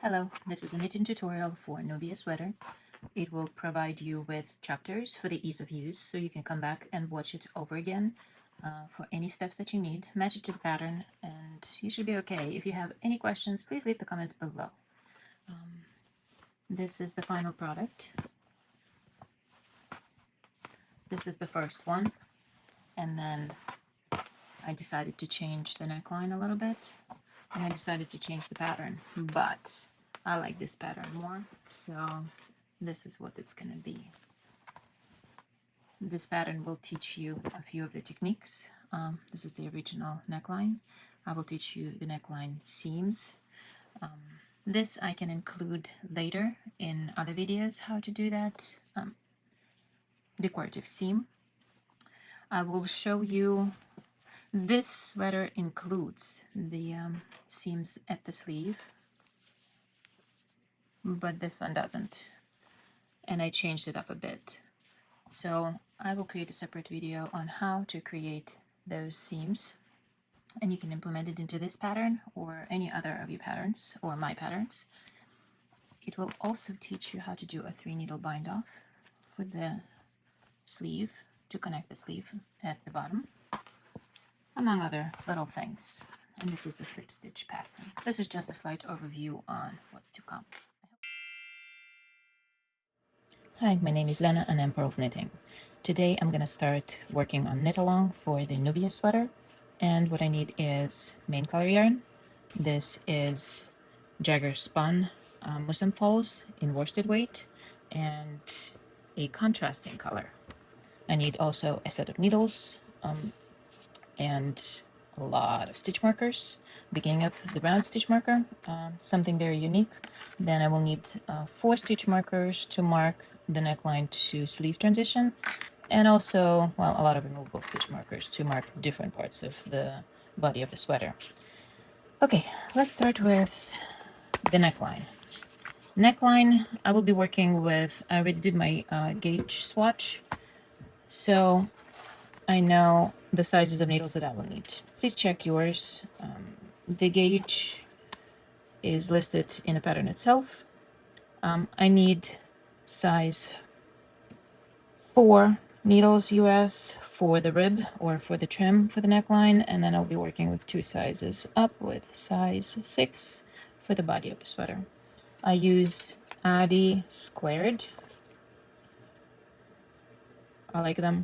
Hello, this is a knitting tutorial for Nubia sweater. It will provide you with chapters for the ease of use, so you can come back and watch it over again for any steps that you need. Match it to the pattern, and you should be okay. If you have any questions, please leave the comments below. This is the final product. This is the first one, and then I decided to change the neckline a little bit, and I decided to change the pattern, but I like this pattern more, so this is what it's gonna be. This pattern will teach you a few of the techniques. This is the original neckline. I will teach you the neckline seams. This I can include later in other videos how to do that. Decorative seam. I will show you, this sweater includes the seams at the sleeve, but this one doesn't, and I changed it up a bit. So I will create a separate video on how to create those seams, and you can implement it into this pattern or any other of your patterns or my patterns. It will also teach you how to do a 3-needle bind off for the sleeve to connect the sleeve at the bottom, among other little things. And this is the slip stitch pattern. This is just a slight overview on what's to come. Hi, my name is Lena and I'm Pearls Knitting. Today I'm going to start working on knit along for the Nubia sweater, and what I need is main color yarn. This is Jagger Spun Muslin Falls in worsted weight and a contrasting color. I need also a set of needles and a lot of stitch markers, beginning of the round stitch marker, something very unique. Then I will need 4 stitch markers to mark the neckline to sleeve transition, and also, well, a lot of removable stitch markers to mark different parts of the body of the sweater. Okay, let's start with the neckline. Neckline, I will be working with, I already did my gauge swatch, so I know the sizes of needles that I will need. Please check yours. The gauge is listed in the pattern itself. I need size 4 needles US for the rib or for the trim for the neckline, and then I'll be working with 2 sizes up with size 6 for the body of the sweater. I use Adi squared. I like them.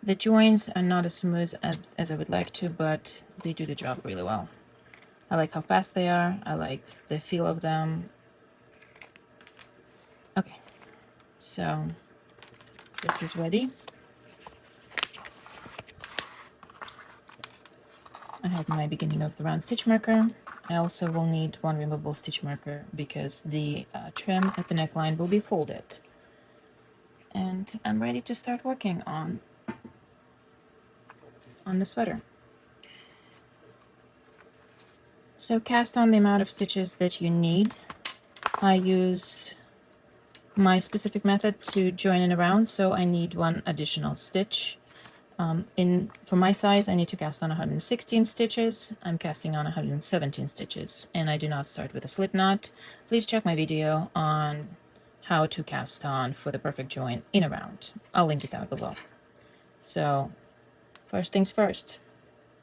The joins are not as smooth as I would like to, but they do the job really well. I like how fast they are. I like the feel of them. Okay, so this is ready. I have my beginning of the round stitch marker. I also will need 1 removable stitch marker because the trim at the neckline will be folded. And I'm ready to start working on the sweater. So cast on the amount of stitches that you need. I use my specific method to join in around, so I need 1 additional stitch. For my size, I need to cast on 116 stitches. I'm casting on 117 stitches, and I do not start with a slip knot. Please check my video on how to cast on for the perfect join in a round. I'll link it down below. So first things first,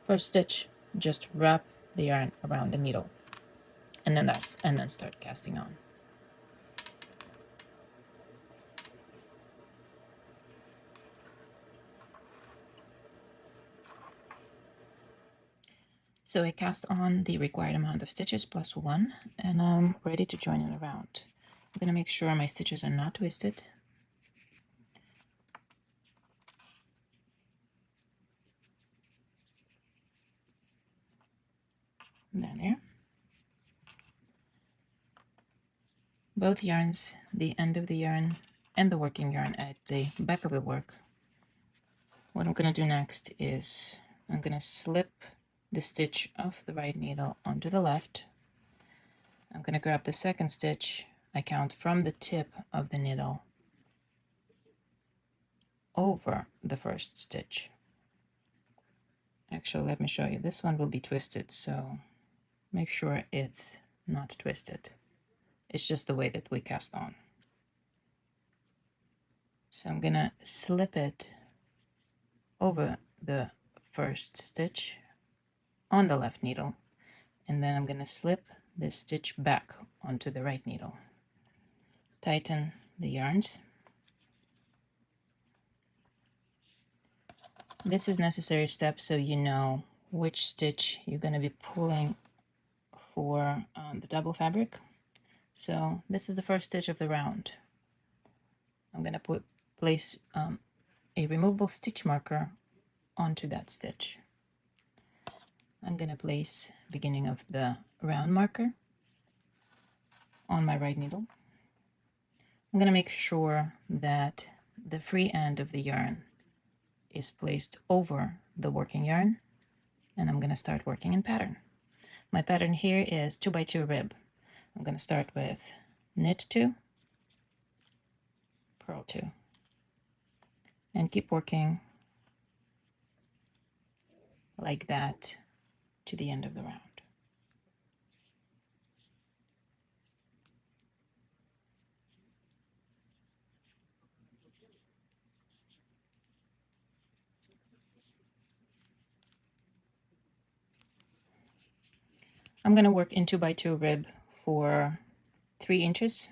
first stitch, just wrap the yarn around the needle, and then start casting on. So I cast on the required amount of stitches plus 1, and I'm ready to join in around. I'm gonna make sure my stitches are not twisted. Down there. Both yarns, the end of the yarn and the working yarn at the back of the work. What I'm gonna do next is I'm gonna slip the stitch off the right needle onto the left. I'm gonna grab the second stitch. I count from the tip of the needle over the first stitch. Actually, let me show you. This one will be twisted, so make sure it's not twisted. It's just the way that we cast on. So I'm gonna slip it over the first stitch on the left needle, and then I'm gonna slip this stitch back onto the right needle. Tighten the yarns. This is necessary step so you know which stitch you're gonna be pulling for the double fabric. So this is the first stitch of the round. I'm gonna place a removable stitch marker onto that stitch. I'm gonna place beginning of the round marker on my right needle. I'm gonna make sure that the free end of the yarn is placed over the working yarn, and I'm gonna start working in pattern. My pattern here is 2x2 rib. I'm gonna start with knit 2, purl 2, and keep working like that to the end of the round. I'm gonna work in 2x2 rib for 3 inches.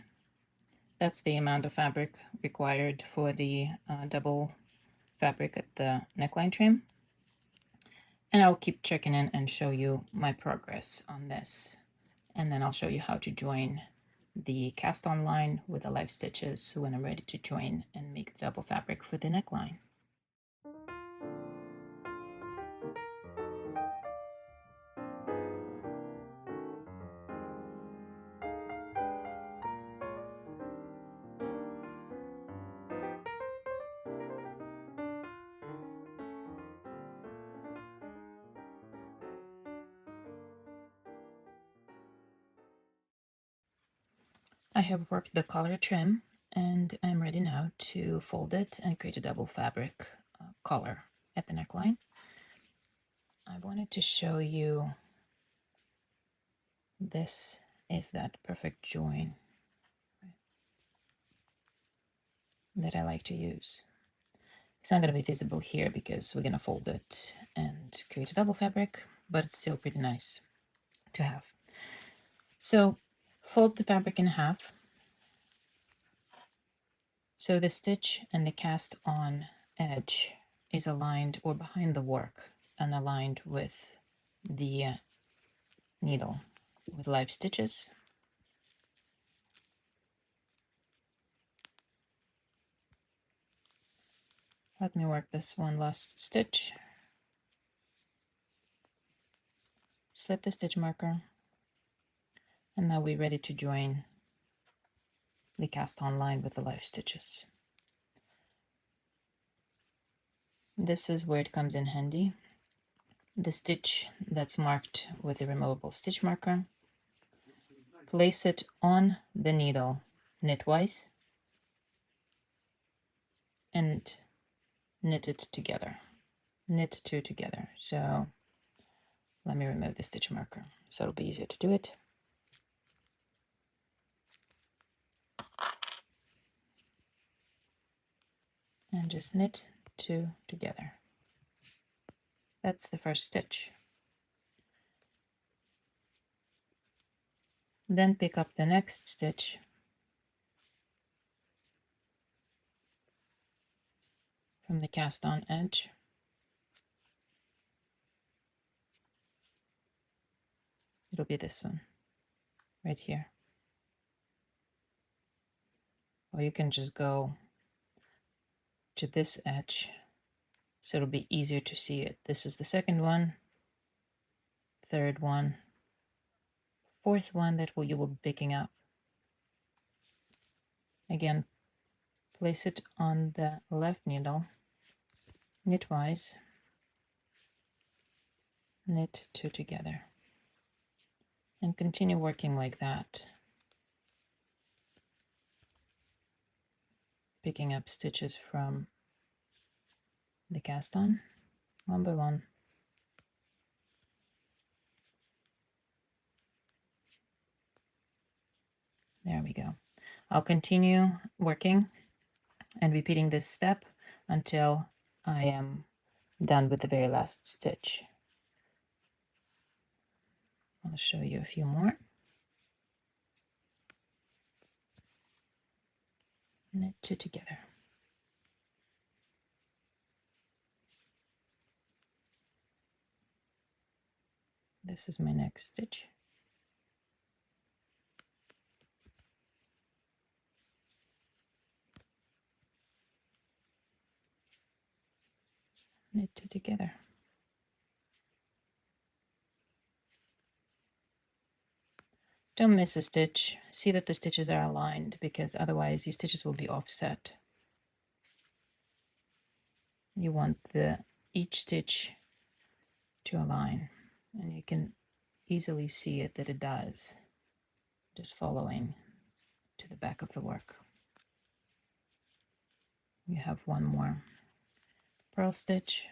That's the amount of fabric required for the double fabric at the neckline trim. And I'll keep checking in and show you my progress on this. And then I'll show you how to join the cast on line with the live stitches when I'm ready to join and make the double fabric for the neckline. I have worked the collar trim and I'm ready now to fold it and create a double fabric collar at the neckline. I wanted to show you, this is that perfect join that I like to use. It's not going to be visible here because we're going to fold it and create a double fabric, but it's still pretty nice to have. So fold the fabric in half. So the stitch and the cast on edge is aligned or behind the work and aligned with the needle with live stitches. Let me work this one last stitch. Slip the stitch marker, and now we're ready to join the cast on line with the live stitches. This is where it comes in handy. The stitch that's marked with the removable stitch marker, place it on the needle knitwise and knit it together. Knit 2 together. So let me remove the stitch marker so it'll be easier to do it. And just knit 2 together. That's the first stitch. Then pick up the next stitch from the cast on edge. It'll be this one right here. Or you can just go to this edge so it'll be easier to see it. This is the second one, third one, fourth one that you will be picking up. Again, place it on the left needle, knitwise, knit 2 together, and continue working like that, picking up stitches from the cast on one by one. There we go. I'll continue working and repeating this step until I am done with the very last stitch. I'll show you a few more. Knit two together. This is my next stitch. Knit two together. Don't miss a stitch. See that the stitches are aligned, because otherwise your stitches will be offset. You want each stitch to align, and you can easily see it that it does, just following to the back of the work. You have one more purl stitch,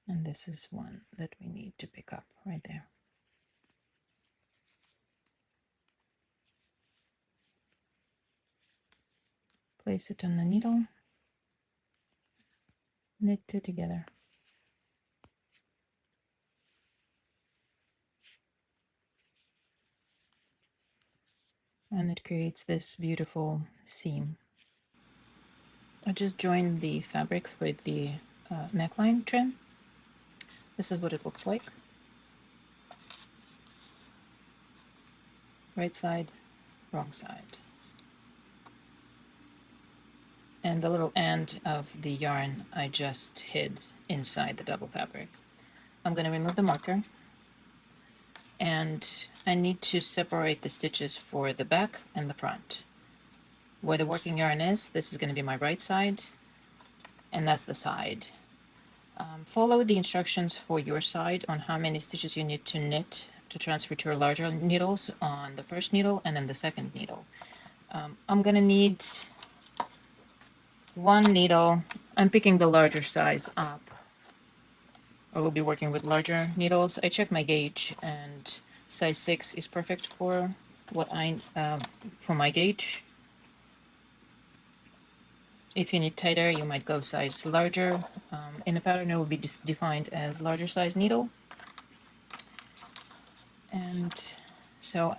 and this is one that we need to pick up right there. Place it on the needle, knit two together. And it creates this beautiful seam. I just joined the fabric with the neckline trim. This is what it looks like. Right side, wrong side. And the little end of the yarn I just hid inside the double fabric. I'm going to remove the marker, and I need to separate the stitches for the back and the front. Where the working yarn is, this is going to be my right side, and that's the side. Follow the instructions for your side on how many stitches you need to knit to transfer to your larger needles on the first needle and then the second needle. I'm going to need one needle. I'm picking the larger size up. I will be working with larger needles. I checked my gauge, and size 6 is perfect for for my gauge. If you need tighter, you might go size larger. In the pattern, it will be defined as larger size needle. And so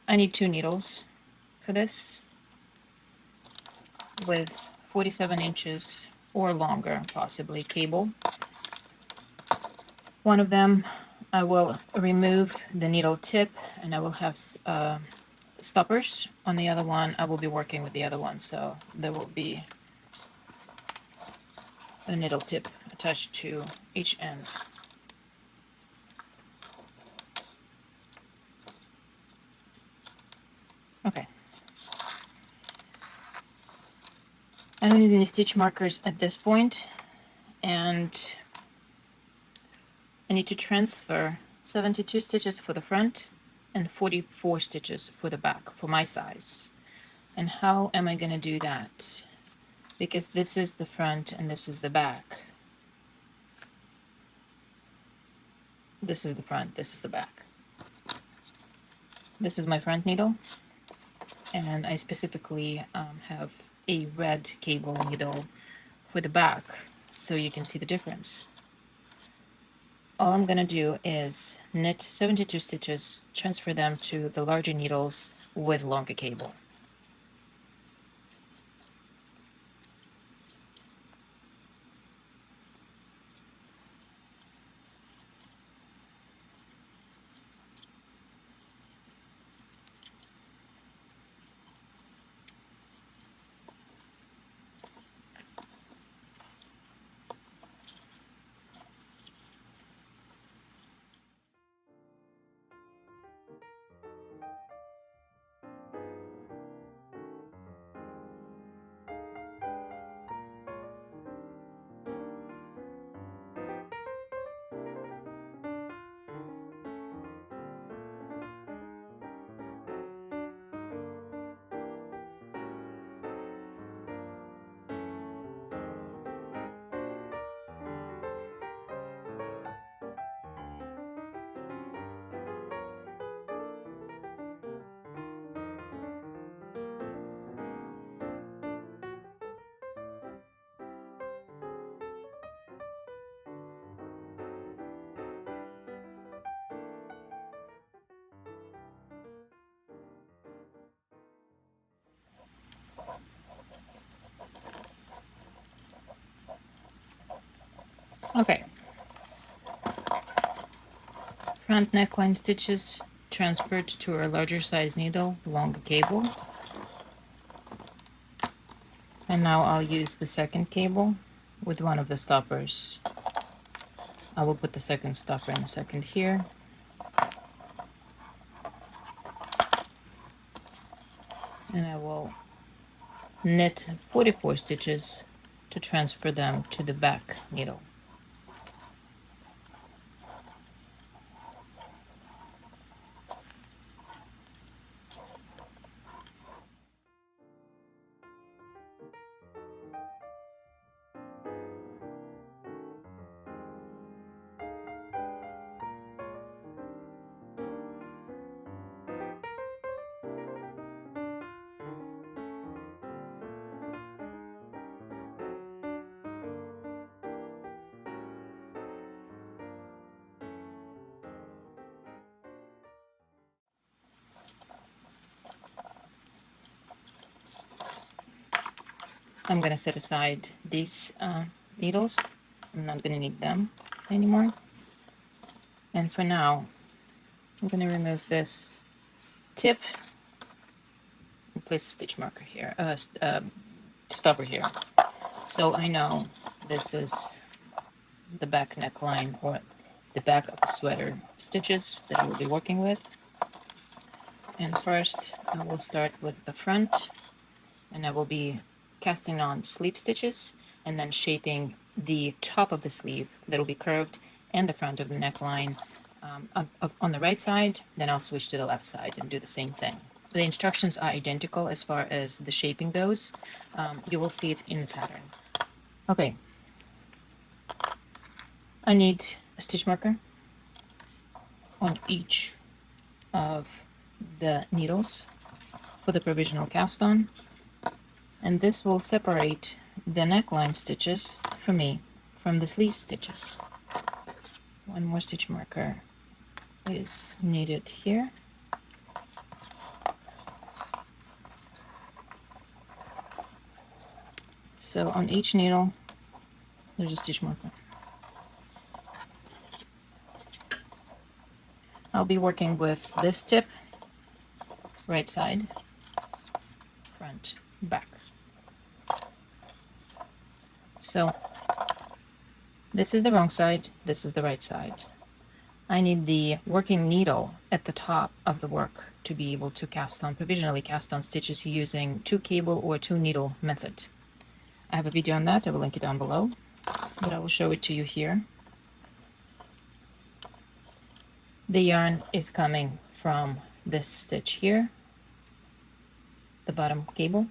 I need 2 needles for this with 47 inches or longer, possibly, cable. One of them I will remove the needle tip, and I will have stoppers. On the other one, I will be working with the other one, so there will be a needle tip attached to each end. Okay. I don't need any stitch markers at this point, and I need to transfer 72 stitches for the front and 44 stitches for the back for my size. And how am I going to do that? Because this is the front and this is the back. This is the front, this is the back. This is my front needle, and I specifically have a red cable needle for the back, so you can see the difference. All I'm going to do is knit 72 stitches, transfer them to the larger needles with longer cable. Okay, front neckline stitches transferred to a larger size needle along the cable. And now I'll use the second cable with one of the stoppers. I will put the second stopper in a second here. And I will knit 44 stitches to transfer them to the back needle. I'm going to set aside these needles. I'm not going to need them anymore. And for now, I'm going to remove this tip and place a stitch marker here, stopper here. So I know this is the back neckline or the back of the sweater stitches that I will be working with. And first I will start with the front, and I will be casting on sleeve stitches and then shaping the top of the sleeve that will be curved and the front of the neckline on the right side. Then I'll switch to the left side and do the same thing. The instructions are identical as far as the shaping goes. You will see it in the pattern. Okay, I need a stitch marker on each of the needles for the provisional cast on, and this will separate the neckline stitches for me from the sleeve stitches. One more stitch marker is needed here. So on each needle there's a stitch marker. I'll be working with this tip, right side, front, back. So this is the wrong side, this is the right side. I need the working needle at the top of the work to be able to cast on, provisionally cast on stitches using 2 cable or 2 needle method. I have a video on that, I will link it down below, but I will show it to you here. The yarn is coming from this stitch here, the bottom cable.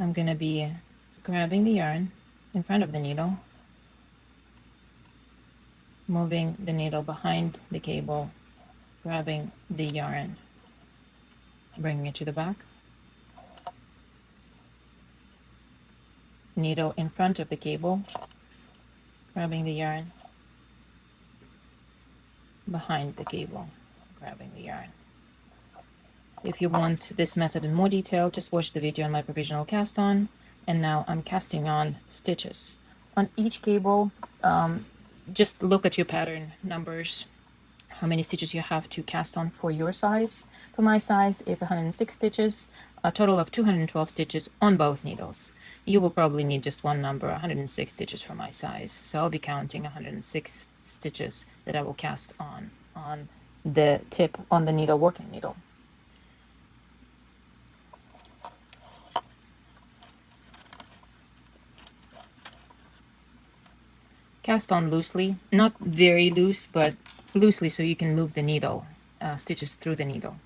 I'm going to be grabbing the yarn in front of the needle, moving the needle behind the cable, grabbing the yarn, bringing it to the back, needle in front of the cable, grabbing the yarn, behind the cable, grabbing the yarn. If you want this method in more detail, just watch the video on my provisional cast on. And now I'm casting on stitches. On each cable, just look at your pattern numbers, how many stitches you have to cast on for your size. For my size, it's 106 stitches, a total of 212 stitches on both needles. You will probably need just one number, 106 stitches for my size. So I'll be counting 106 stitches that I will cast on the tip on the needle, working needle. Cast on loosely, not very loose, but loosely so you can move the needle, stitches through the needle.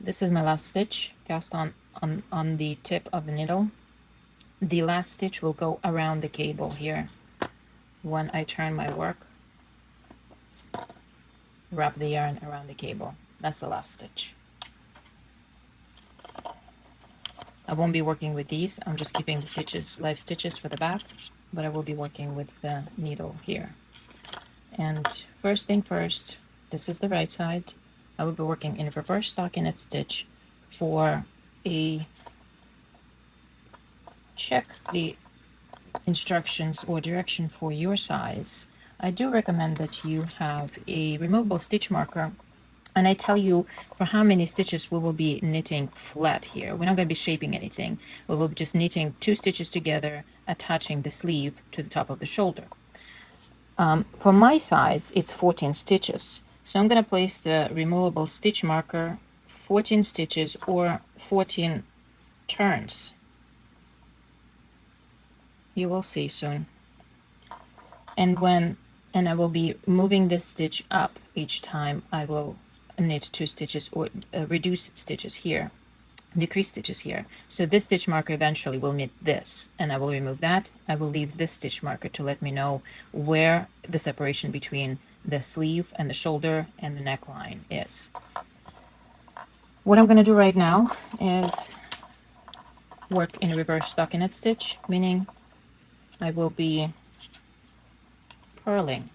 This is my last stitch cast on the tip of the needle. The last stitch will go around the cable here. When I turn my work, wrap the yarn around the cable. That's the last stitch. I won't be working with these. I'm just keeping the stitches, live stitches for the back, but I will be working with the needle here. And first thing first, this is the right side. I will be working in reverse stockinette stitch for a check the instructions or direction for your size. I do recommend that you have a removable stitch marker, and I tell you for how many stitches we will be knitting flat here. We're not going to be shaping anything. We will be just knitting 2 stitches together, attaching the sleeve to the top of the shoulder. For my size, it's 14 stitches. So I'm going to place the removable stitch marker 14 stitches or 14 turns. You will see soon. And I will be moving this stitch up each time I will knit 2 stitches or reduce stitches here, decrease stitches here. So this stitch marker eventually will knit this, and I will remove that. I will leave this stitch marker to let me know where the separation between the sleeve and the shoulder and the neckline is. What I'm going to do right now is work in reverse stockinette stitch, meaning I will be purling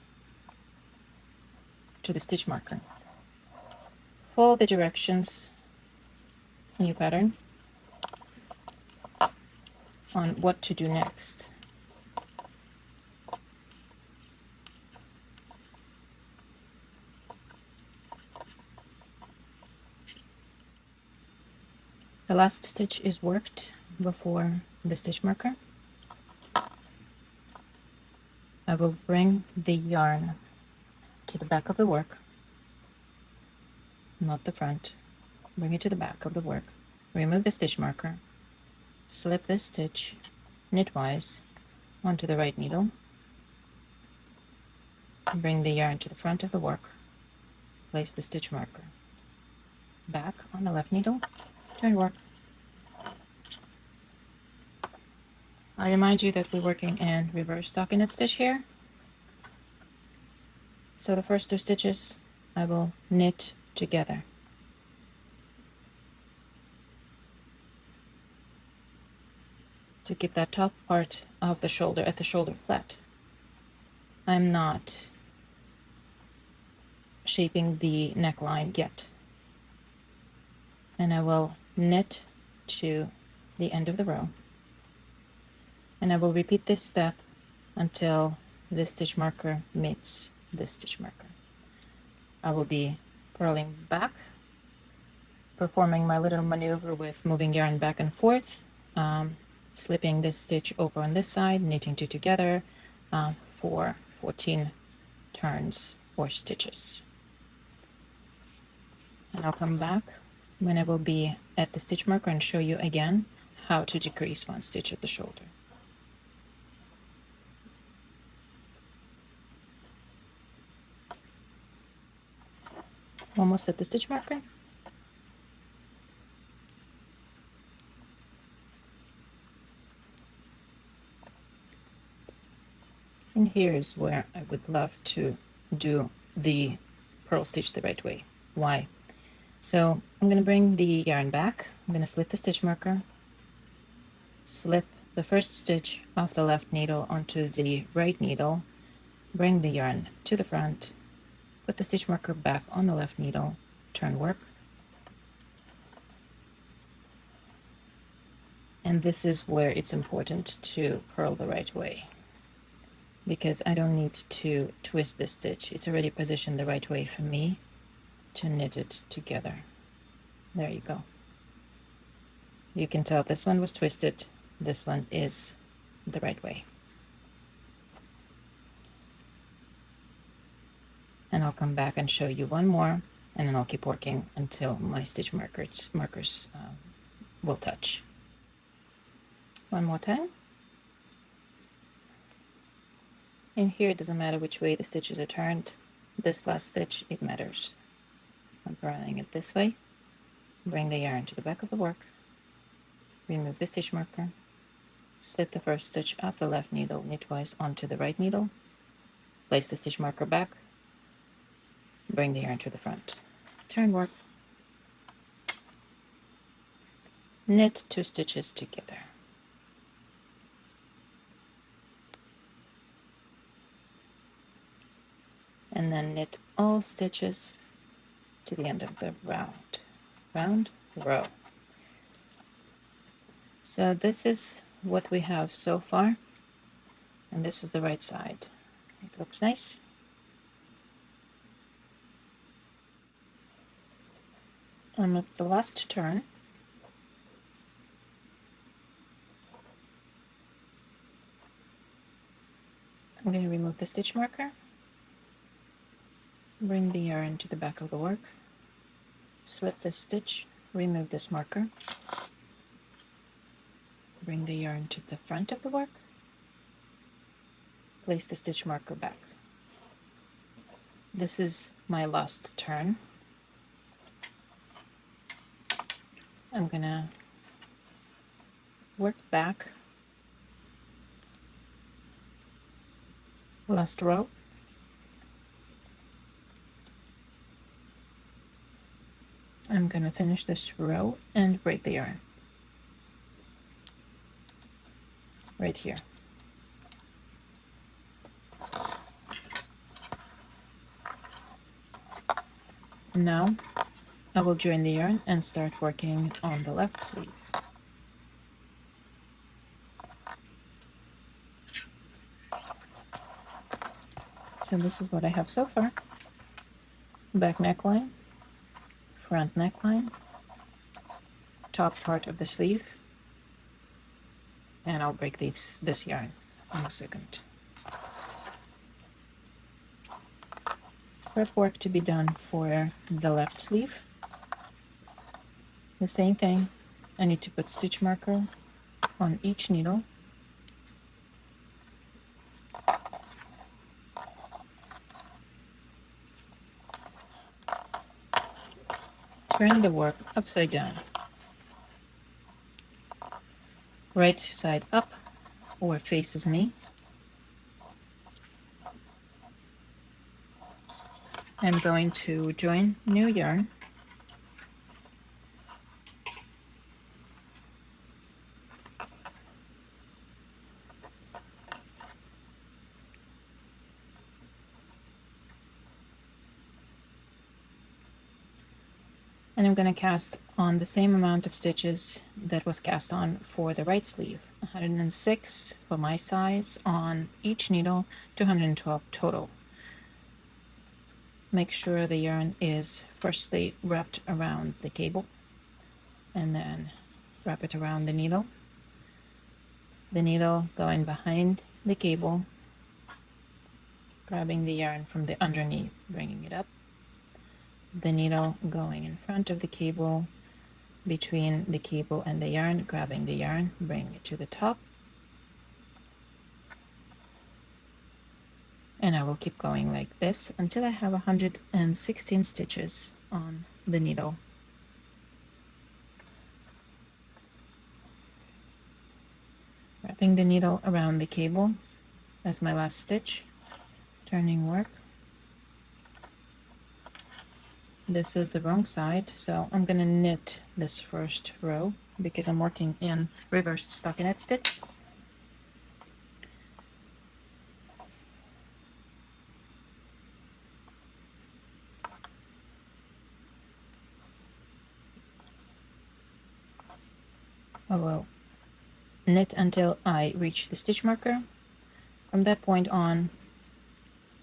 to the stitch marker. Follow the directions in your pattern on what to do next. The last stitch is worked before the stitch marker. I will bring the yarn to the back of the work, not the front. Bring it to the back of the work. Remove the stitch marker. Slip this stitch knitwise onto the right needle. Bring the yarn to the front of the work. Place the stitch marker back on the left needle. Turn work. I remind you that we're working in reverse stockinette stitch here. So the first 2 stitches I will knit together. To keep that top part of the shoulder at the shoulder flat. I'm not shaping the neckline yet. And I will knit to the end of the row. And I will repeat this step until this stitch marker meets this stitch marker. I will be purling back, performing my little maneuver with moving yarn back and forth, slipping this stitch over on this side, knitting 2 together for 14 turns or stitches. And I'll come back when I will be at the stitch marker and show you again how to decrease 1 stitch at the shoulder. Almost at the stitch marker. And here's where I would love to do the purl stitch the right way. Why? So I'm going to bring the yarn back. I'm going to slip the stitch marker, slip the first stitch off the left needle onto the right needle, bring the yarn to the front, put the stitch marker back on the left needle, turn work. And this is where it's important to purl the right way, because I don't need to twist this stitch. It's already positioned the right way for me to knit it together. There you go. You can tell this one was twisted, this one is the right way. And I'll come back and show you one more, and then I'll keep working until my stitch markers will touch. One more time. And here it doesn't matter which way the stitches are turned. This last stitch, it matters. I'm purling it this way. Bring the yarn to the back of the work, remove the stitch marker, slip the first stitch off the left needle knitwise onto the right needle, place the stitch marker back, bring the yarn to the front, turn work, knit 2 stitches together. And then knit all stitches to the end of the round row. So this is what we have so far, and this is the right side. It looks nice. I'm at the last turn. I'm going to remove the stitch marker, bring the yarn to the back of the work, slip this stitch, remove this marker, bring the yarn to the front of the work, place the stitch marker back. This is my last turn. I'm gonna work back, last row, I'm gonna finish this row and break the yarn right here. Now I will join the yarn and start working on the left sleeve. So this is what I have so far. Back neckline, front neckline, top part of the sleeve, and I'll break this yarn in a second. Prep work to be done for the left sleeve. The same thing, I need to put stitch marker on each needle. Turn the work upside down. Right side up or faces me. I'm going to join new yarn. And I'm going to cast on the same amount of stitches that was cast on for the right sleeve. 106 for my size on each needle, 212 total. Make sure the yarn is firstly wrapped around the cable and then wrap it around the needle. The needle going behind the cable, grabbing the yarn from the underneath, bringing it up. The needle going in front of the cable, between the cable and the yarn, grabbing the yarn, bringing it to the top. And I will keep going like this until I have 116 stitches on the needle. Wrapping the needle around the cable as my last stitch, turning work. This is the wrong side, so I'm gonna knit this first row because I'm working in reverse stockinette stitch. I will knit until I reach the stitch marker. From that point on,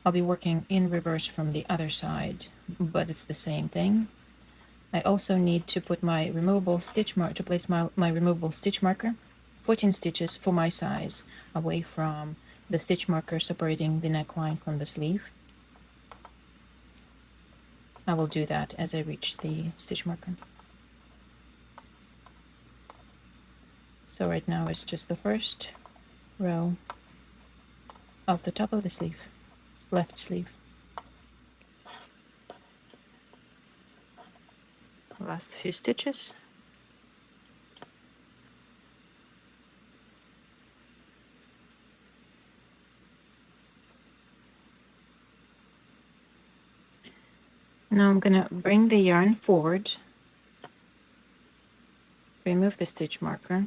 I'll be working in reverse from the other side, but it's the same thing. I also need to put my removable stitch marker, to place my removable stitch marker, 14 stitches for my size, away from the stitch marker separating the neckline from the sleeve. I will do that as I reach the stitch marker. So right now it's just the first row of the top of the sleeve, left sleeve. last few stitches. Now I'm gonna bring the yarn forward, remove the stitch marker,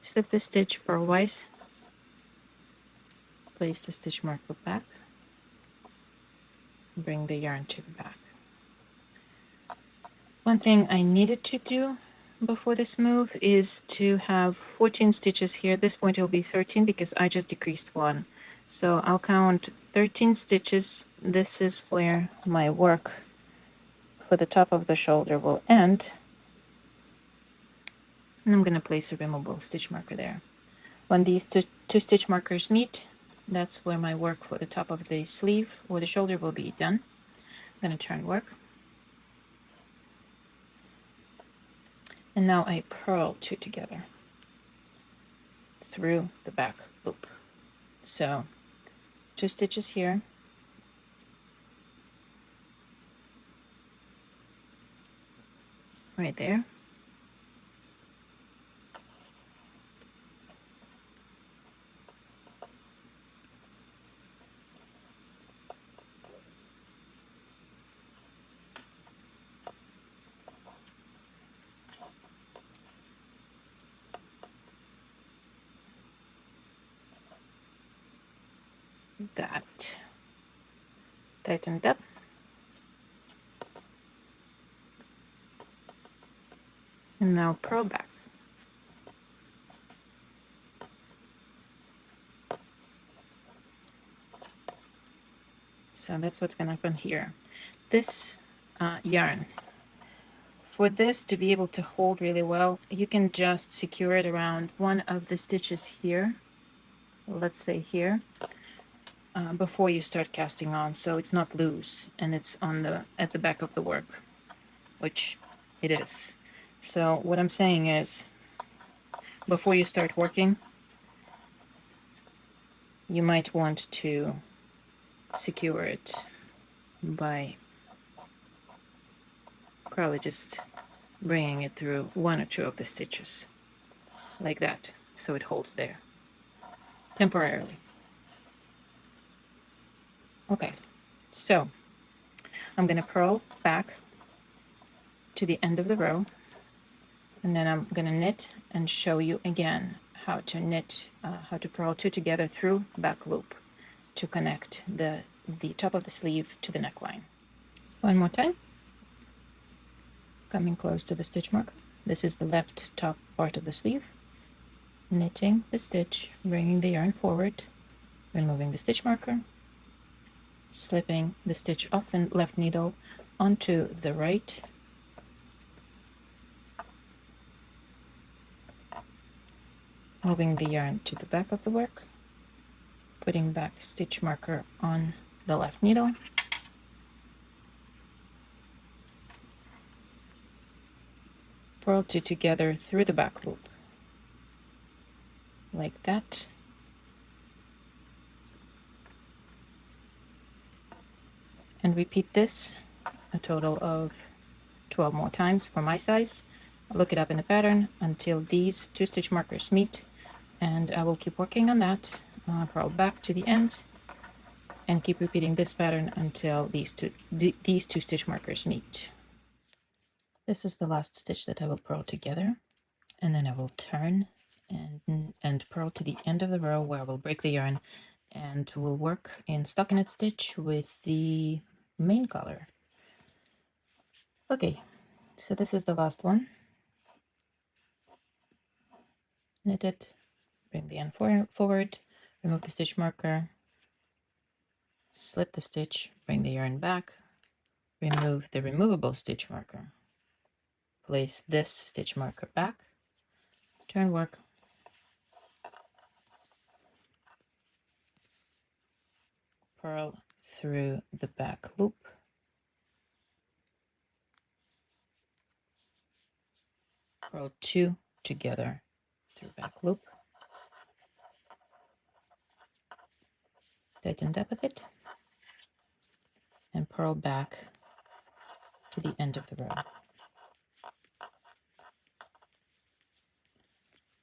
slip the stitch purlwise, place the stitch marker back, bring the yarn to the back. One thing I needed to do before this move is to have 14 stitches here. At this point it will be 13 because I just decreased one. So I'll count 13 stitches. This is where my work for the top of the shoulder will end. And I'm going to place a removable stitch marker there. When these two stitch markers meet, that's where my work for the top of the sleeve or the shoulder will be done. I'm going to turn work. And now I purl two together through the back loop. So 2 stitches here, right there, that tightened up. And now purl back. So that's what's going to happen here. This yarn, for this to be able to hold really well, you can just secure it around one of the stitches here, let's say here, before you start casting on, so it's not loose and it's on the at the back of the work, which it is. So what I'm saying is, before you start working, you might want to secure it by probably just bringing it through 1 or 2 of the stitches like that, so it holds there temporarily. Okay, so I'm going to purl back to the end of the row, and then I'm going to knit and show you again how to knit, how to purl 2 together through back loop to connect the top of the sleeve to the neckline. One more time, coming close to the stitch marker. This is the left top part of the sleeve. Knitting the stitch, bringing the yarn forward, removing the stitch marker, slipping the stitch off the left needle onto the right, moving the yarn to the back of the work, putting back stitch marker on the left needle, purl 2 together through the back loop like that, and repeat this a total of 12 more times for my size. I'll look it up in the pattern until these 2 stitch markers meet, and I will keep working on that. Purl back to the end and keep repeating this pattern until these two stitch markers meet. This is the last stitch that I will purl together, and then I will turn and purl to the end of the row where I will break the yarn, and we'll work in stockinette stitch with the main color. Okay, so this is the last one. Knit it, bring the end forward, remove the stitch marker, slip the stitch, bring the yarn back, remove the removable stitch marker, place this stitch marker back, turn work, purl through the back loop, purl 2 together through back loop, tighten it up a bit, and purl back to the end of the row.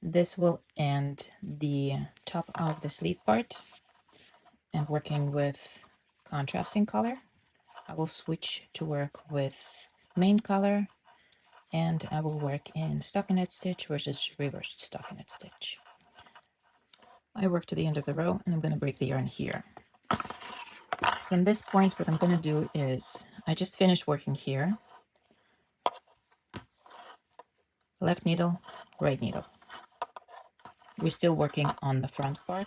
This will end the top of the sleeve part, and working with contrasting color, I will switch to work with main color, and I will work in stockinette stitch versus reversed stockinette stitch. I work to the end of the row, and I'm going to break the yarn here. From this point, what I'm going to do is, I just finished working here, left needle, right needle. We're still working on the front part,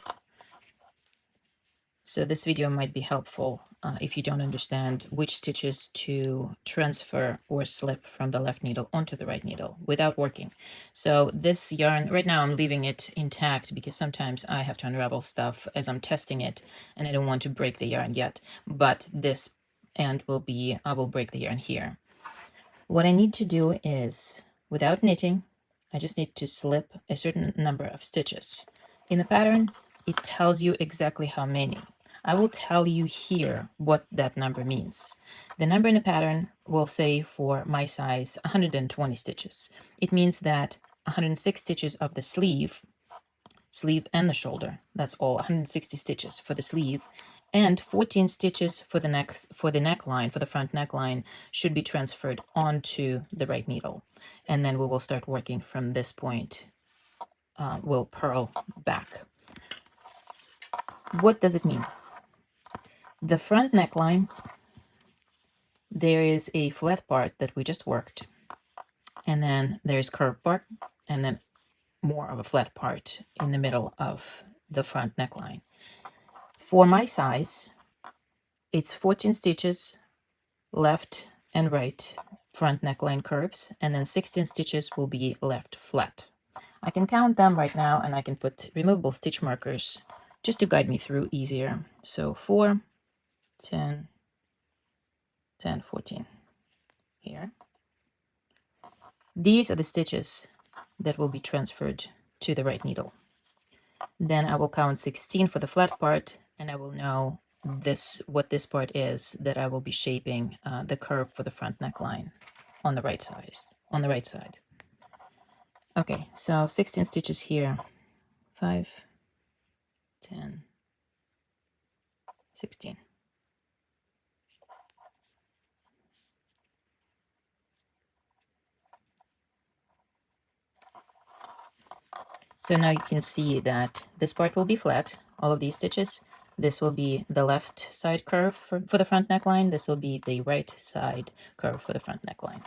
so this video might be helpful if you don't understand which stitches to transfer or slip from the left needle onto the right needle without working. So this yarn, right now I'm leaving it intact because sometimes I have to unravel stuff as I'm testing it, and I don't want to break the yarn yet, but this end will be, I will break the yarn here. What I need to do is, without knitting, I just need to slip a certain number of stitches. In the pattern, it tells you exactly how many. I will tell you here what that number means. The number in the pattern will say for my size 120 stitches. It means that 106 stitches of the sleeve and the shoulder, that's all, 160 stitches for the sleeve, and 14 stitches for the neckline, for the front neckline, should be transferred onto the right needle. And then we will start working from this point. We'll purl back. What does it mean? The front neckline, there is a flat part that we just worked, and then there's curved part, and then more of a flat part in the middle of the front neckline. For my size, it's 14 stitches left and right front neckline curves, and then 16 stitches will be left flat. I can count them right now, and I can put removable stitch markers just to guide me through easier. So 4, 10, 10, 14 here. These are the stitches that will be transferred to the right needle. Then I will count 16 for the flat part, and I will know what this part is that I will be shaping the curve for the front neckline on the right side. Okay, so 16 stitches here, 5, 10, 16. So now you can see that this part will be flat, all of these stitches. This will be the left side curve for the front neckline. This will be the right side curve for the front neckline.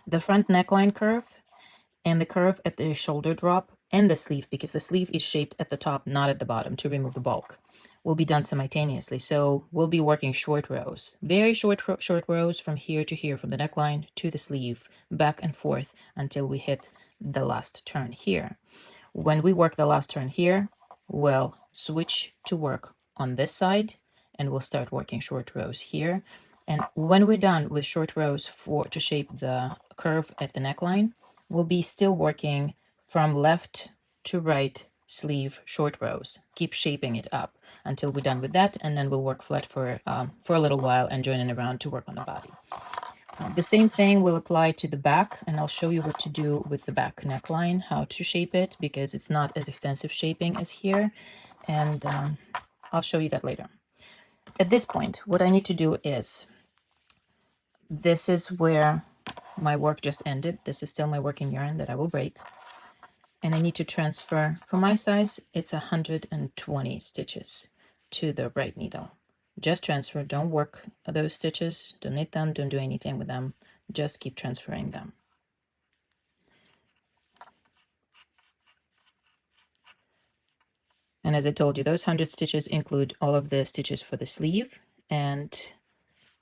The front neckline curve and the curve at the shoulder drop and the sleeve, because the sleeve is shaped at the top, not at the bottom, to remove the bulk, will be done simultaneously. So we'll be working short rows, very short rows from here to here, from the neckline to the sleeve, back and forth until we hit the last turn here. When we work the last turn here, we'll switch to work on this side, and we'll start working short rows here. And when we're done with short rows to shape the curve at the neckline, we'll be still working from left to right sleeve short rows. Keep shaping it up until we're done with that, and then we'll work flat for a little while and join in around to work on the body. The same thing will apply to the back, and I'll show you what to do with the back neckline, how to shape it, because it's not as extensive shaping as here, and I'll show you that later. At this point, what I need to do is, this is where my work just ended. This is still my working yarn that I will break, and I need to transfer, for my size, it's 120 stitches to the right needle. Just transfer, don't work those stitches, don't knit them, don't do anything with them, just keep transferring them. And as I told you, those 100 stitches include all of the stitches for the sleeve and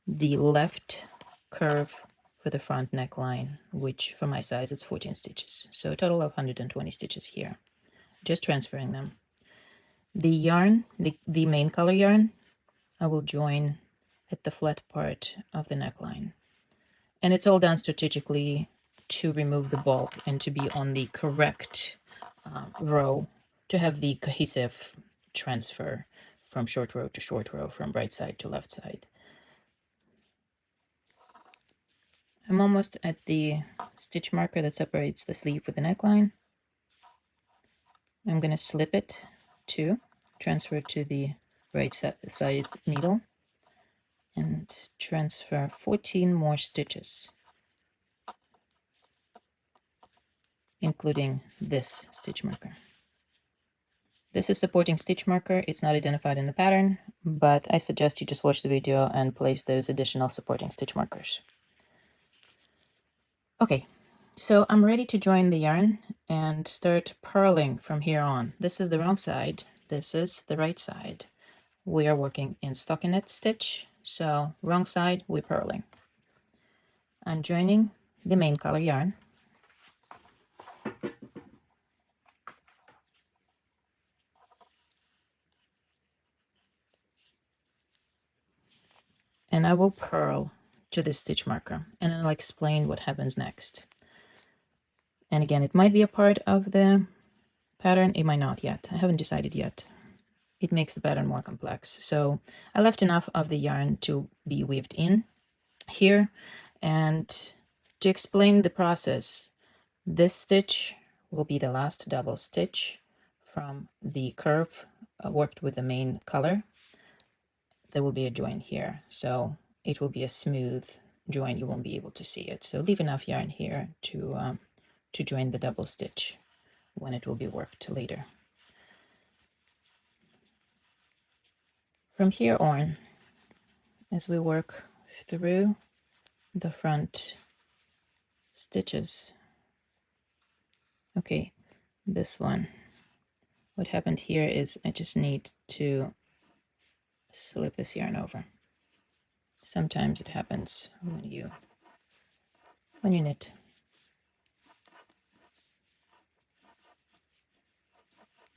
the left curve for the front neckline, which for my size is 14 stitches. So a total of 120 stitches here, just transferring them. The yarn, the main color yarn, I will join at the flat part of the neckline. And it's all done strategically to remove the bulk and to be on the correct row, to have the cohesive transfer from short row to short row, from right side to left side. I'm almost at the stitch marker that separates the sleeve with the neckline. I'm going to slip it to transfer to the right side needle and transfer 14 more stitches, including this stitch marker. This is supporting stitch marker. It's not identified in the pattern, but I suggest you just watch the video and place those additional supporting stitch markers. Okay, so I'm ready to join the yarn and start purling from here on. This is the wrong side. This is the right side. We are working in stockinette stitch, so wrong side, we're purling. I'm joining the main color yarn. And I will purl to the stitch marker, and I'll explain what happens next. And again, it might be a part of the pattern, it might not yet. I haven't decided yet. It makes the pattern more complex. So I left enough of the yarn to be weaved in here. And to explain the process, this stitch will be the last double stitch from the curve worked with the main color. There will be a join here, so it will be a smooth join. You won't be able to see it, so leave enough yarn here to join the double stitch when it will be worked later. From here on, as we work through the front stitches, okay, this one, what happened here is I just need to slip this yarn over. Sometimes it happens when you knit.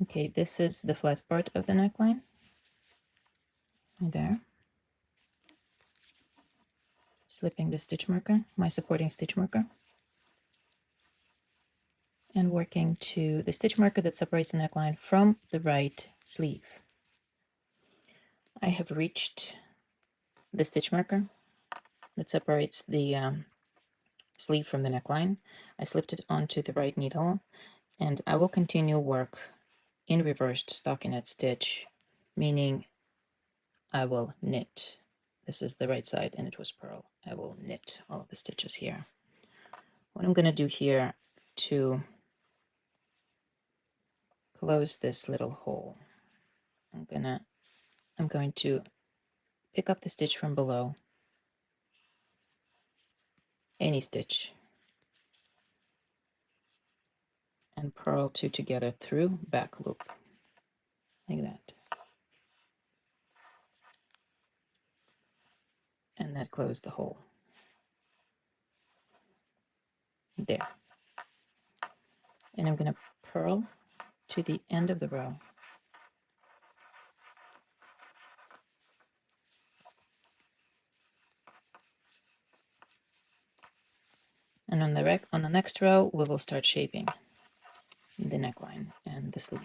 Okay, this is the flat part of the neckline. There. Slipping the stitch marker, my supporting stitch marker, and working to the stitch marker that separates the neckline from the right sleeve. I have reached the stitch marker that separates the sleeve from the neckline. I slipped it onto the right needle, and I will continue work in reversed stockinette stitch, meaning I will knit. This is the right side and it was purl. I will knit all of the stitches here. What I'm going to do here to close this little hole, I'm going to pick up the stitch from below, any stitch, and purl two together through back loop, like that. And that closed the hole. There. And I'm going to purl to the end of the row. And on the next row, we will start shaping the neckline and the sleeve.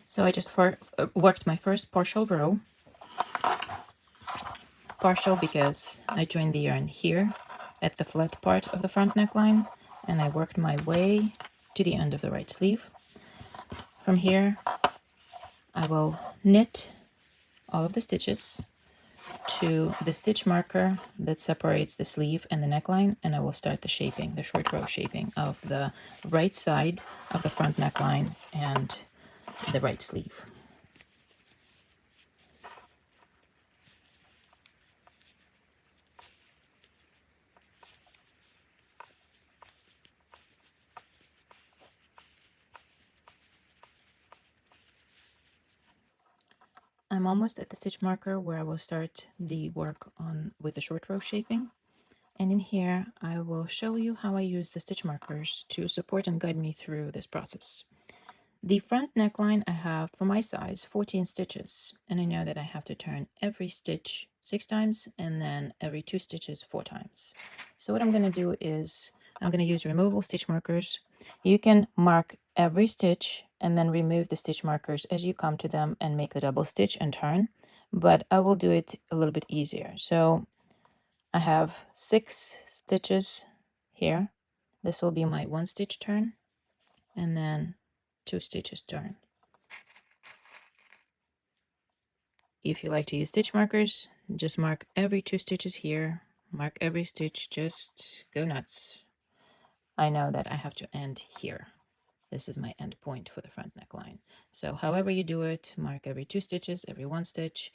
So I just worked my first partial row. Partial because I joined the yarn here at the flat part of the front neckline, and I worked my way to the end of the right sleeve. From here, I will knit all of the stitches to the stitch marker that separates the sleeve and the neckline, and I will start the shaping, the short row shaping of the right side of the front neckline and the right sleeve. I'm almost at the stitch marker where I will start the work on with the short row shaping. And in here, I will show you how I use the stitch markers to support and guide me through this process. The front neckline I have, for my size, 14 stitches, and I know that I have to turn every stitch 6 times and then every 2 stitches 4 times. So what I'm going to do is I'm going to use removable stitch markers You can mark every stitch and then remove the stitch markers as you come to them and make the double stitch and turn, but I will do it a little bit easier. So I have 6 stitches here. This will be my 1 stitch turn, and then 2 stitches turn. If you like to use stitch markers, just mark every 2 stitches here, mark every stitch, just go nuts. I know that I have to end here. This is my end point for the front neckline. So however you do it, mark every 2 stitches, every 1 stitch.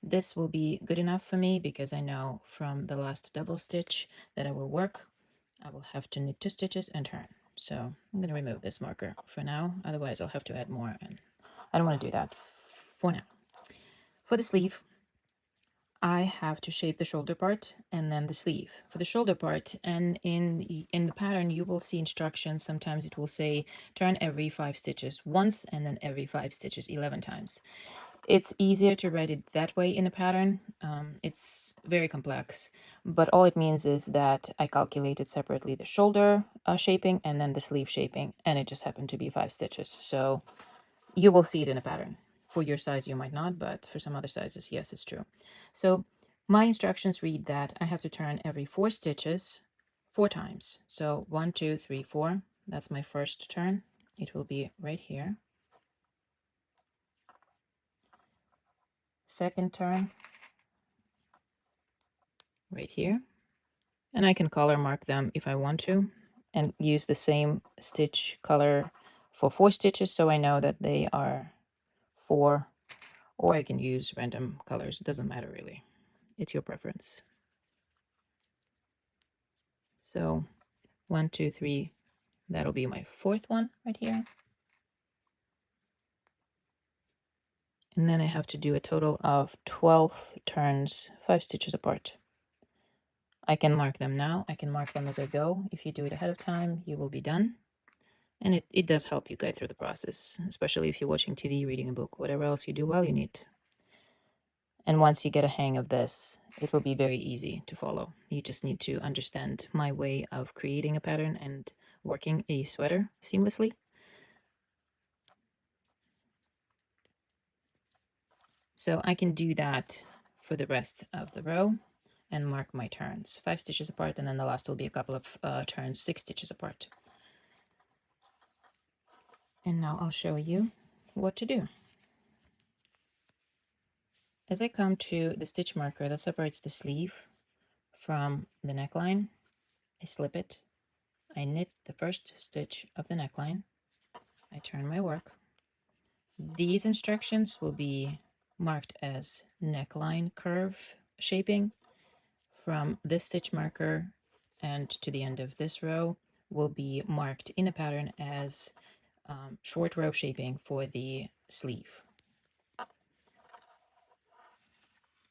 This will be good enough for me because I know from the last double stitch that I will work. I will have to knit 2 stitches and turn. So I'm going to remove this marker for now, otherwise I'll have to add more, and I don't want to do that for now. For the sleeve, I have to shape the shoulder part and then the sleeve. For the shoulder part, and in the pattern you will see instructions. Sometimes it will say turn every 5 stitches once and then every 5 stitches 11 times. It's easier to write it that way in a pattern. It's very complex, but all it means is that I calculated separately the shoulder shaping and then the sleeve shaping, and it just happened to be 5 stitches. So you will see it in a pattern. For your size, you might not, but for some other sizes, yes, it's true. So my instructions read that I have to turn every 4 stitches 4 times. So 1, 2, 3, 4. That's my first turn. It will be right here. Second turn, right here. And I can color mark them if I want to, and use the same stitch color for 4 stitches so I know that they are 4, or I can use random colors. It doesn't matter really. It's your preference. So 1, 2, 3, that'll be my 4th one right here. And then I have to do a total of 12 turns, 5 stitches apart. I can mark them now. I can mark them as I go. If you do it ahead of time, you will be done. And it does help you guide through the process, especially if you're watching TV, reading a book, whatever else you do while you knit. And once you get a hang of this, it will be very easy to follow. You just need to understand my way of creating a pattern and working a sweater seamlessly. So I can do that for the rest of the row and mark my turns 5 stitches apart, and then the last will be a couple of turns 6 stitches apart. And now I'll show you what to do. As I come to the stitch marker that separates the sleeve from the neckline, I slip it, I knit the first stitch of the neckline, I turn my work. These instructions will be marked as neckline curve shaping. From this stitch marker and to the end of this row will be marked in a pattern as short row shaping for the sleeve.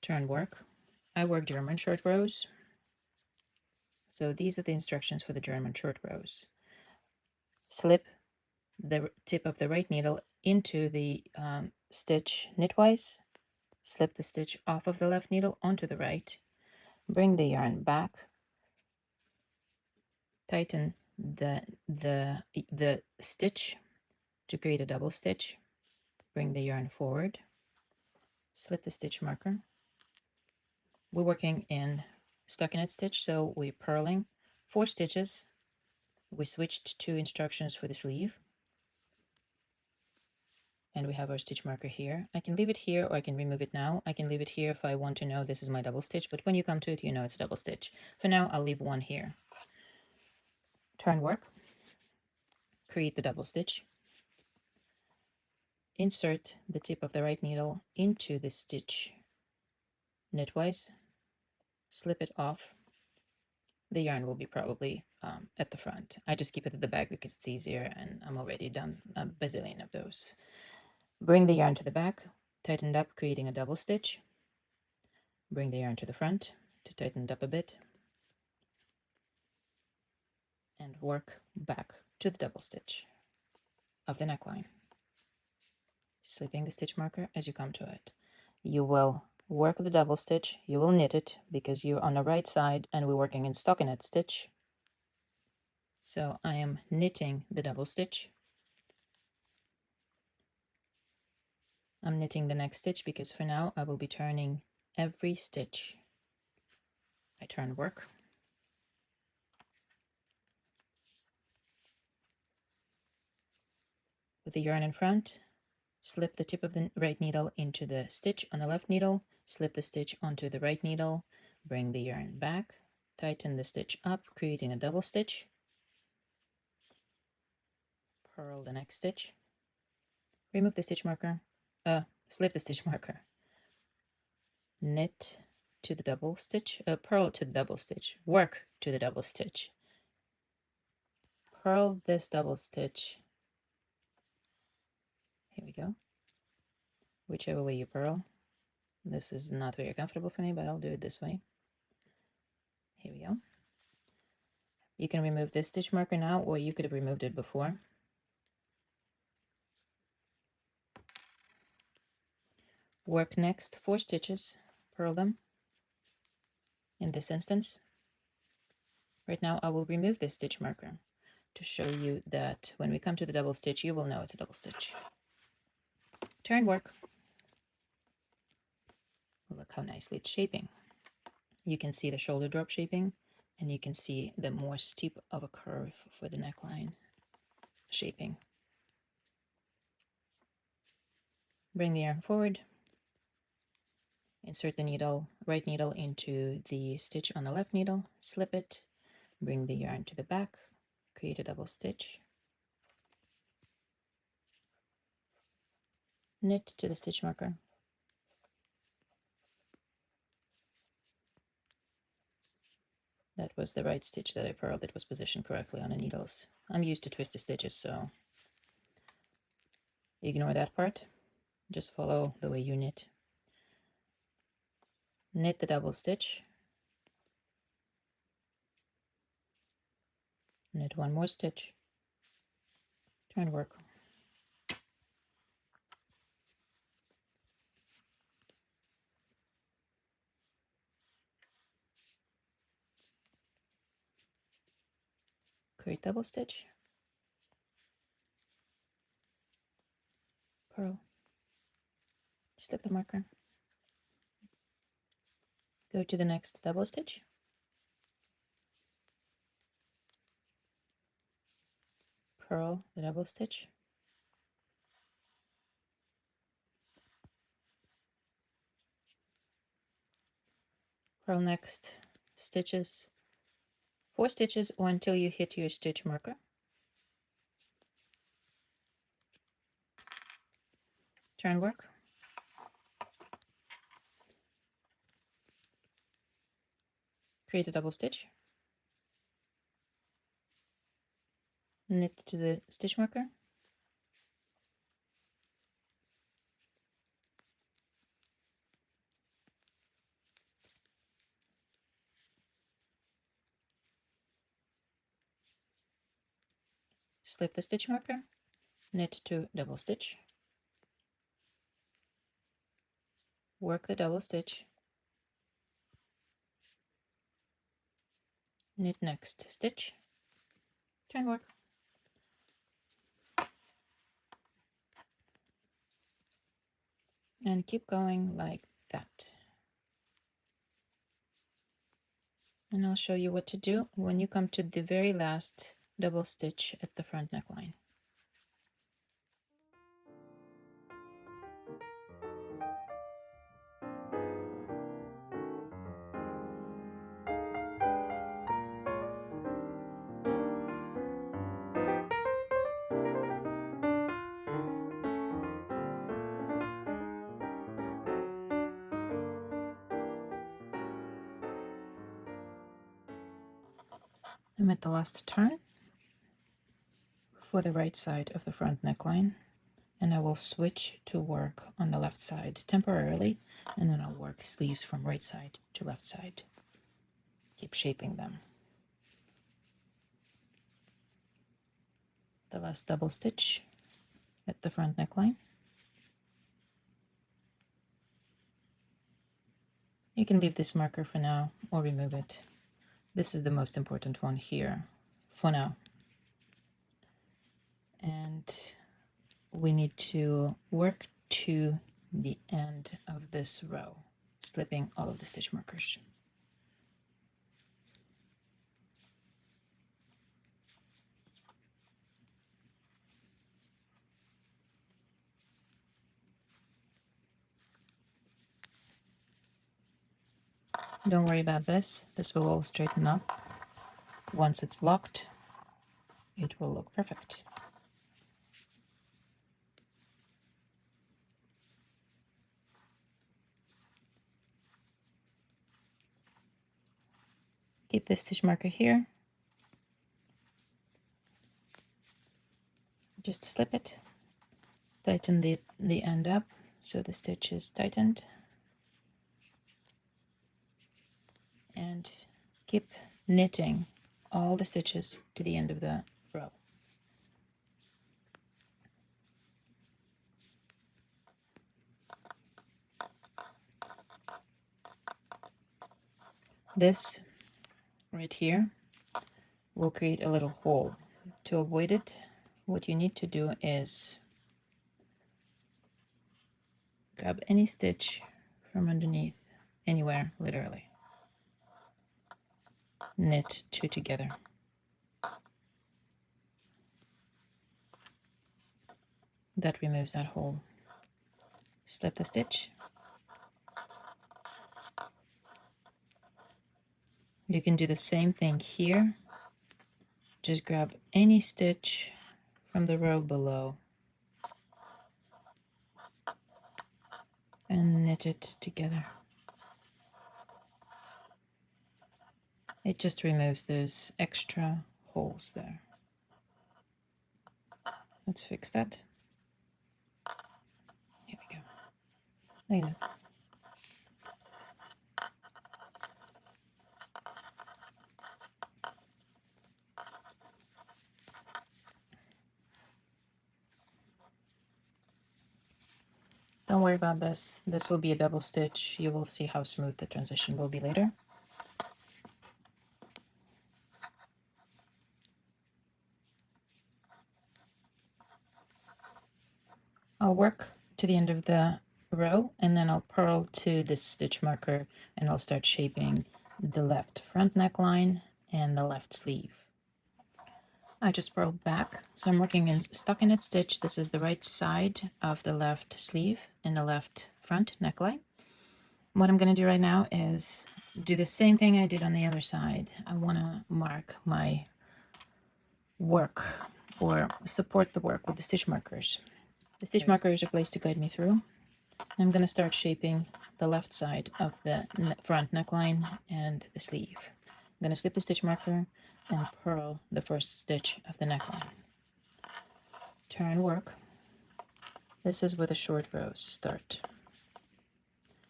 Turn work. I work German short rows. So these are the instructions for the German short rows. Slip the tip of the right needle into the stitch knitwise, slip the stitch off of the left needle onto the right, bring the yarn back, tighten the stitch to create a double stitch, bring the yarn forward, slip the stitch marker. We're working in stockinette stitch, so we're purling 4 stitches. We switched to instructions for the sleeve, and we have our stitch marker here. I can leave it here or I can remove it now. I can leave it here if I want to know this is my double stitch, but when you come to it, you know it's double stitch. For now, I'll leave one here. Turn work, create the double stitch, insert the tip of the right needle into the stitch knitwise, slip it off. The yarn will be probably at the front. I just keep it at the back because it's easier, and I'm already done a bazillion of those. Bring the yarn to the back, tighten it up, creating a double stitch. Bring the yarn to the front to tighten it up a bit, and work back to the double stitch of the neckline, slipping the stitch marker as you come to it. You will work the double stitch, you will knit it because you're on the right side and we're working in stockinette stitch. So I am knitting the double stitch. I'm knitting the next stitch because for now I will be turning every stitch I turn work. With the yarn in front, slip the tip of the right needle into the stitch on the left needle, slip the stitch onto the right needle, bring the yarn back, tighten the stitch up, creating a double stitch, purl the next stitch, remove the stitch marker, slip the stitch marker, knit to the double stitch, purl to the double stitch, work to the double stitch, purl this double stitch. Here we go. Whichever way you purl. This is not very comfortable for me, but I'll do it this way. Here we go. You can remove this stitch marker now, or you could have removed it before. Work next 4 stitches, purl them. In this instance, right now I will remove this stitch marker to show you that when we come to the double stitch, you will know it's a double stitch. Turn work. Look how nicely it's shaping. You can see the shoulder drop shaping, and you can see the more steep of a curve for the neckline shaping. Bring the yarn forward. Insert the needle, right needle into the stitch on the left needle, slip it, bring the yarn to the back, create a double stitch, knit to the stitch marker. That was the right stitch that I purled. It was positioned correctly on the needles. I'm used to twisted stitches, so ignore that part. Just follow the way you knit. Knit the double stitch. Knit one more stitch. Turn work. Create double stitch. Purl. Slip the marker. Go to the next double stitch. Purl the double stitch. Purl next stitches, 4 stitches, or until you hit your stitch marker. Turn work. Create a double stitch. Knit to the stitch marker. Slip the stitch marker. Knit to double stitch. Work the double stitch. Knit next stitch. Turn work. And keep going like that. And I'll show you what to do when you come to the very last double stitch at the front neckline. I'm at the last turn for the right side of the front neckline, and I will switch to work on the left side temporarily, and then I'll work sleeves from right side to left side. Keep shaping them. The last double stitch at the front neckline. You can leave this marker for now or remove it. This is the most important one here for now. and we need to work to the end of this row, slipping all of the stitch markers. Don't worry about this. This will all straighten up. Once it's blocked, it will look perfect. Keep the stitch marker here. Just slip it. Tighten the end up so the stitch is tightened. And keep knitting all the stitches to the end of the row. This right here will create a little hole. To avoid it, what you need to do is grab any stitch from underneath, anywhere, literally. Knit two together. That removes that hole. Slip the stitch. You can do the same thing here. Just grab any stitch from the row below and knit it together. It just removes those extra holes there. Let's fix that. Here we go. Like that. Don't worry about this. This will be a double stitch. You will see how smooth the transition will be later. I'll work to the end of the row and then I'll purl to this stitch marker and I'll start shaping the left front neckline and the left sleeve. I just purled back, so I'm working in stockinette stitch. This is the right side of the left sleeve and the left front neckline. What I'm going to do right now is do the same thing I did on the other side. I want to mark my work or support the work with the stitch markers. The stitch marker is a place to guide me through. I'm going to start shaping the left side of the front neckline and the sleeve. I'm going to slip the stitch marker and purl the first stitch of the neckline. Turn work. This is where the short rows start.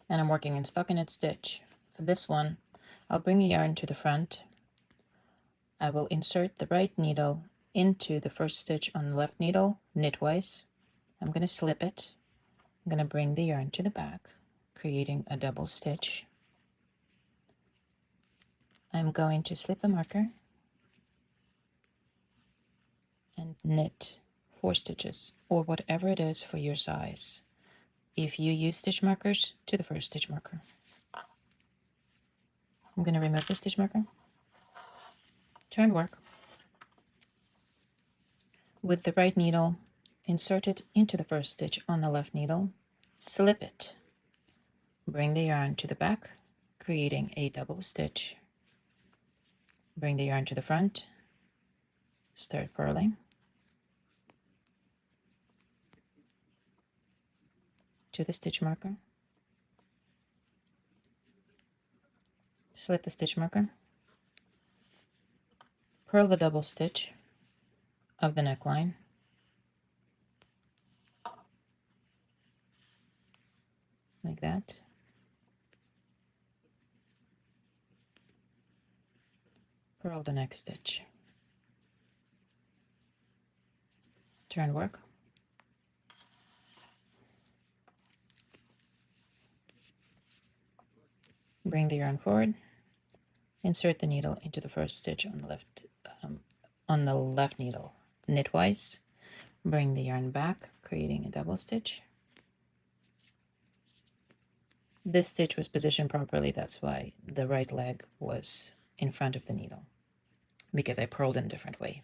And I'm working in stockinette stitch. For this one, I'll bring the yarn to the front. I will insert the right needle into the first stitch on the left needle, knitwise. I'm going to slip it. I'm going to bring the yarn to the back, creating a double stitch. I'm going to slip the marker and knit 4 stitches, or whatever it is for your size. If you use stitch markers, to the first stitch marker. I'm going to remove the stitch marker, turn work. With the right needle, insert it into the first stitch on the left needle, slip it, bring the yarn to the back, creating a double stitch. Bring the yarn to the front, start purling. To the stitch marker, slip the stitch marker, purl the double stitch of the neckline, like that. Purl the next stitch. Turn work. Bring the yarn forward, insert the needle into the first stitch on the left needle, knitwise, Bring the yarn back, creating a double stitch. This stitch was positioned properly, that's why the right leg was in front of the needle, because I purled in a different way.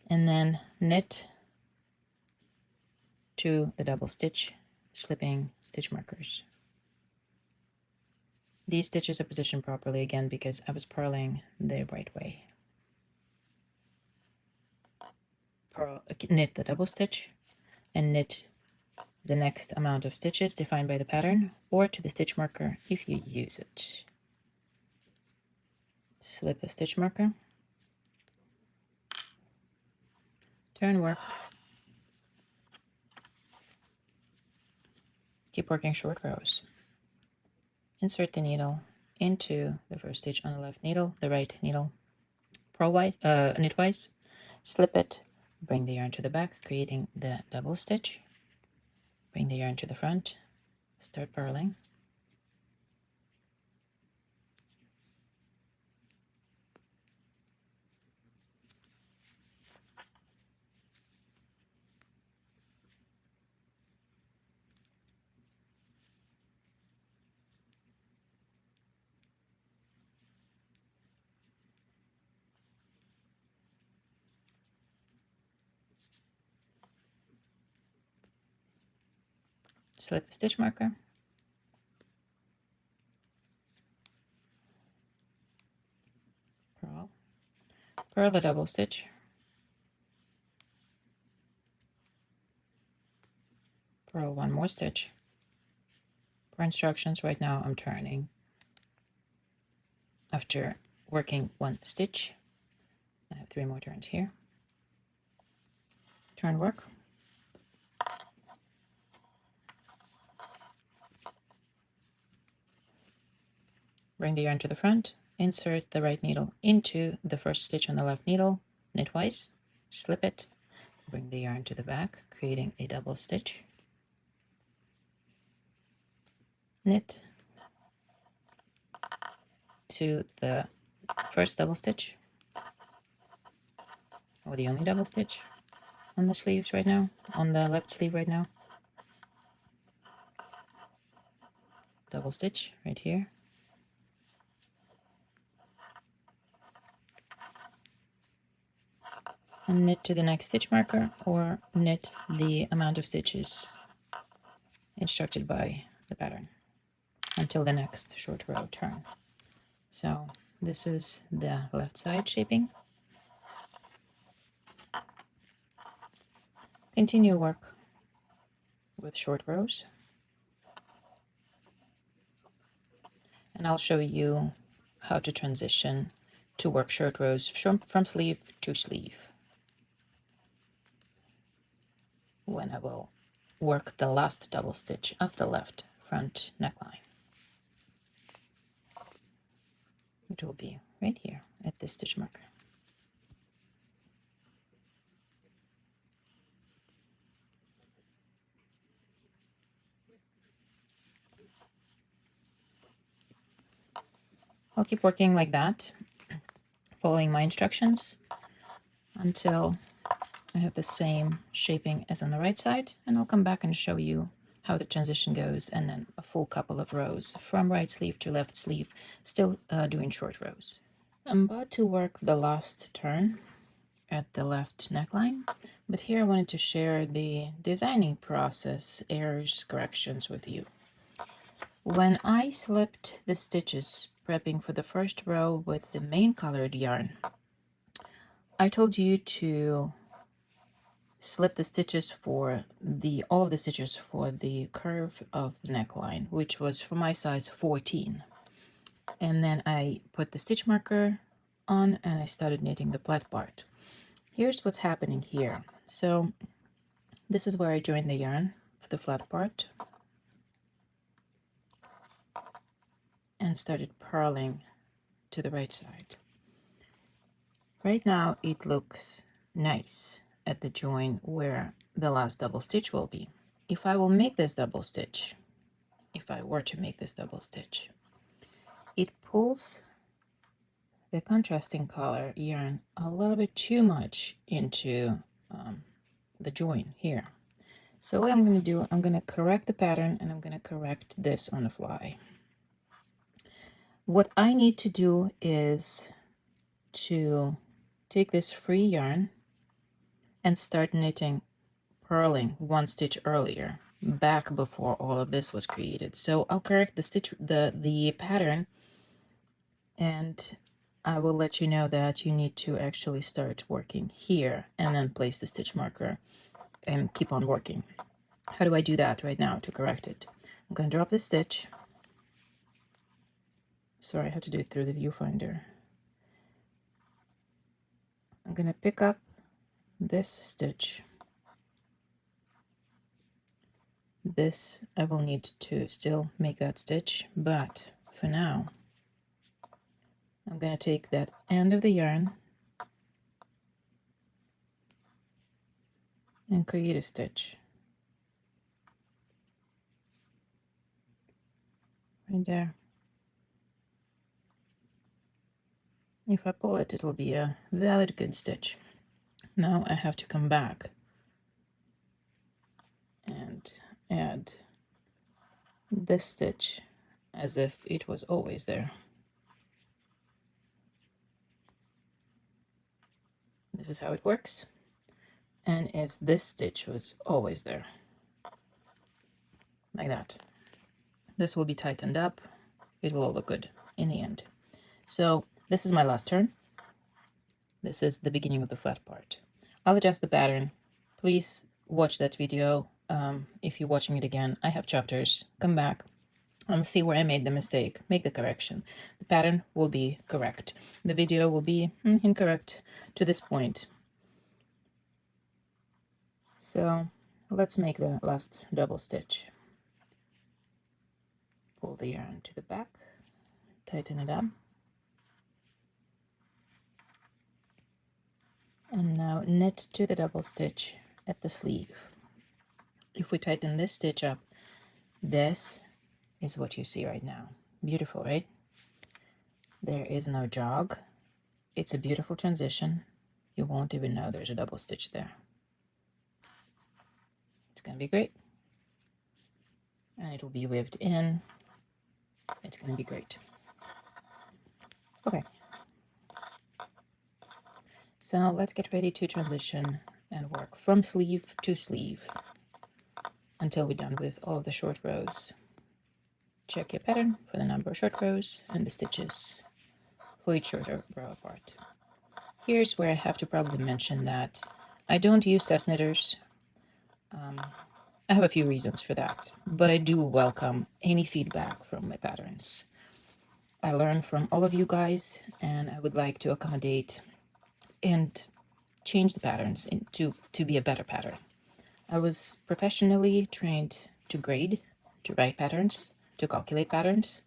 And then knit to the double stitch, slipping stitch markers. These stitches are positioned properly again because I was purling the right way. Knit the double stitch and knit the next amount of stitches defined by the pattern or to the stitch marker if you use it. Slip the stitch marker, turn work, keep working short rows. Insert the needle into the first stitch on the left needle, the right needle, knitwise, slip it, bring the yarn to the back, creating the double stitch, bring the yarn to the front, start purling. Slip the stitch marker, purl the double stitch, purl one more stitch. For instructions, right now I'm turning. After working one stitch, I have 3 more turns here. Turn work, bring the yarn to the front, insert the right needle into the first stitch on the left needle, knitwise, slip it, bring the yarn to the back, creating a double stitch, knit to the first double stitch, or the only double stitch on the sleeves right now, on the left sleeve right now, double stitch right here, and knit to the next stitch marker or knit the amount of stitches instructed by the pattern until the next short row turn. So this is the left side shaping. Continue work with short rows, and I'll show you how to transition to work short rows from sleeve to sleeve when I will work the last double stitch of the left front neckline. It will be right here at this stitch marker. I'll keep working like that, following my instructions until I have the same shaping as on the right side, and I'll come back and show you how the transition goes, and then a full couple of rows from right sleeve to left sleeve, still doing short rows. I'm about to work the last turn at the left neckline, but here I wanted to share the designing process, errors, corrections with you. When I slipped the stitches, prepping for the first row with the main colored yarn, I told you to slip the stitches for all of the stitches for the curve of the neckline, which was for my size 14. And then I put the stitch marker on and I started knitting the flat part. Here's what's happening here. So this is where I joined the yarn for the flat part and started purling to the right side. Right now it looks nice at the join where the last double stitch will be. If I will make this double stitch, if I were to make this double stitch, it pulls the contrasting color yarn a little bit too much into the join here. So what I'm going to do, I'm going to correct the pattern, and I'm going to correct this on the fly. What I need to do is to take this free yarn and start knitting, purling one stitch earlier, back before all of this was created. So I'll correct the stitch, the pattern, and I will let you know that you need to actually start working here and then place the stitch marker and keep on working. How do I do that right now to correct it? I'm going to drop the stitch. Sorry, I have to do it through the viewfinder. I'm going to pick up this stitch. This I will need to still make that stitch, but for now I'm going to take that end of the yarn and create a stitch right there. If I pull it, it'll be a valid good stitch. Now I have to come back and add this stitch as if it was always there. This is how it works. And if this stitch was always there, like that, this will be tightened up. It will all look good in the end. So this is my last turn. This is the beginning of the flat part. I'll adjust the pattern. Please watch that video. If you're watching it again, I have chapters. Come back and see where I made the mistake. Make the correction. The pattern will be correct. The video will be incorrect to this point. So let's make the last double stitch. Pull the yarn to the back, tighten it up. And now knit to the double stitch at the sleeve. If we tighten this stitch up, this is what you see right now. Beautiful, right? There is no jog. It's a beautiful transition. You won't even know there's a double stitch there. It's going to be great. And it'll be weaved in. It's going to be great. Okay. So let's get ready to transition and work from sleeve to sleeve until we're done with all of the short rows. Check your pattern for the number of short rows and the stitches for each short row apart. Here's where I have to probably mention that I don't use test knitters. I have a few reasons for that, but I do welcome any feedback from my patterns. I learn from all of you guys, and I would like to accommodate and change the patterns to be a better pattern. I was professionally trained to grade, to write patterns, to calculate patterns.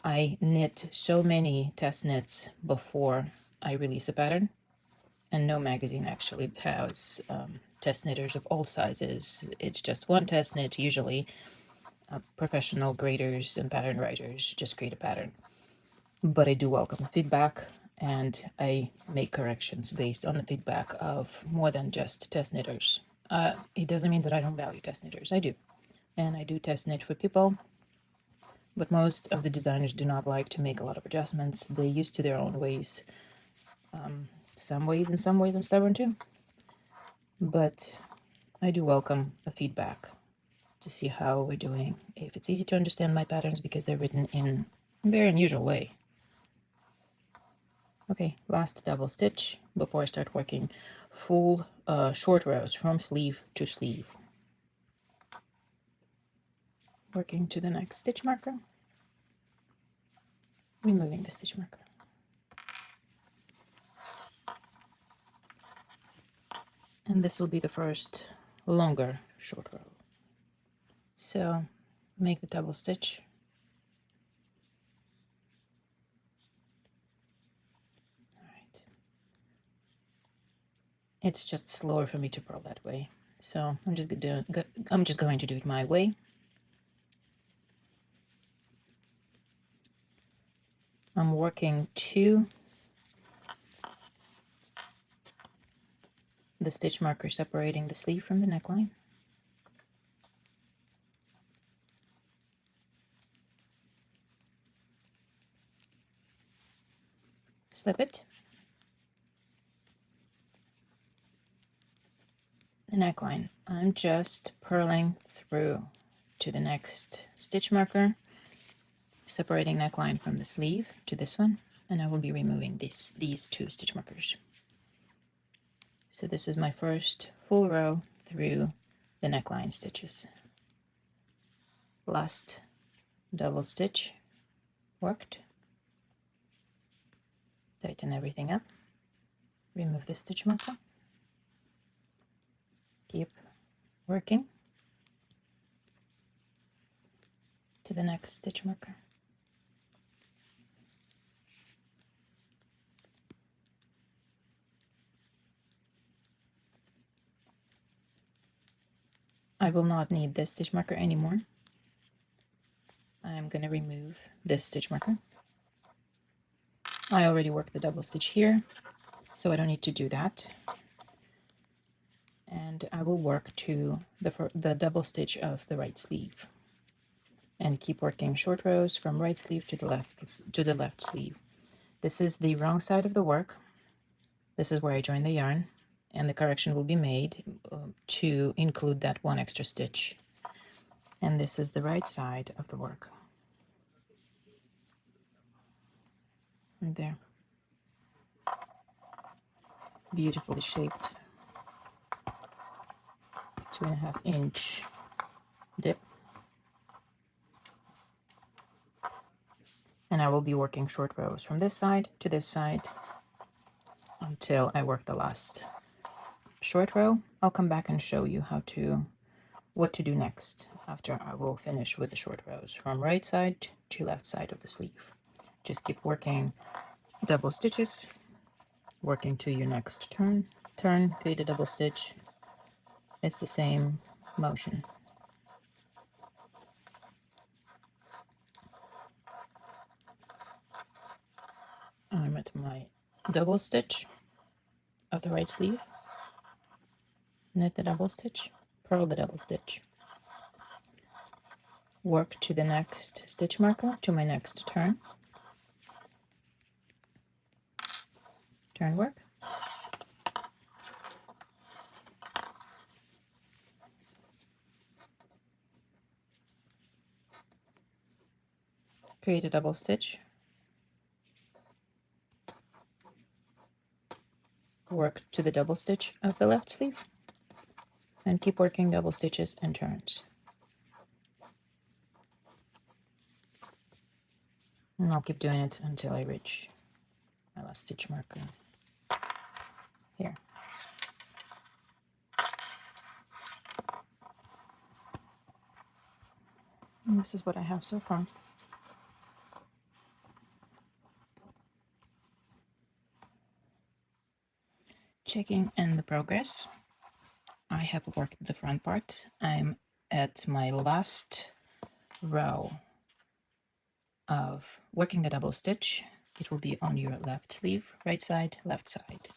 I knit so many test knits before I release a pattern, and no magazine actually has test knitters of all sizes. It's just one test knit usually. Professional graders and pattern writers just create a pattern. But I do welcome feedback, and I make corrections based on the feedback of more than just test knitters. It doesn't mean that I don't value test knitters. I do. And I do test knit for people, but most of the designers do not like to make a lot of adjustments. They're used to their own ways. Some ways I'm stubborn too. But I do welcome a feedback to see how we're doing. If it's easy to understand my patterns because they're written in a very unusual way. Okay, last double stitch before I start working full short rows from sleeve to sleeve. Working to the next stitch marker, removing the stitch marker. And this will be the first longer short row. So make the double stitch. All right. It's just slower for me to purl that way. So I'm just going to do it my way. I'm working to the stitch marker separating the sleeve from the neckline. Slip it. The neckline. I'm just purling through to the next stitch marker, separating neckline from the sleeve to this one, and I will be removing these two stitch markers. So this is my first full row through the neckline stitches. Last double stitch worked. Tighten everything up. Remove the stitch marker. Keep working to the next stitch marker. I will not need this stitch marker anymore. I'm going to remove this stitch marker. I already worked the double stitch here, so I don't need to do that. And I will work to the double stitch of the right sleeve and keep working short rows from right sleeve to the left sleeve. This is the wrong side of the work. This is where I join the yarn, and the correction will be made to include that one extra stitch. And this is the right side of the work. Right there. Beautifully shaped 2.5 inch dip. And I will be working short rows from this side to this side until I work the last short row. I'll come back and show you what to do next after I will finish with the short rows from right side to left side of the sleeve. Just keep working double stitches, working to your next turn, create a double stitch. It's the same motion. I'm at my double stitch of the right sleeve, knit the double stitch, purl the double stitch, work to the next stitch marker, to my next turn, turn work, create a double stitch, work to the double stitch of the left sleeve, and keep working double stitches and turns. And I'll keep doing it until I reach my last stitch marker here. And this is what I have so far. Checking in the progress. I have worked the front part. I'm at my last row of working the double stitch. It will be on your left sleeve, right side, left side.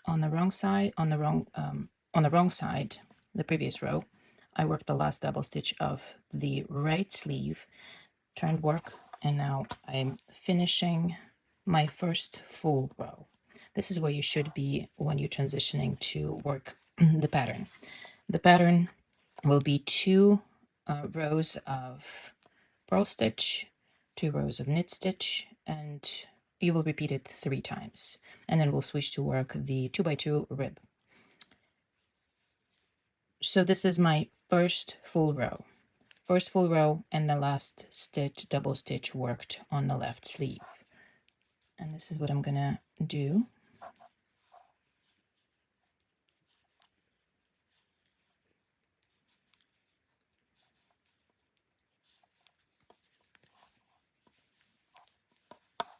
On the wrong side, on the wrong side, the previous row, I worked the last double stitch of the right sleeve, turned work, and now I'm finishing my first full row. This is where you should be when you're transitioning to work the pattern. The pattern will be 2 rows of purl stitch, 2 rows of knit stitch, and you will repeat it 3 times. And then we'll switch to work the 2x2 rib. So this is my first full row. First full row and the last stitch, double stitch worked on the left sleeve. And this is what I'm gonna do.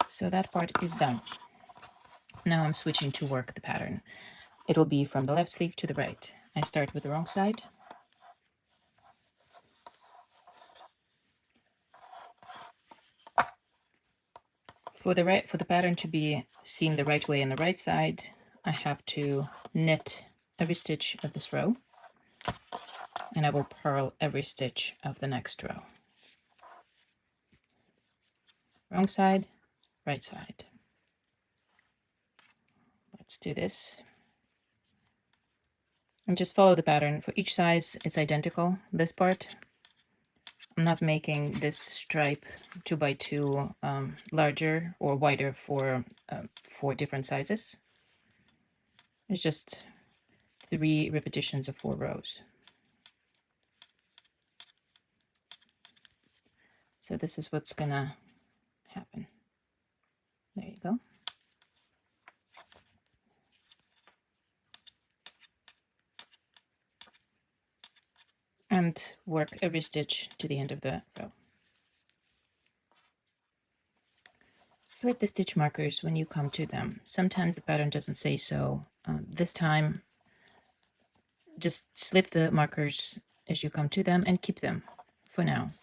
So that part is done. Now I'm switching to work the pattern. It will be from the left sleeve to the right. I start with the wrong side. For the pattern to be seen the right way on the right side, I have to knit every stitch of this row, and I will purl every stitch of the next row. Wrong side, right side. Let's do this. And just follow the pattern. For each size, it's identical. This part, I'm not making this stripe 2 by 2 larger or wider for different sizes. It's just 3 repetitions of 4 rows. So this is what's gonna happen. There you go. And work every stitch to the end of the row. Select the stitch markers when you come to them. Sometimes the pattern doesn't say so. This time, just slip the markers as you come to them and keep them for now.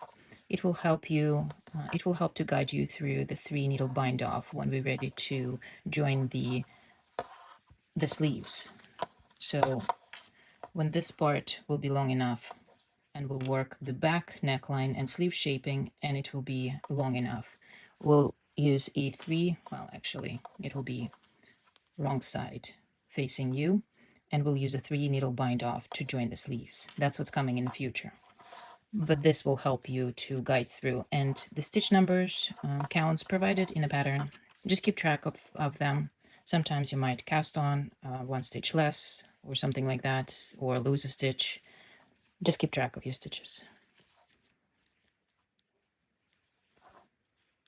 It will help you. It will help to guide you through the 3 needle bind off when we're ready to join the sleeves. So when this part will be long enough, and we'll work the back neckline and sleeve shaping, and it will be long enough. We'll use A3, well, actually, it will be wrong side facing you, and we'll use a 3 needle bind off to join the sleeves. That's what's coming in the future. But this will help you to guide through. And the stitch numbers, counts provided in a pattern, just keep track of them. Sometimes you might cast on 1 stitch less or something like that, or lose a stitch. Just keep track of your stitches.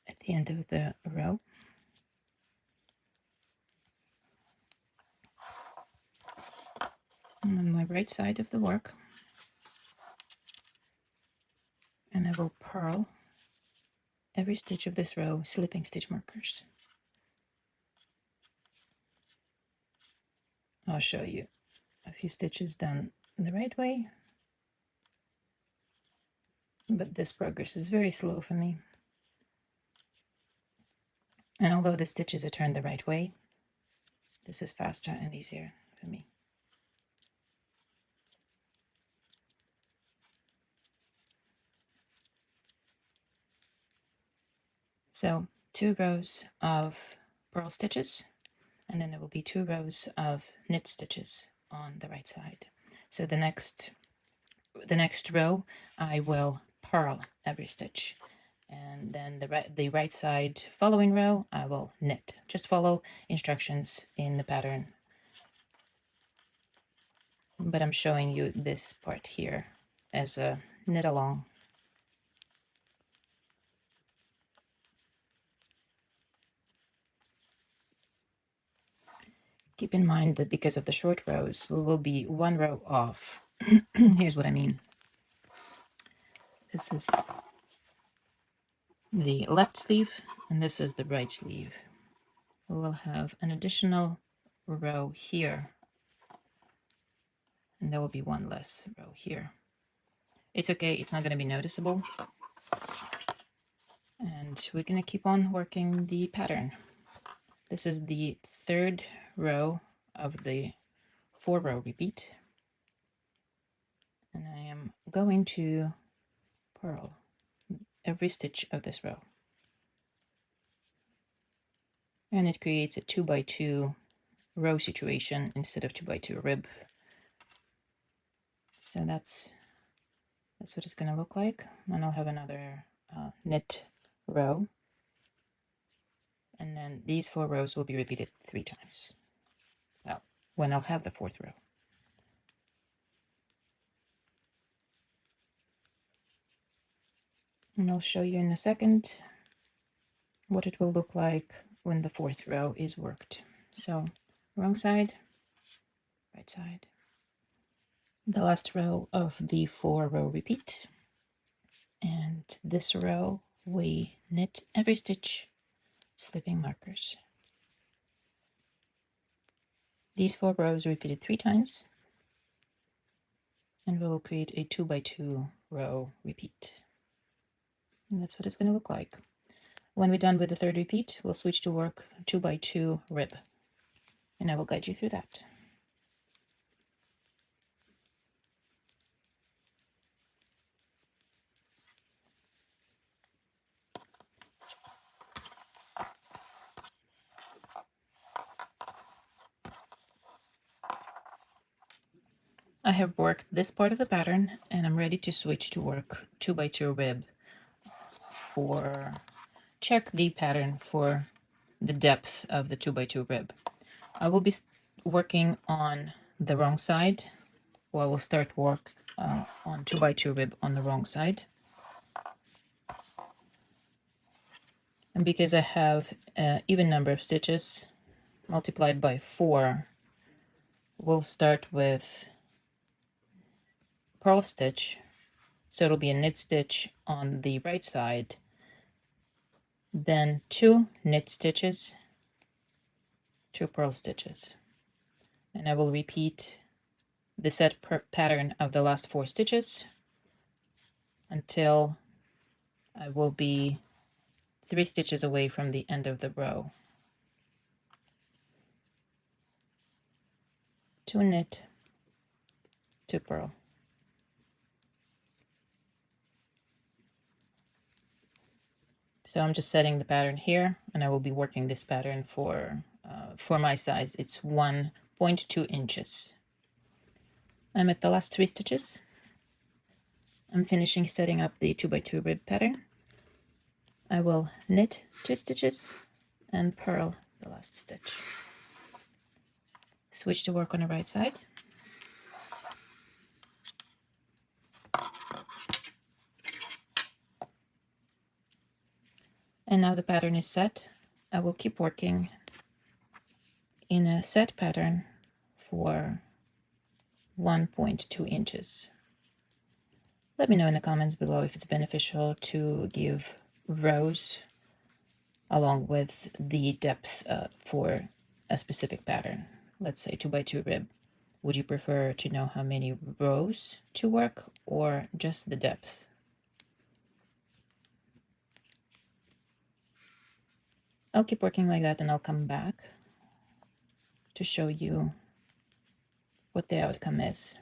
At the end of the row, I'm on my right side of the work, and I will purl every stitch of this row, slipping stitch markers. I'll show you a few stitches done the right way, but this progress is very slow for me. And although the stitches are turned the right way, this is faster and easier for me. So 2 rows of purl stitches, and then there will be 2 rows of knit stitches on the right side. So the next row, I will purl every stitch, and then the right side following row, I will knit. Just follow instructions in the pattern, but I'm showing you this part here as a knit along. Keep in mind that because of the short rows, we will be 1 row off. Here's what I mean. This is the left sleeve, and this is the right sleeve. We will have an additional row here, and there will be 1 less row here. It's okay, it's not going to be noticeable. And we're going to keep on working the pattern. This is the 3rd row of the 4-row repeat, and I am going to purl every stitch of this row. And it creates a 2 by 2 row situation instead of 2 by 2 rib. So that's what it's going to look like. And I'll have another knit row, and then these 4 rows will be repeated 3 times. Well, when I'll have the 4th row. And I'll show you in a second what it will look like when the 4th row is worked. So wrong side, right side. The last row of the 4-row repeat, and this row we knit every stitch, slipping markers. These 4 rows repeated 3 times, and we will create a 2 by 2 row repeat. And that's what it's going to look like. When we're done with the 3rd repeat, we'll switch to work 2 by 2 rib. and I will guide you through that. I have worked this part of the pattern and I'm ready to switch to work 2x2 rib for check the pattern for the depth of the 2x2 rib. I will be working on the wrong side, or I will start work on 2x2 rib on the wrong side. And because I have an even number of stitches multiplied by 4, we'll start with purl stitch. So it'll be a knit stitch on the right side, then 2 knit stitches, 2 purl stitches. And I will repeat the set pattern of the last 4 stitches until I will be 3 stitches away from the end of the row. 2 knit, 2 purl. So I'm just setting the pattern here, and I will be working this pattern for my size. It's 1.2 inches. I'm at the last 3 stitches. I'm finishing setting up the 2x2 rib pattern. I will knit 2 stitches and purl the last stitch. Switch to work on the right side. And now the pattern is set. I will keep working in a set pattern for 1.2 inches. Let me know in the comments below if it's beneficial to give rows along with the depth for a specific pattern. Let's say 2x2 rib. Would you prefer to know how many rows to work or just the depth? I'll keep working like that and I'll come back to show you what the outcome is.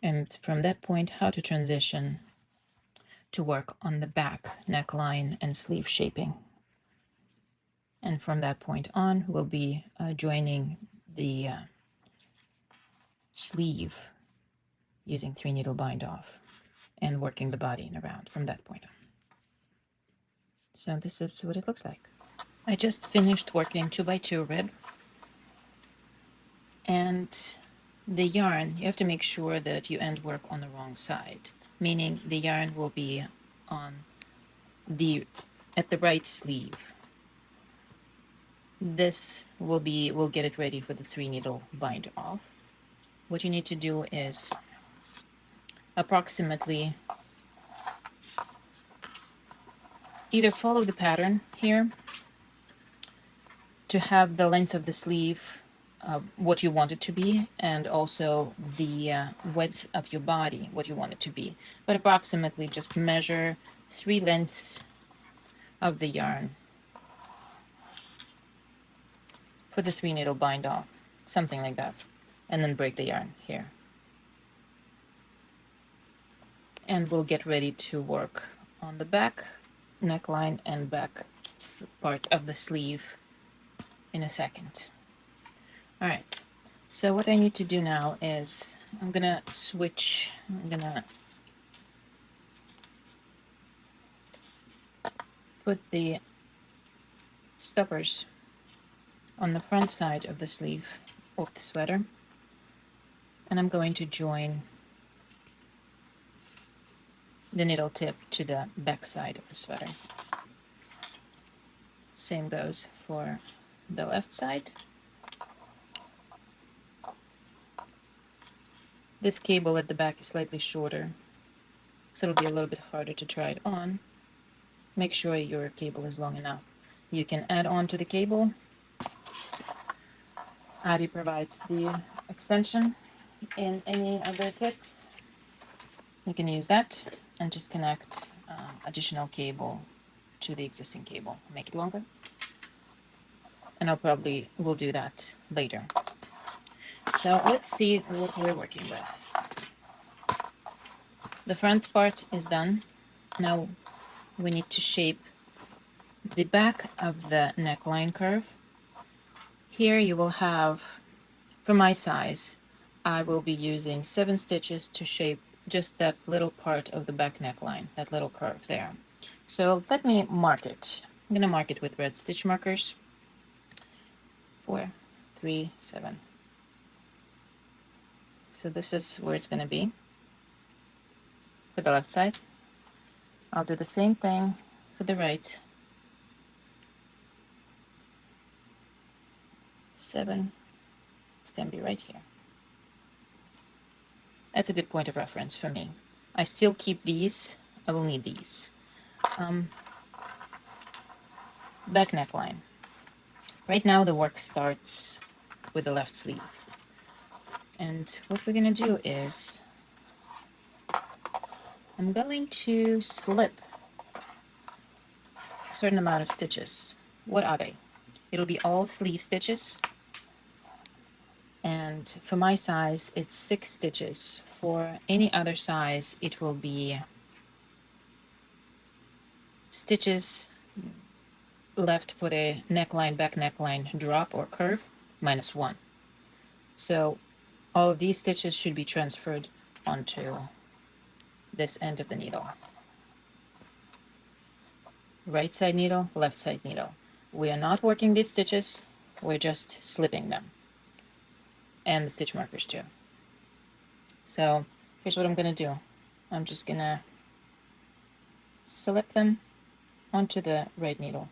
And from that point, how to transition to work on the back neckline and sleeve shaping. And from that point on, we'll be joining the sleeve using 3 needle bind off and working the body and around from that point on. So this is what it looks like. I just finished working 2x2 rib, and the yarn, you have to make sure that you end work on the wrong side, meaning the yarn will be on at the right sleeve. This will get it ready for the 3 needle bind off. What you need to do is approximately either follow the pattern here to have the length of the sleeve what you want it to be, and also the width of your body, what you want it to be. But approximately just measure 3 lengths of the yarn for the 3 needle bind off, something like that, and then break the yarn here. And we'll get ready to work on the back neckline and back part of the sleeve in a second. All right, so what I need to do now is I'm gonna put the stoppers on the front side of the sleeve of the sweater, and I'm going to join the needle tip to the back side of the sweater. Same goes for the left side. This cable at the back is slightly shorter, so it'll be a little bit harder to try it on. Make sure your cable is long enough. You can add on to the cable. Adi provides the extension in any of their kits. You can use that and just connect additional cable to the existing cable. Make it longer. and I'll probably will do that later. So let's see what we're working with. The front part is done. Now we need to shape the back of the neckline curve. Here you will have, for my size, I will be using 7 stitches to shape just that little part of the back neckline, that little curve there. So let me mark it. I'm going to mark it with red stitch markers. 4, 3, 7. So this is where it's going to be for the left side. I'll do the same thing for the right. 7. It's going to be right here. That's a good point of reference for me. I still keep these. I will need these. Back neckline. Right now the work starts with the left sleeve. And what we're going to do is I'm going to slip a certain amount of stitches. What are they? It'll be all sleeve stitches. And for my size, it's 6 stitches. For any other size, it will be stitches left for the neckline, back neckline drop or curve, -1. So all of these stitches should be transferred onto this end of the needle. Right side needle, left side needle. We are not working these stitches, we're just slipping them. And the stitch markers too. So here's what I'm going to do. I'm just going to slip them onto the right needle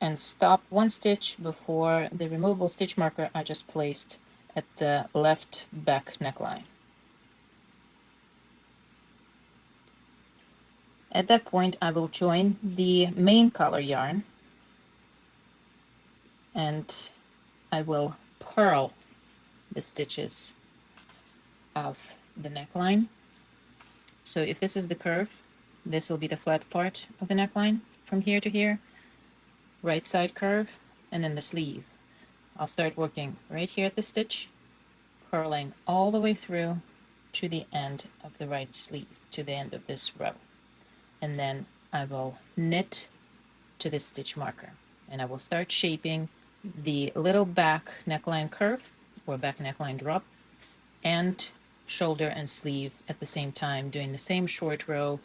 and stop 1 stitch before the removable stitch marker I just placed at the left back neckline. At that point, I will join the main color yarn and I will purl the stitches of the neckline. So if this is the curve, this will be the flat part of the neckline from here to here, right side curve, and then the sleeve. I'll start working right here at the stitch, purling all the way through to the end of the right sleeve, to the end of this row. And then I will knit to this stitch marker, and I will start shaping the little back neckline curve or back neckline drop and shoulder and sleeve at the same time, doing the same short row,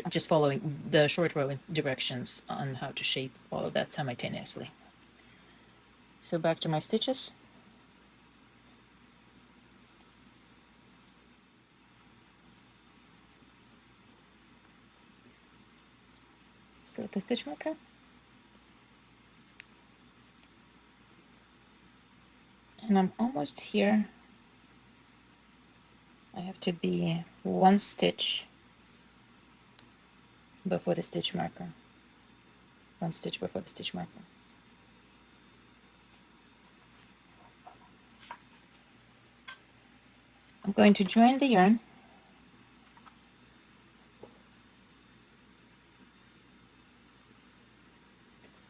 just following the short row directions on how to shape all of that simultaneously. So back to my stitches. Slip the stitch marker. And I'm almost here. I have to be 1 stitch before the stitch marker. 1 stitch before the stitch marker. I'm going to join the yarn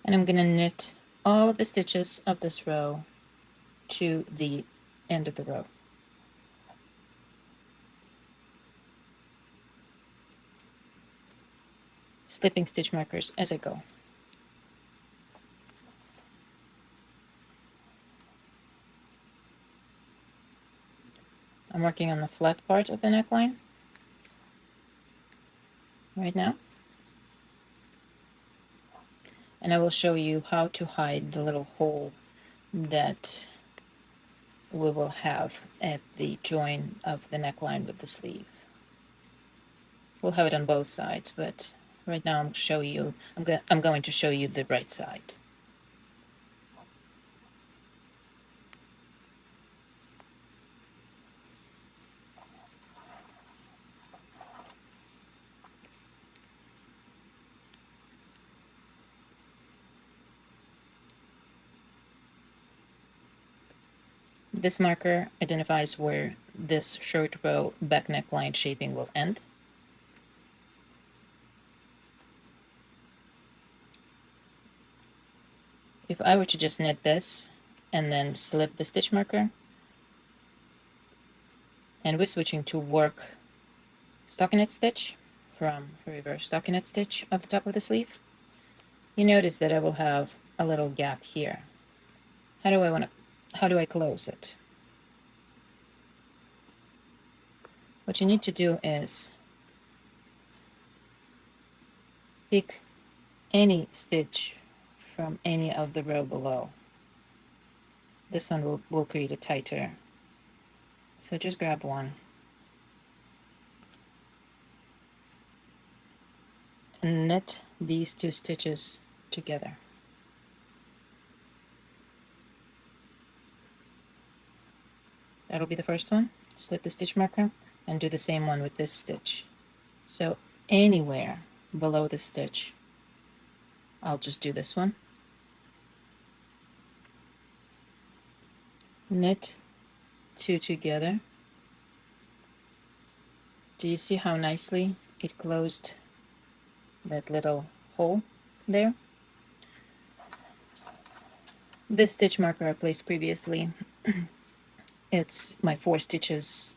and I'm going to knit all of the stitches of this row to the end of the row. Slipping stitch markers as I go. I'm working on the flat part of the neckline right now. And I will show you how to hide the little hole that we will have at the join of the neckline with the sleeve. We'll have it on both sides, but right now I'm going to show you the right side. This marker identifies where this short row back neckline shaping will end. If I were to just knit this and then slip the stitch marker, and we're switching to work stockinette stitch from reverse stockinette stitch at the top of the sleeve, you notice that I will have a little gap here. How do I close it? What you need to do is pick any stitch from any of the row below. This one will create a tighter. So just grab one and knit these two stitches together. That'll be the first one. Slip the stitch marker and do the same one with this stitch. So anywhere below the stitch, I'll just do this one. Knit two together. Do you see how nicely it closed that little hole there? This stitch marker I placed previously, it's my 4 stitches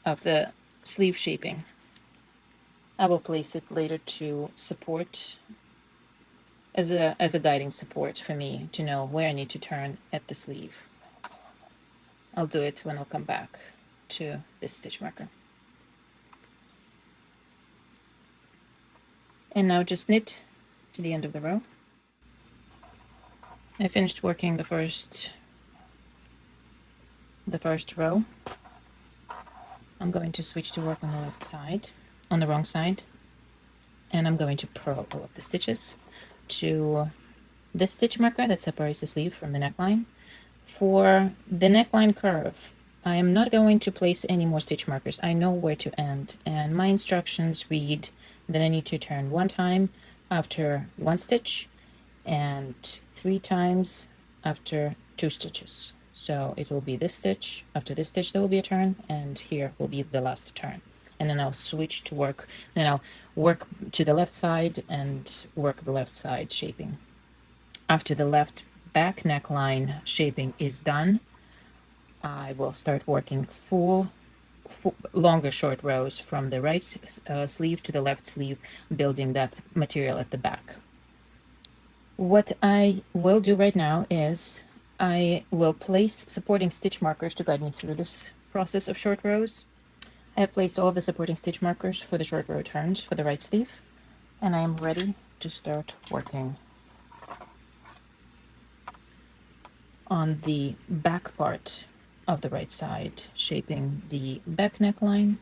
of the sleeve shaping. I will place it later to support, as a guiding support for me to know where I need to turn at the sleeve. I'll do it when I'll come back to this stitch marker. And now just knit to the end of the row. I finished working the first row. I'm going to switch to work on the left side, on the wrong side, and I'm going to purl all of the stitches to this stitch marker that separates the sleeve from the neckline. For the neckline curve, I am not going to place any more stitch markers. I know where to end, and my instructions read that I need to turn 1 time after 1 stitch and 3 times after 2 stitches. So it will be this stitch, after this stitch there will be a turn, and here will be the last turn. And then I'll switch to work, then I'll work to the left side and work the left side shaping. After the left back neckline shaping is done, I will start working longer short rows from the right sleeve to the left sleeve, building that material at the back. What I will do right now is I will place supporting stitch markers to guide me through this process of short rows. I have placed all of the supporting stitch markers for the short row turns for the right sleeve, and I am ready to start working on the back part of the right side, shaping the back neckline,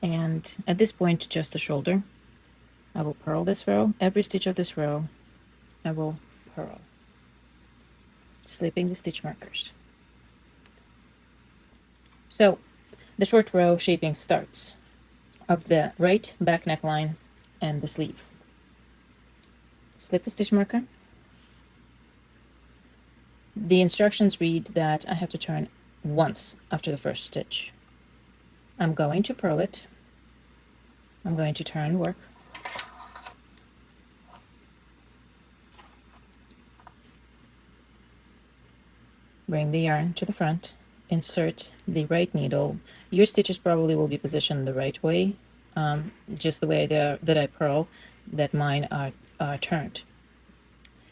and at this point just the shoulder. I will purl this row. Every stitch of this row I will purl, slipping the stitch markers. So the short row shaping starts of the right back neckline and the sleeve. Slip the stitch marker. The instructions read that I have to turn once after the first stitch. I'm going to purl it. I'm going to turn work. Bring the yarn to the front, insert the right needle. Your stitches probably will be positioned the right way, just the way that I purl, that mine are turned.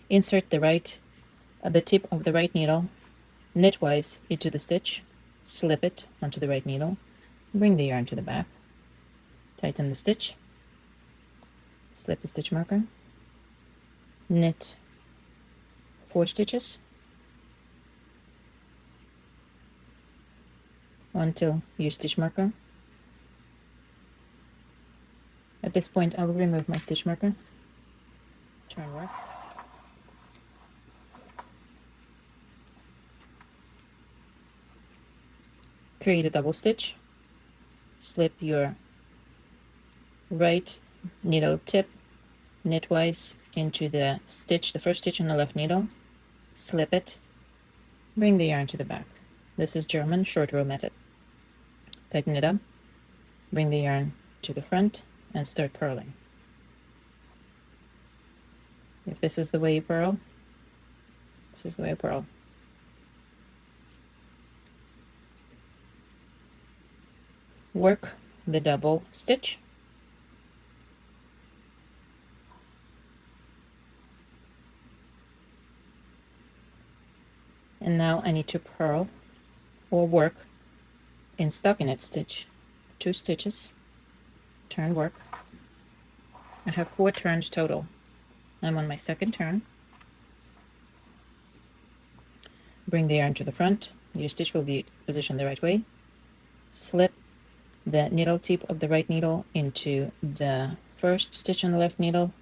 Insert the tip of the right needle knitwise into the stitch, slip it onto the right needle, bring the yarn to the back, tighten the stitch, slip the stitch marker, knit 4 stitches onto your stitch marker. At this point I will remove my stitch marker, turn work, create a double stitch, slip your right needle tip knitwise into the stitch, the first stitch on the left needle, slip it, bring the yarn to the back. This is German short row method. Tighten it up, bring the yarn to the front, and start purling. If this is the way you purl, This is the way I purl. Work the double stitch. And now I need to purl or work in stockinette stitch. 2 stitches, turn, work. I have 4 turns total. I'm on my second turn. Bring the yarn to the front. Your stitch will be positioned the right way. Slip the needle tip of the right needle into the first stitch on the left needle,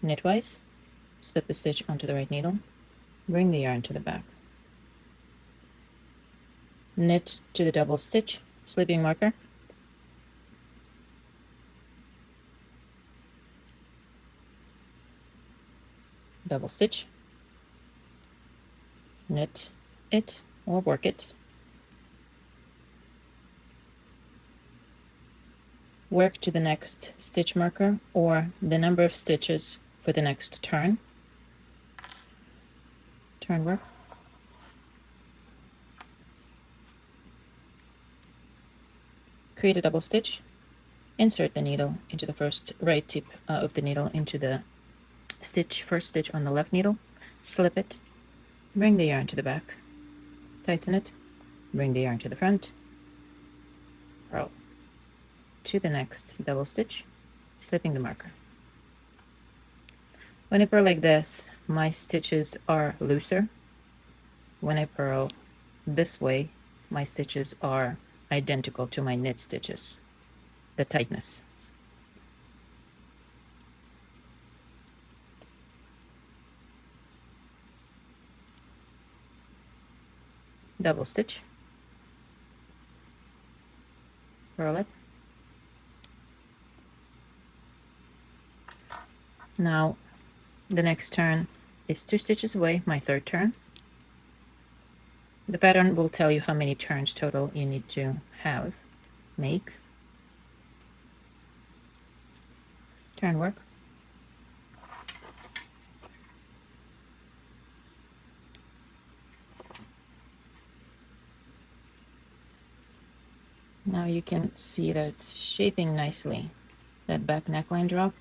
knitwise. Slip the stitch onto the right needle. Bring the yarn to the back. Knit to the double stitch, slipping marker. Double stitch. Knit it or work it. Work to the next stitch marker or the number of stitches for the next turn. Turn, work. Create a double stitch. Insert the needle into the first right tip of the needle into the first stitch on the left needle. Slip it. Bring the yarn to the back. Tighten it. Bring the yarn to the front. Purl to the next double stitch, slipping the marker. When I purl like this, my stitches are looser. When I purl this way, my stitches are identical to my knit stitches, the tightness. Double stitch, purl it. Now the next turn is 2 stitches away, my third turn. The pattern will tell you how many turns total you need to make. Turn, work. Now you can see that it's shaping nicely, that back neckline drop.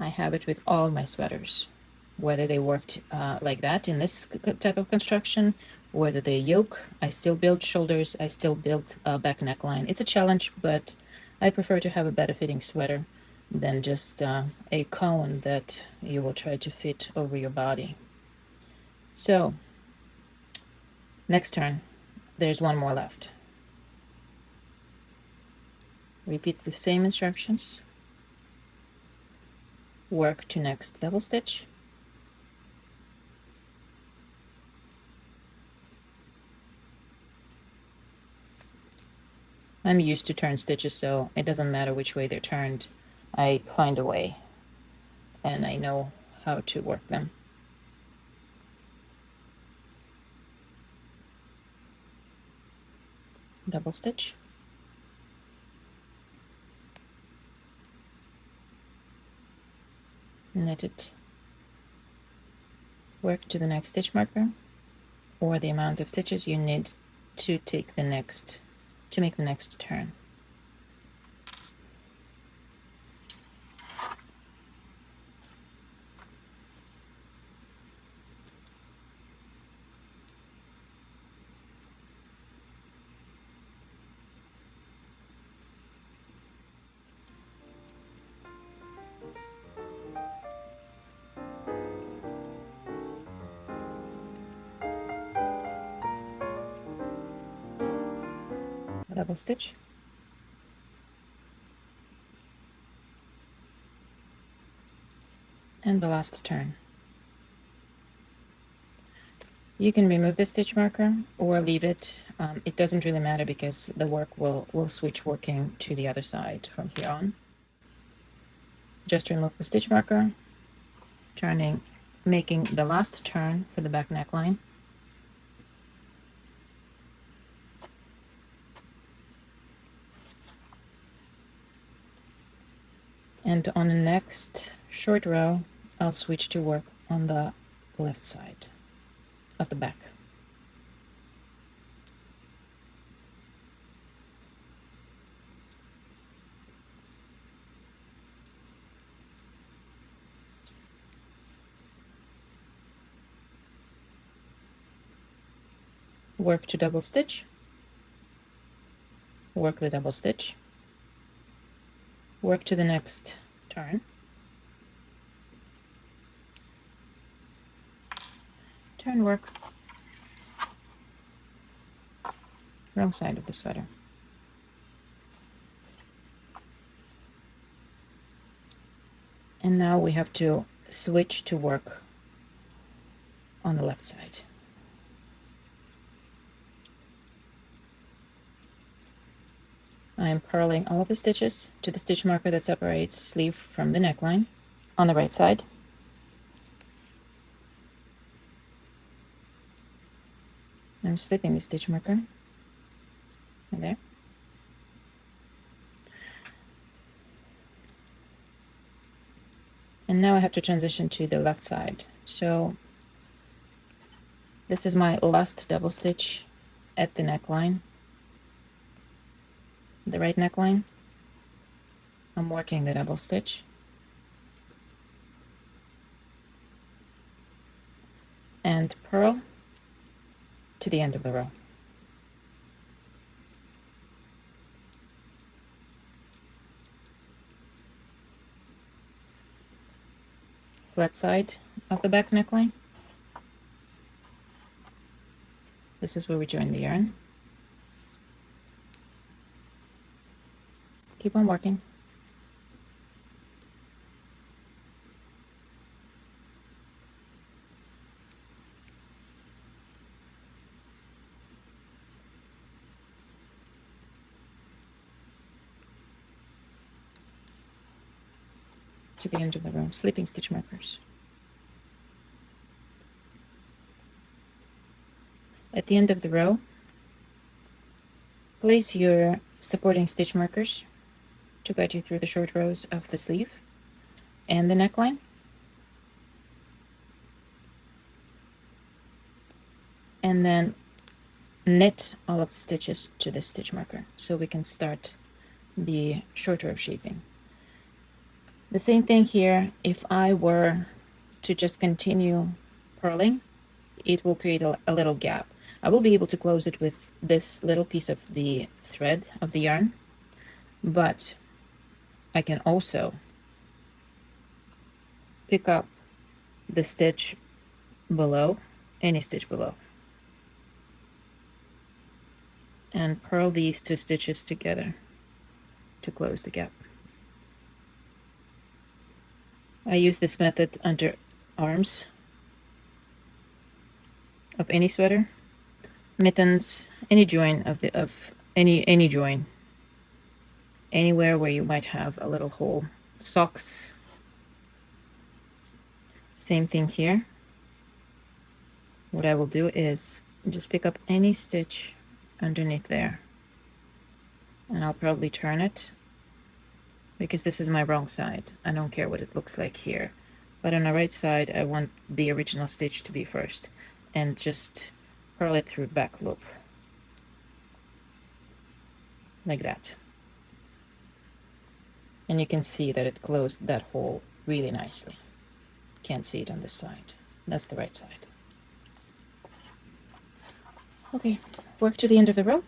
I have it with all my sweaters, whether they worked like that in this type of construction, whether they yoke. I still build shoulders, I still build back neckline. It's a challenge, but I prefer to have a better fitting sweater than just a cone that you will try to fit over your body. So next turn, there's 1 more left. Repeat the same instructions. Work to next double stitch. I'm used to turn stitches, so it doesn't matter which way they're turned. I find a way, and I know how to work them. Double stitch. Knit it. Work to the next stitch marker, or the amount of stitches you need to make the next turn. Double stitch. And the last turn. You can remove the stitch marker or leave it. It doesn't really matter because the work will switch working to the other side from here on. Just remove the stitch marker, making the last turn for the back neckline. And on the next short row, I'll switch to work on the left side of the back. Work to double stitch, work the double stitch, work to the next turn, turn work, wrong side of the sweater. And now we have to switch to work on the left side. I am purling all of the stitches to the stitch marker that separates sleeve from the neckline on the right side. I'm slipping the stitch marker right there. And now I have to transition to the left side. So this is my last double stitch at the neckline, the right neckline. I'm working the double stitch and purl to the end of the row. Flat side of the back neckline. This is where we join the yarn. Keep on working. To the end of the row, slipping stitch markers. At the end of the row, place your supporting stitch markers to guide you through the short rows of the sleeve and the neckline. And then knit all of the stitches to this stitch marker so we can start the short row shaping. The same thing here. If I were to just continue purling, it will create a little gap. I will be able to close it with this little piece of the thread of the yarn, but I can also pick up the stitch below, any stitch below, and purl these two stitches together to close the gap. I use this method under arms of any sweater, mittens, any join of any join, anywhere where you might have a little hole. Socks, same thing here. What I will do is just pick up any stitch underneath there, and I'll probably turn it because this is my wrong side. I don't care what it looks like here, but on the right side I want the original stitch to be first, and just purl it through back loop like that. And you can see that it closed that hole really nicely. Can't see it on this side. That's the right side. Okay, work to the end of the row.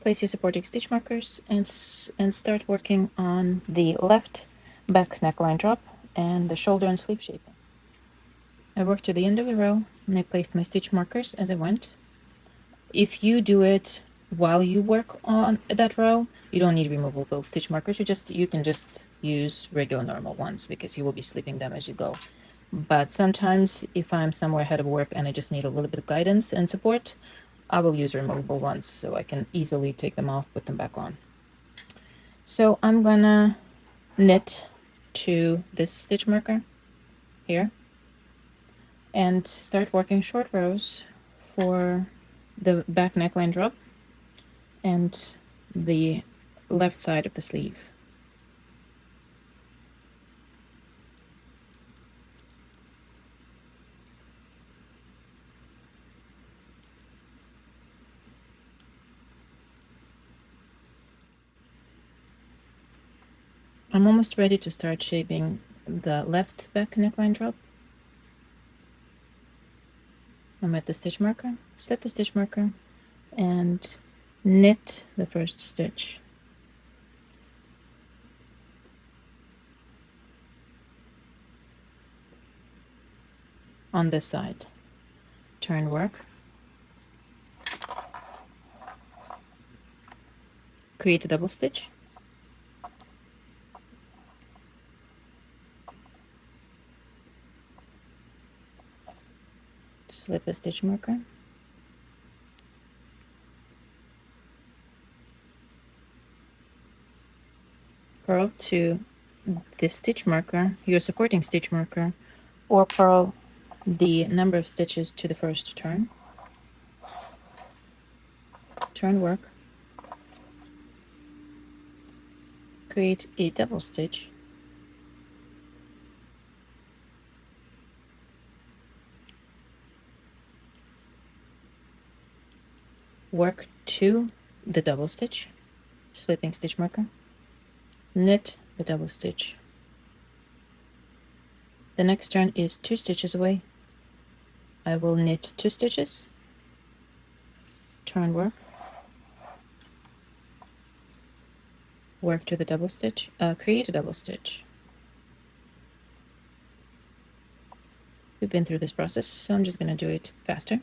Place your supporting stitch markers and start working on the left back neckline drop and the shoulder and sleeve shaping. I worked to the end of the row and I placed my stitch markers as I went. If you do it while you work on that row, you don't need removable stitch markers. You can just use regular normal ones because you will be slipping them as you go. But sometimes if I'm somewhere ahead of work and I just need a little bit of guidance and support, I will use removable ones so I can easily take them off, put them back on. So I'm gonna knit to this stitch marker here and start working short rows for the back neckline drop and the left side of the sleeve. I'm almost ready to start shaping the left back neckline drop. I'm at the stitch marker, set the stitch marker, and knit the first stitch. On this side. Turn work. Create a double stitch. Slip the stitch marker. Purl to this stitch marker, your supporting stitch marker, or purl the number of stitches to the first turn. Turn work. Create a double stitch. Work to the double stitch, slipping stitch marker, knit the double stitch. The next turn is 2 stitches away. I will knit 2 stitches, turn work, work to the double stitch, create a double stitch. We've been through this process, so I'm just going to do it faster.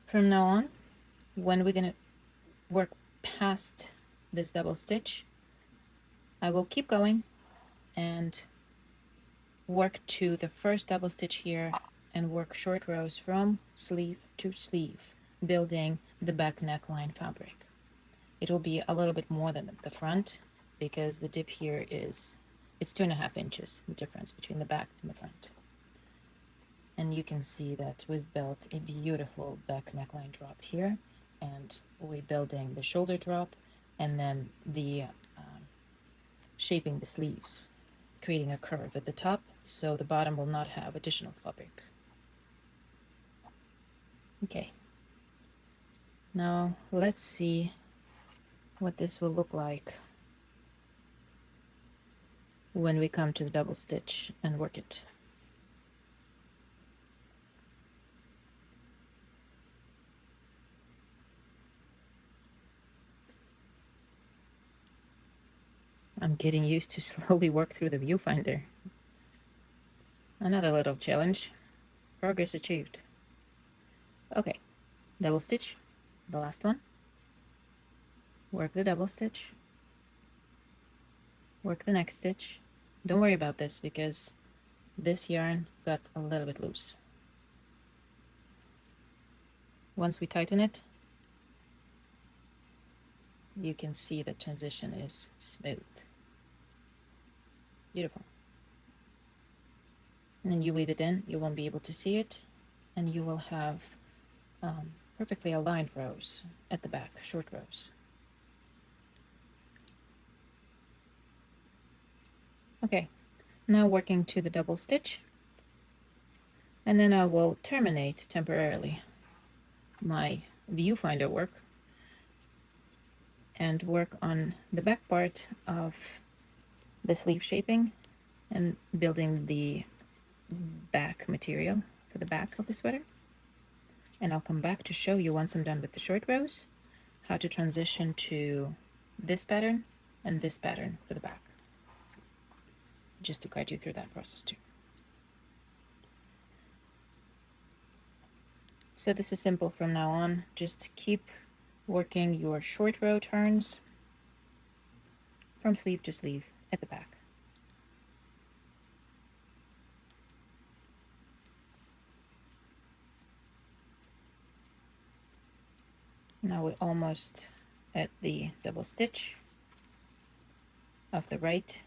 From now on, when we're going to work past this double stitch, I will keep going and work to the first double stitch here and work short rows from sleeve to sleeve, building the back neckline fabric. It will be a little bit more than the front because the dip here it's 2.5 inches, the difference between the back and the front. And you can see that we've built a beautiful back neckline drop here, and we're building the shoulder drop, and then the shaping the sleeves, creating a curve at the top so the bottom will not have additional fabric. Okay, now let's see what this will look like when we come to the double stitch and work it. I'm getting used to slowly work through the viewfinder. Another little challenge. Progress achieved. Okay, double stitch, the last one. Work the double stitch. Work the next stitch. Don't worry about this because this yarn got a little bit loose. Once we tighten it, you can see the transition is smooth. Beautiful. And then you weave it in, you won't be able to see it, and you will have perfectly aligned rows at the back, short rows. Okay, now working to the double stitch, and then I will terminate temporarily my viewfinder work and work on the back part of the sleeve shaping and building the back material for the back of the sweater. And I'll come back to show you once I'm done with the short rows how to transition to this pattern and this pattern for the back, just to guide you through that process too. So this is simple from now on. Just keep working your short row turns from sleeve to sleeve at the back. Now we're almost at the double stitch of the right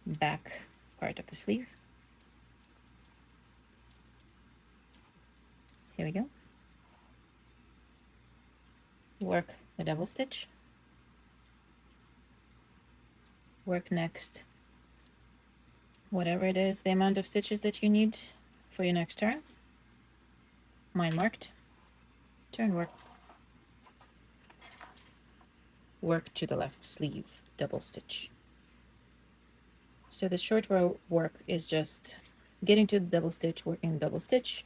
back part of the sleeve. Here we go. Work the double stitch. Work next whatever it is, the amount of stitches that you need for your next turn. Mine marked. Turn work. Work to the left sleeve, double stitch. So the short row work is just getting to the double stitch, working double stitch,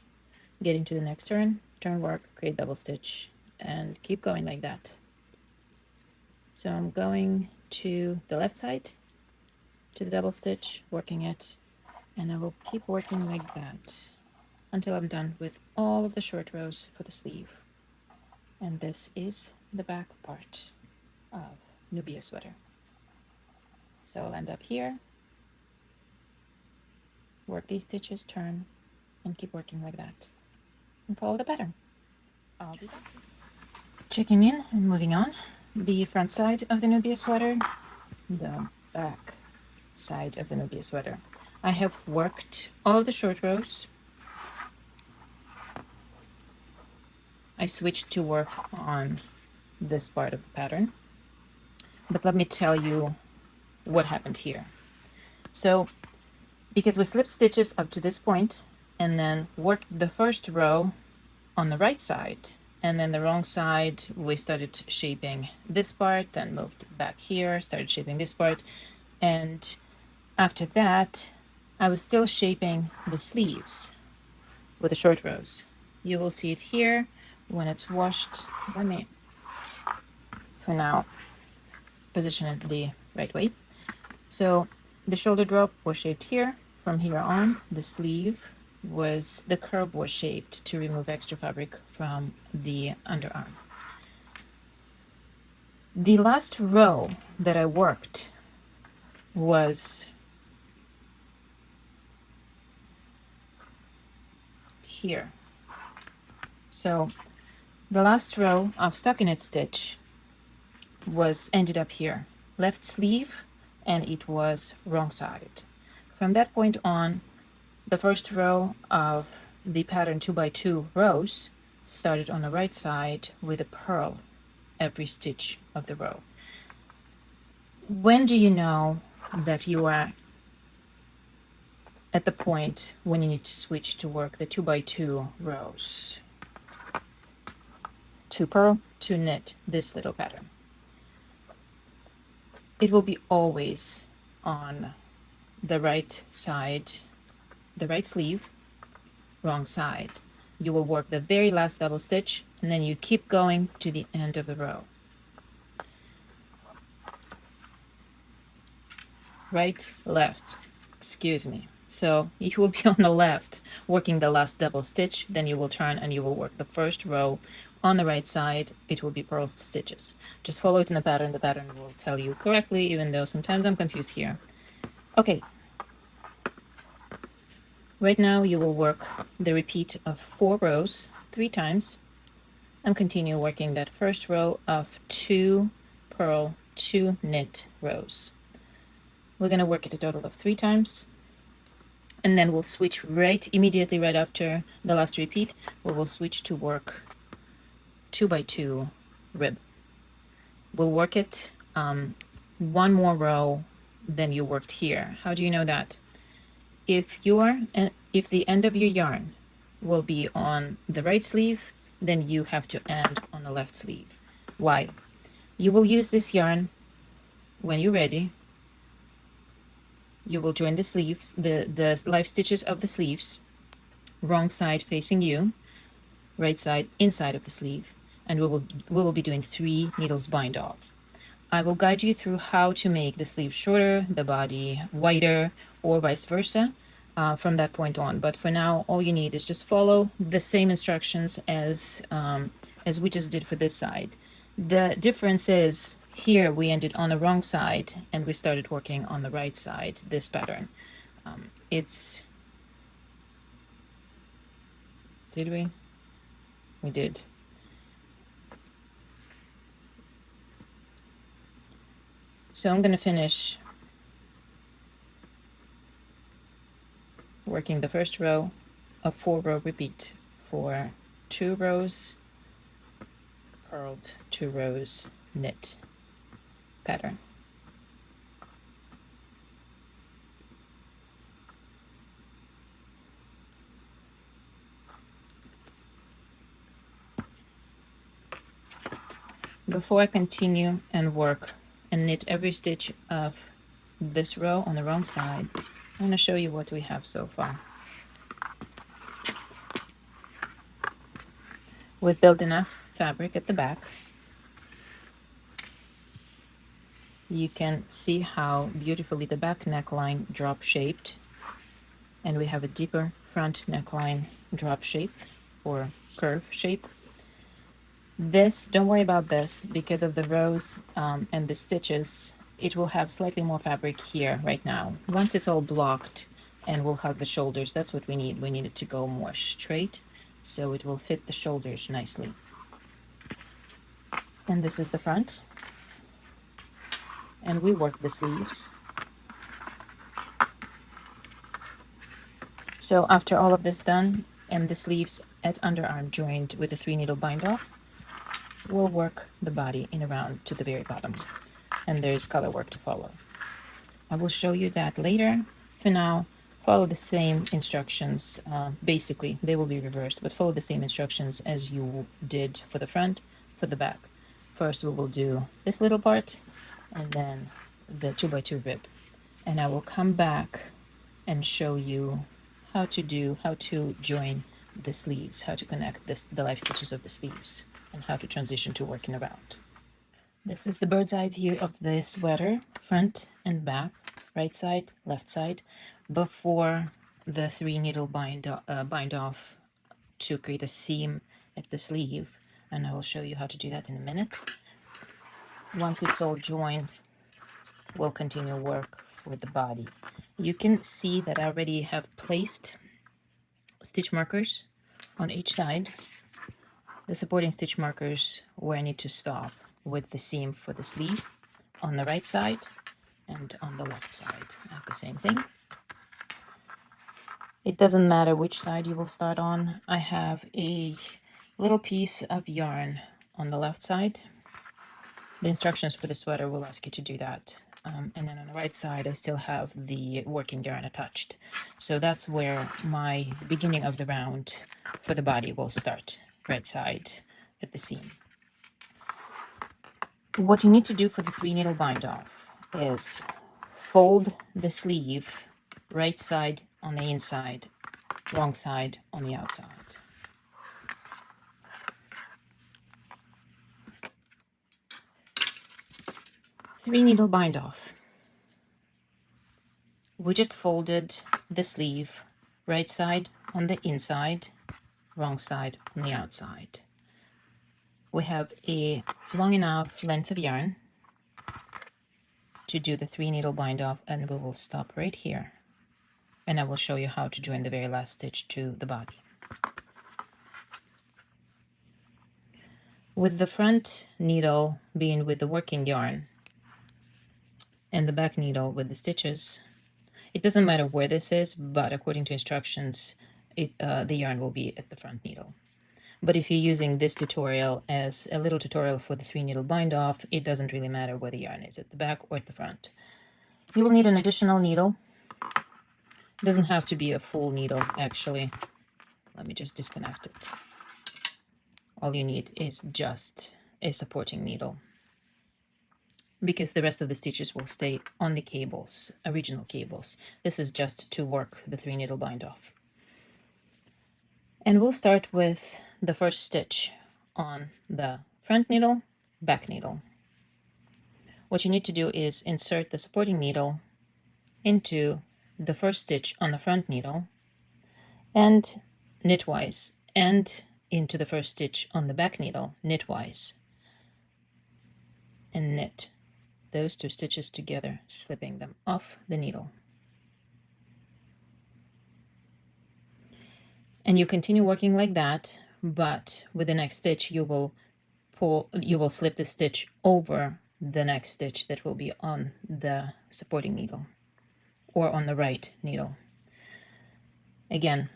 getting to the next turn, turn work, create double stitch, and keep going like that. So I'm going to the left side, to the double stitch, working it, and I will keep working like that until I'm done with all of the short rows for the sleeve. And this is the back part of Nubia sweater. So I'll end up here, work these stitches, turn, and keep working like that, and follow the pattern. I'll be back. Checking in and moving on. The front side of the Nubia sweater, the back side of the Nubia sweater. I have worked all of the short rows. I switched to work on this part of the pattern, but let me tell you what happened here. So because we slipped stitches up to this point and then worked the first row on the right side, and then the wrong side, we started shaping this part, then moved back here, started shaping this part, and after that I was still shaping the sleeves with the short rows. You will see it here when it's washed. Let me, for now, position it the right way. So the shoulder drop was shaped here. From here on, the sleeve was, the curve was shaped to remove extra fabric from the underarm. The last row that I worked was here. So the last row of stockinette stitch was ended up here, left sleeve, and it was wrong side. From that point on, the first row of the pattern 2x2 rows started on the right side with a purl every stitch of the row. When do you know that you are at the point when you need to switch to work the 2x2 rows? To purl, to knit this little pattern. It will be always on the right side, the right sleeve, wrong side. You will work the very last double stitch and then you keep going to the end of the row. Right, left, excuse me. So you will be on the left working the last double stitch, then you will turn and you will work the first row on the right side. It will be purled stitches. Just follow it in the pattern will tell you correctly, even though sometimes I'm confused here. Okay, right now you will work the repeat of 4 rows 3 times and continue working that first row of 2 purl, 2 knit rows. We're going to work it a total of 3 times, and then we'll switch immediately right after the last repeat. We will switch to work 2x2 rib. We'll work it 1 more row than you worked here. How do you know that? If the end of your yarn will be on the right sleeve, then you have to end on the left sleeve. Why? You will use this yarn when you're ready You will join the sleeves, the live stitches of the sleeves, wrong side facing you, right side inside of the sleeve, and we will be doing 3 needles bind off. I will guide you through how to make the sleeve shorter, the body wider, or vice versa from that point on. But for now, all you need is just follow the same instructions as we just did for this side. The difference is here we ended on the wrong side and we started working on the right side, this pattern. It's, did we? We did. So I'm going to finish working the first row of 4-row repeat for 2 rows purled, 2 rows knit pattern. Before I continue and work and knit every stitch of this row on the wrong side, I'm going to show you what we have so far. We've built enough fabric at the back. You can see how beautifully the back neckline drop shaped, and we have a deeper front neckline drop shape or curve shape. This, don't worry about this, because of the rows and the stitches, it will have slightly more fabric here right now. Once it's all blocked and we'll hug the shoulders, that's what we need. We need it to go more straight, so it will fit the shoulders nicely. And this is the front. And we work the sleeves. So after all of this done, and the sleeves at underarm joined with the 3 needle bind off, we'll work the body in around to the very bottom, and there's color work to follow. I will show you that later. For now, follow the same instructions. Basically, they will be reversed, but follow the same instructions as you did for the front, for the back. First, we will do this little part, and then the 2x2 rib. And I will come back and show you how to join the sleeves, how to connect the live stitches of the sleeves, and how to transition to working around. This is the bird's eye view of the sweater, front and back, right side, left side, before the 3 needle bind off to create a seam at the sleeve, and I will show you how to do that in a minute. Once it's all joined, we'll continue work with the body. You can see that I already have placed stitch markers on each side, the supporting stitch markers where I need to stop with the seam for the sleeve on the right side and on the left side. I have the same thing. It doesn't matter which side you will start on. I have a little piece of yarn on the left side. The instructions for the sweater will ask you to do that. And then on the right side, I still have the working yarn attached. So that's where my beginning of the round for the body will start, right side at the seam. What you need to do for the 3 needle bind off is fold the sleeve right side on the inside, wrong side on the outside. Three needle bind off. We just folded the sleeve right side on the inside, wrong side on the outside. We have a long enough length of yarn to do the 3 needle bind off, and we will stop right here, and I will show you how to join the very last stitch to the body. With the front needle being with the working yarn and the back needle with the stitches, it doesn't matter where this is, but according to instructions, the yarn will be at the front needle. But if you're using this tutorial as a little tutorial for the 3 needle bind off, it doesn't really matter where the yarn is, at the back or at the front. You will need an additional needle. It doesn't have to be a full needle, actually. Let me just disconnect it. All you need is just a supporting needle. because the rest of the stitches will stay on the cables, original cables. This is just to work the 3 needle bind off. And we'll start with the first stitch on the front needle, back needle. What you need to do is insert the supporting needle into the first stitch on the front needle and knitwise, and into the first stitch on the back needle knitwise, and knit those 2 stitches together, slipping them off the needle. And you continue working like that, but with the next stitch you will slip the stitch over the next stitch that will be on the supporting needle or on the right needle. Again,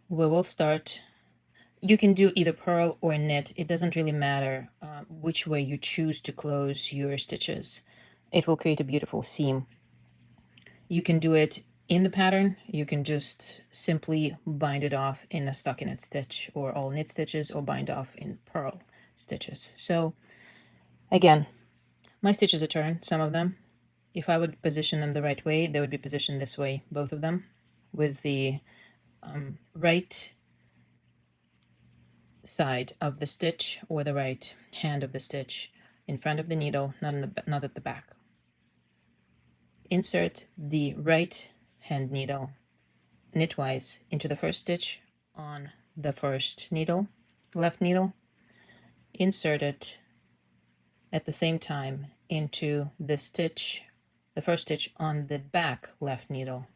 we will start, you can do either purl or knit, it doesn't really matter which way you choose to close your stitches. It will create a beautiful seam. You can do it in the pattern, you can just simply bind it off in a stockinette stitch or all knit stitches, or bind off in purl stitches. So again, my stitches are turned, some of them. If I would position them the right way, they would be positioned this way, both of them, with the right side of the stitch or the right hand of the stitch in front of the needle, not at the back. Insert the right hand needle knitwise into the first stitch on the first needle, left needle. Insert it at the same time into the stitch, the first stitch on the back left needle,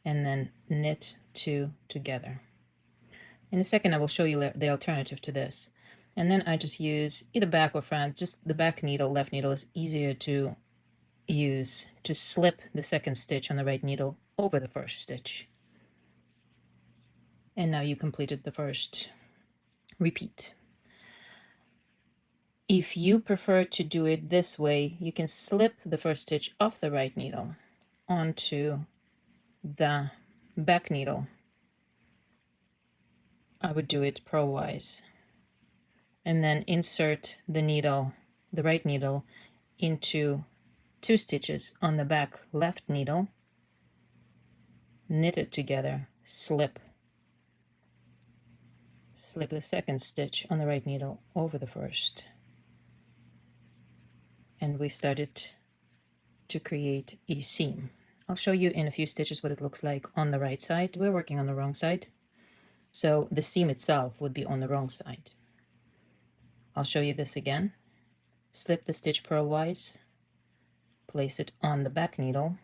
and then knit 2 together. In a second I will show you the alternative to this. And then I just use either back or front, just the back needle, left needle is easier to use to slip the second stitch on the right needle over the first stitch. And now you completed the first repeat. If you prefer to do it this way, you can slip the first stitch off the right needle onto the back needle. I would do it purlwise, and then insert the needle, the right needle, into 2 stitches on the back left needle, knit it together, slip the second stitch on the right needle over the first, and we started to create a seam. I'll show you in a few stitches what it looks like on the right side. We're working on the wrong side, so the seam itself would be on the wrong side. I'll show you this again. Slip the stitch purlwise, place it on the back needle.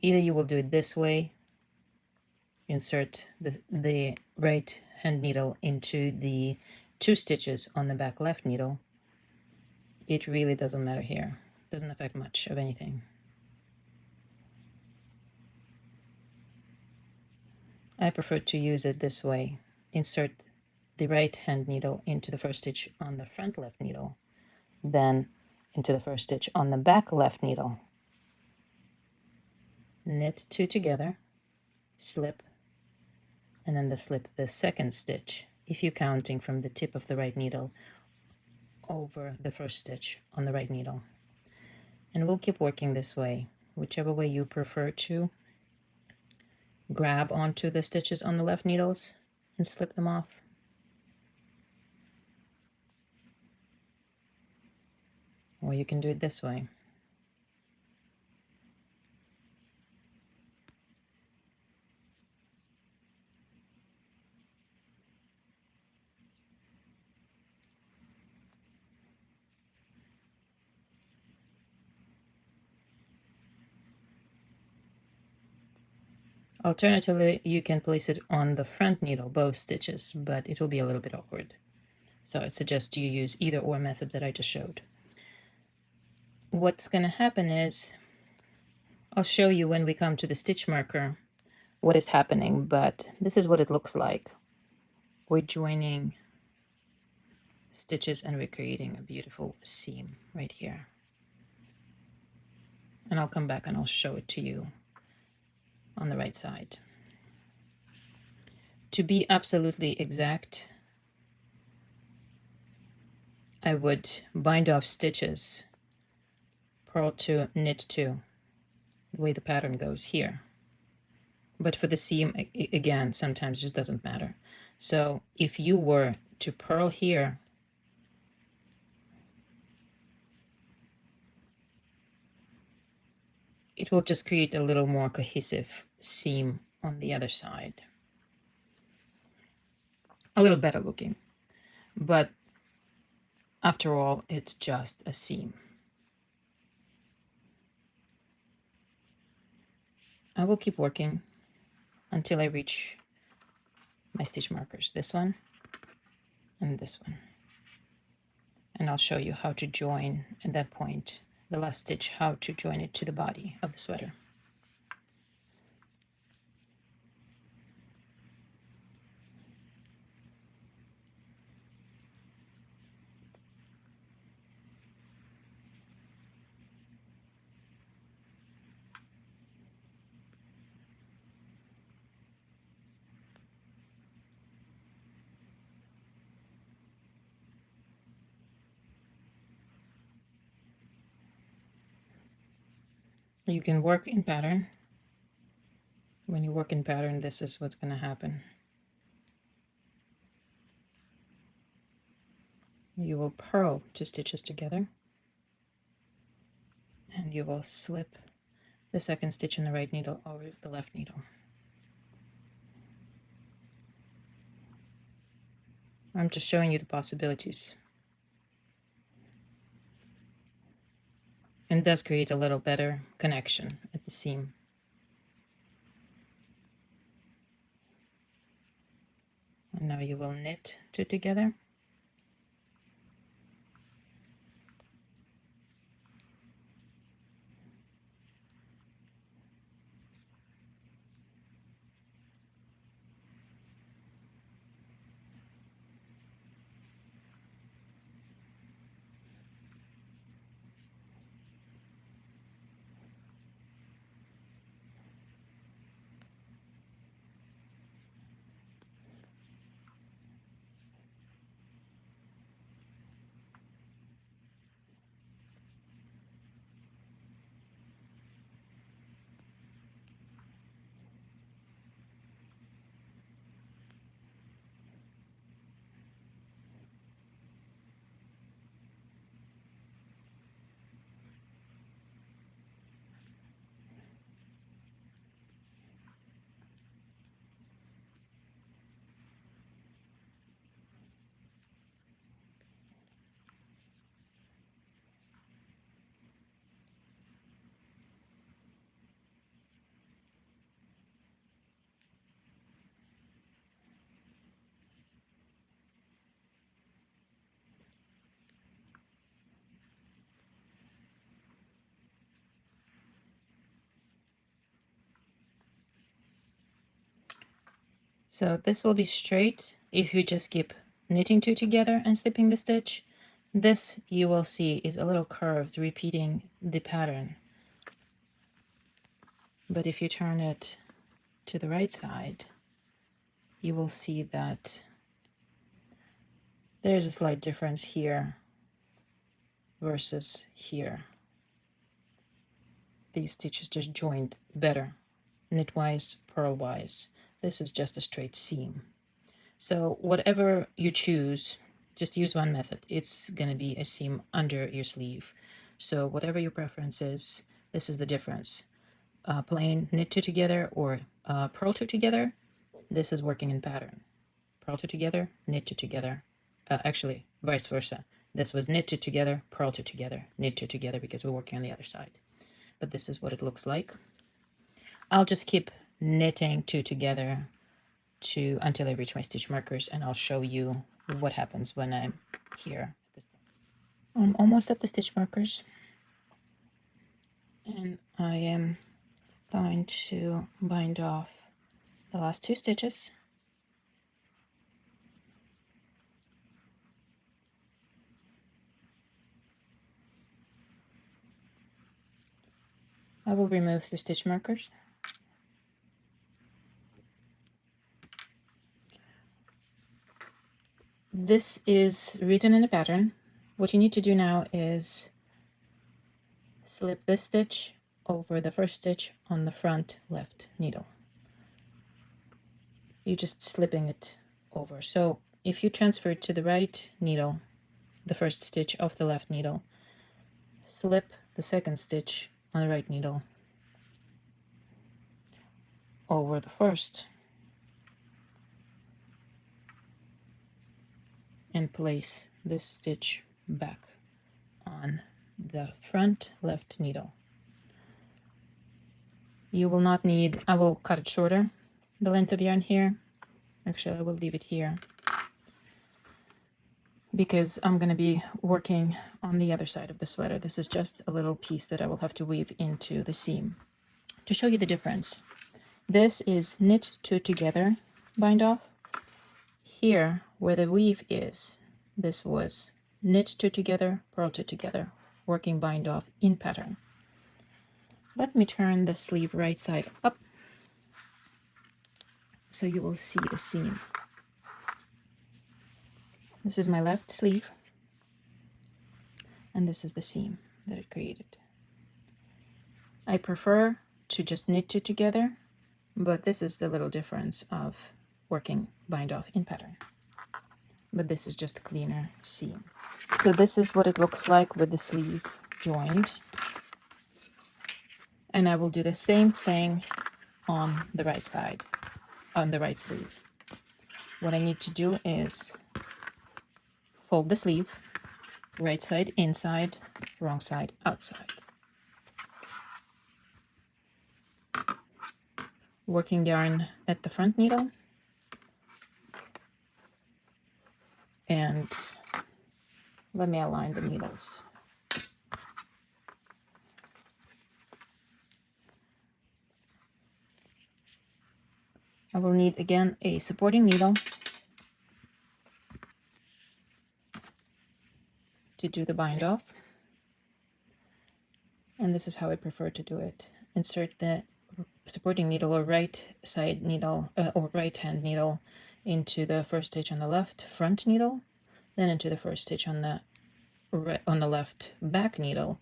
Either you will do it this way, insert the right hand needle into the 2 stitches on the back left needle. It really doesn't matter here, doesn't affect much of anything. I prefer to use it this way. Insert the right hand needle into the first stitch on the front left needle, then into the first stitch on the back left needle, knit 2 together, slip, and then slip the second stitch, if you're counting from the tip of the right needle, over the first stitch on the right needle. And we'll keep working this way, whichever way you prefer to. Grab onto the stitches on the left needles and slip them off. Or you can do it this way. Alternatively, you can place it on the front needle, both stitches, but it will be a little bit awkward. So I suggest you use either or method that I just showed. What's going to happen is, I'll show you when we come to the stitch marker what is happening, but this is what it looks like. We're joining stitches and we're creating a beautiful seam right here. And I'll come back and I'll show it to you on the right side. To be absolutely exact, I would bind off stitches, purl 2, knit 2, the way the pattern goes here. But for the seam, again, sometimes it just doesn't matter. So if you were to purl here, it will just create a little more cohesive seam on the other side. A little better looking. But after all, it's just a seam. I will keep working until I reach my stitch markers, this one and this one. And I'll show you how to join at that point, the last stitch, how to join it to the body of the sweater. You can work in pattern. When you work in pattern, this is what's going to happen. You will purl 2 stitches together, and you will slip the second stitch in the right needle over the left needle. I'm just showing you the possibilities. And it does create a little better connection at the seam. And now you will knit 2 together. So this will be straight if you just keep knitting 2 together and slipping the stitch. This you will see is a little curved, repeating the pattern. But if you turn it to the right side, you will see that there's a slight difference here versus here. These stitches just joined better, knitwise, purlwise. This is just a straight seam. So whatever you choose, just use one method. It's going to be a seam under your sleeve. So whatever your preference is, this is the difference. Plain knit 2 together or purl 2 together, this is working in pattern. Purl 2 together, knit 2 together. Actually, vice versa. This was knit 2 together, purl 2 together, knit 2 together because we're working on the other side. But this is what it looks like. I'll just keep knitting 2 together until I reach my stitch markers, and I'll show you what happens when I'm here. I'm almost at the stitch markers, and I am going to bind off the last 2 stitches. I will remove the stitch markers. This is written in a pattern, What you need to do now is slip this stitch over the first stitch on the front left needle. You're just slipping it over. So if you transfer to the right needle, the first stitch of the left needle, slip the second stitch on the right needle over the first, and place this stitch back on the front left needle. You will not need, I will cut it shorter, the length of yarn here. Actually, I will leave it here because I'm going to be working on the other side of the sweater. This is just a little piece that I will have to weave into the seam. To show you the difference, this is knit two together bind off. Here, where the weave is, this was knit two together, purl two together, working bind off in pattern. Let me turn the sleeve right side up so you will see the seam. This is my left sleeve, and this is the seam that it created. I prefer to just knit two together, but this is the little difference of working bind off in pattern. But this is just a cleaner seam. So this is what it looks like with the sleeve joined. And I will do the same thing on the right side, on the right sleeve. What I need to do is fold the sleeve, right side inside, wrong side outside. Working yarn at the front needle, and let me align the needles. I will need again a supporting needle to do the bind off, and this is how I prefer to do it. Insert the supporting needle or right side needle or right hand needle into the first stitch on the left front needle, then into the first stitch on the left back needle,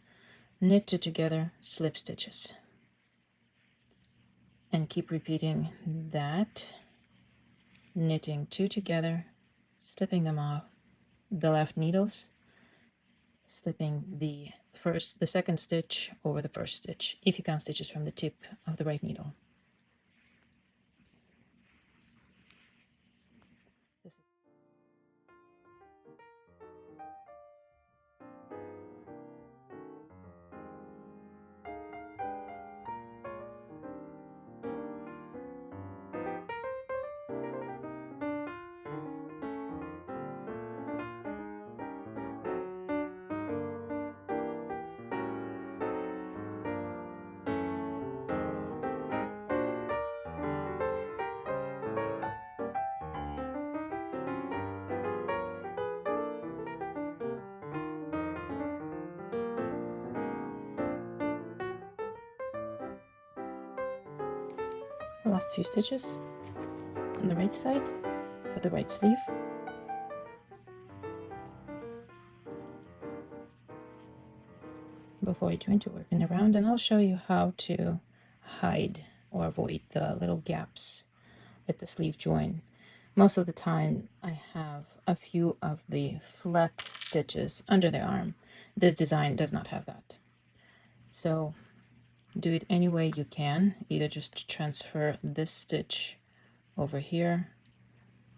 knit two together, slip stitches, and keep repeating that, knitting two together, slipping them off the left needles, slipping the second stitch over the first stitch if you count stitches from the tip of the right needle. This is the last few stitches on the right side for the right sleeve. Before I join to working around, and I'll show you how to hide or avoid the little gaps at the sleeve join. Most of the time I have a few of the flat stitches under the arm. This design does not have that. So do it any way you can. Either just transfer this stitch over here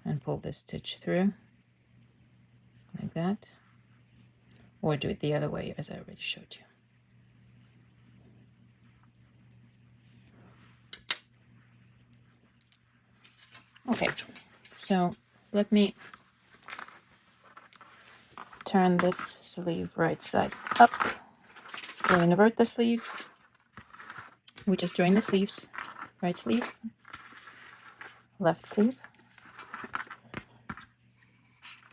and pull this stitch through like that, or do it the other way as I already showed you. Okay, so let me turn this sleeve right side up. We'll invert the sleeve. We just join the sleeves, right sleeve, left sleeve,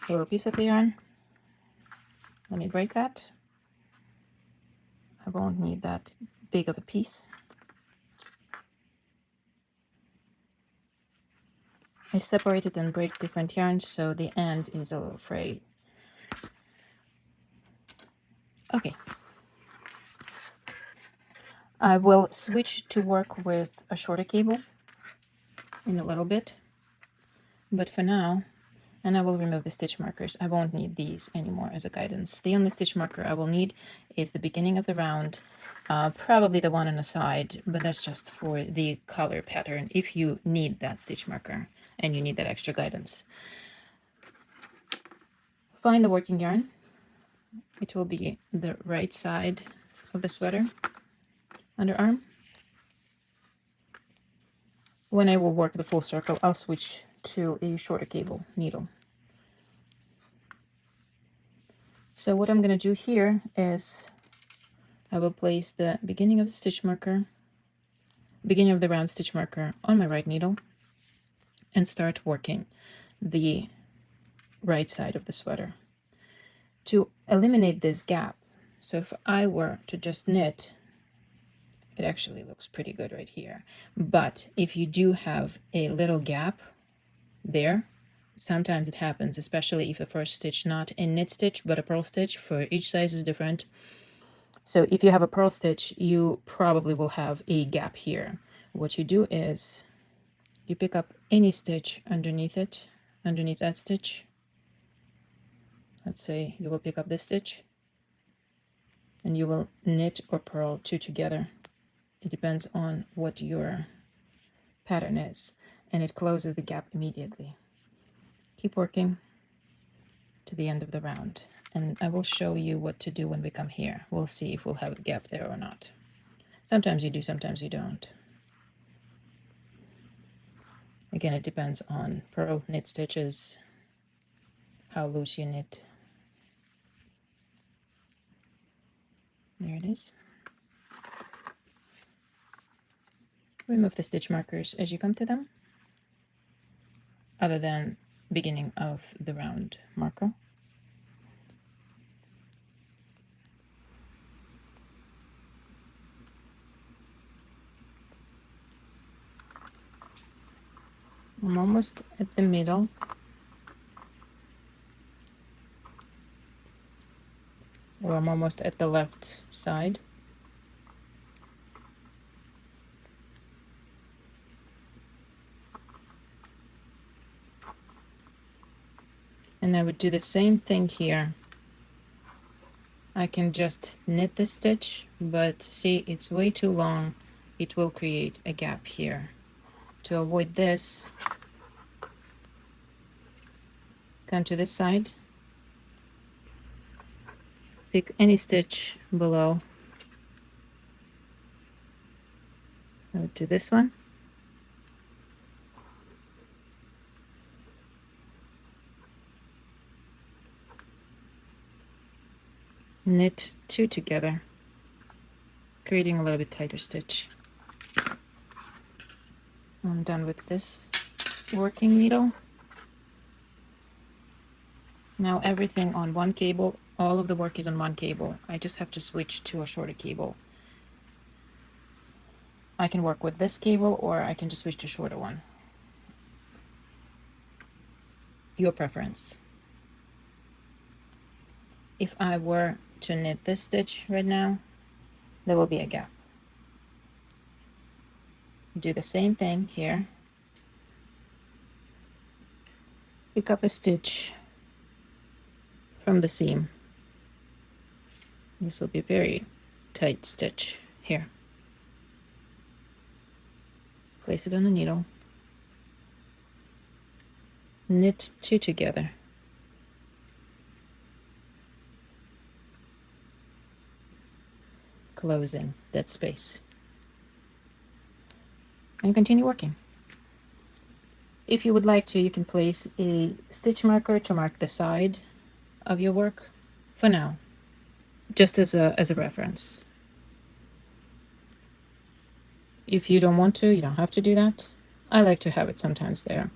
a little piece of the yarn. Let me break that. I won't need that big of a piece. I separated and break different yarns, so the end is a little frayed. Okay, I will switch to work with a shorter cable in a little bit, but for now, and I will remove the stitch markers. I won't need these anymore as a guidance. The only stitch marker I will need is the beginning of the round, probably the one on the side, but that's just for the color pattern if you need that stitch marker and you need that extra guidance. Find the working yarn. It will be the right side of the sweater, underarm. When I will work the full circle, I'll switch to a shorter cable needle. So what I'm going to do here is I will place the beginning of the stitch marker, beginning of the round stitch marker on my right needle and start working the right side of the sweater. To eliminate this gap, so if I were to just knit, it actually looks pretty good right here. But if you do have a little gap there, sometimes it happens, especially if the first stitch not a knit stitch but a purl stitch. For each size is different. So if you have a purl stitch, you probably will have a gap here. What you do is you pick up any stitch underneath it, underneath that stitch. Let's say you will pick up this stitch and you will knit or purl two together. It depends on what your pattern is, and it closes the gap immediately. Keep working to the end of the round, and I will show you what to do when we come here. We'll see if we'll have a gap there or not. Sometimes you do, sometimes you don't. Again, it depends on purl, knit stitches, how loose you knit. There it is. Remove the stitch markers as you come to them, other than beginning of the round marker. I'm almost at the middle. Or I'm almost at the left side. And I would do the same thing here. I can just knit the stitch, but see, it's way too long. It will create a gap here. To avoid this, come to this side, pick any stitch below. I would do this one. Knit two together, creating a little bit tighter stitch. I'm done with this working needle. Now everything on one cable, all of the work is on one cable. I just have to switch to a shorter cable. I can work with this cable or I can just switch to a shorter one. Your preference. If I were to knit this stitch right now, there will be a gap. Do the same thing here. Pick up a stitch from the seam. This will be a very tight stitch here. Place it on the needle. Knit two together. Closing that space. And continue working. If you would like to, you can place a stitch marker to mark the side of your work for now, just as a reference. If you don't want to, you don't have to do that. I like to have it sometimes there,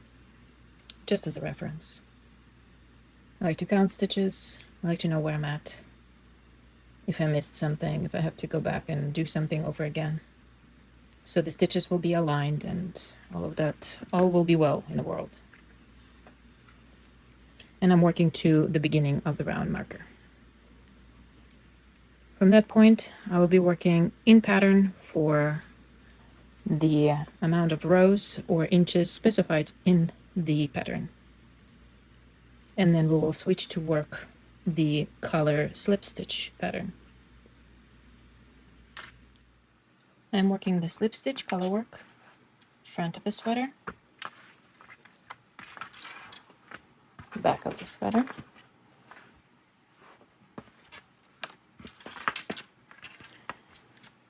just as a reference. I like to count stitches. I like to know where I'm at. If I missed something, if I have to go back and do something over again. So the stitches will be aligned and all of that, all will be well in the world. And I'm working to the beginning of the round marker. From that point, I will be working in pattern for the amount of rows or inches specified in the pattern. And then we will switch to work the color slip stitch pattern. I'm working the slip stitch color work, front of the sweater, back of the sweater,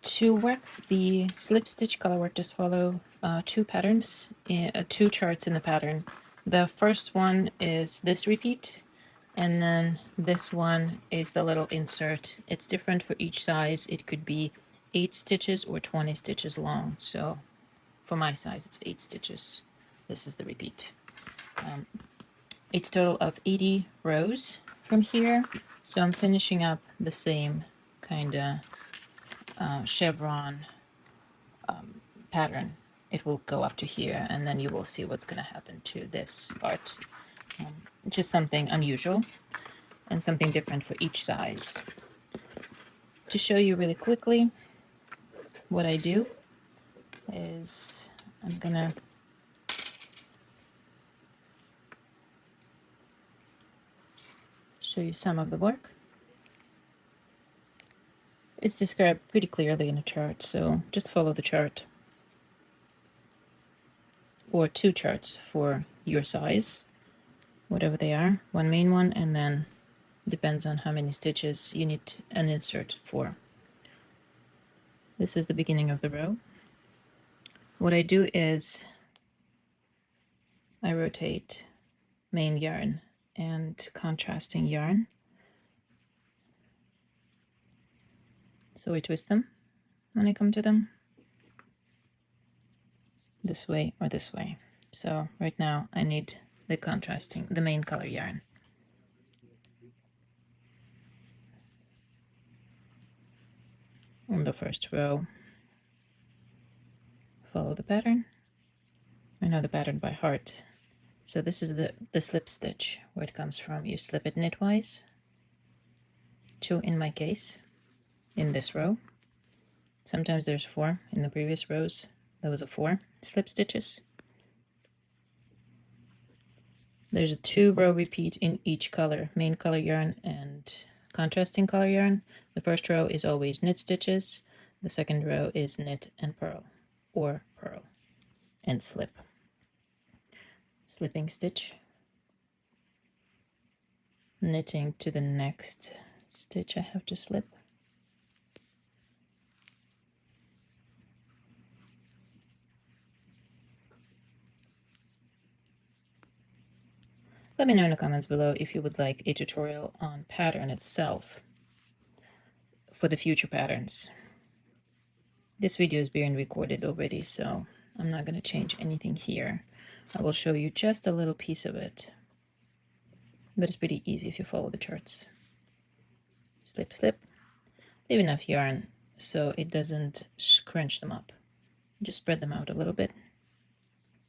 to work the slip stitch color work. Just follow two patterns, two charts in the pattern. The first one is this repeat, and then this one is the little insert. It's different for each size. It could be 8 stitches or 20 stitches long. So for my size, it's 8 stitches. This is the repeat. It's total of 80 rows from here. So I'm finishing up the same kind of chevron pattern. It will go up to here, and then you will see what's going to happen to this part. Just something unusual and something different for each size. To show you really quickly what I do is I'm going to show you some of the work. It's described pretty clearly in a chart, so just follow the chart. Or 2 charts for your size, whatever they are, one main one, and then depends on how many stitches you need an insert for. This is the beginning of the row. What I do is I rotate main yarn and contrasting yarn. So I twist them when I come to them, this way or this way. So right now I need the contrasting, the main color yarn. On the first row, follow the pattern. I know the pattern by heart. So this is the slip stitch, where it comes from. You slip it knitwise, 2 in my case, in this row. Sometimes there's 4. In the previous rows, there was a 4 slip stitches. There's a 2-row repeat in each color, main color yarn and contrasting color yarn. The first row is always knit stitches. The second row is knit and purl, or purl and slip. Slipping stitch, knitting to the next stitch I have to slip. Let me know in the comments below if you would like a tutorial on pattern itself for the future patterns. This video is being recorded already, so I'm not going to change anything here. I will show you just a little piece of it, but it's pretty easy if you follow the charts. Slip, slip. Leave enough yarn so it doesn't scrunch them up. Just spread them out a little bit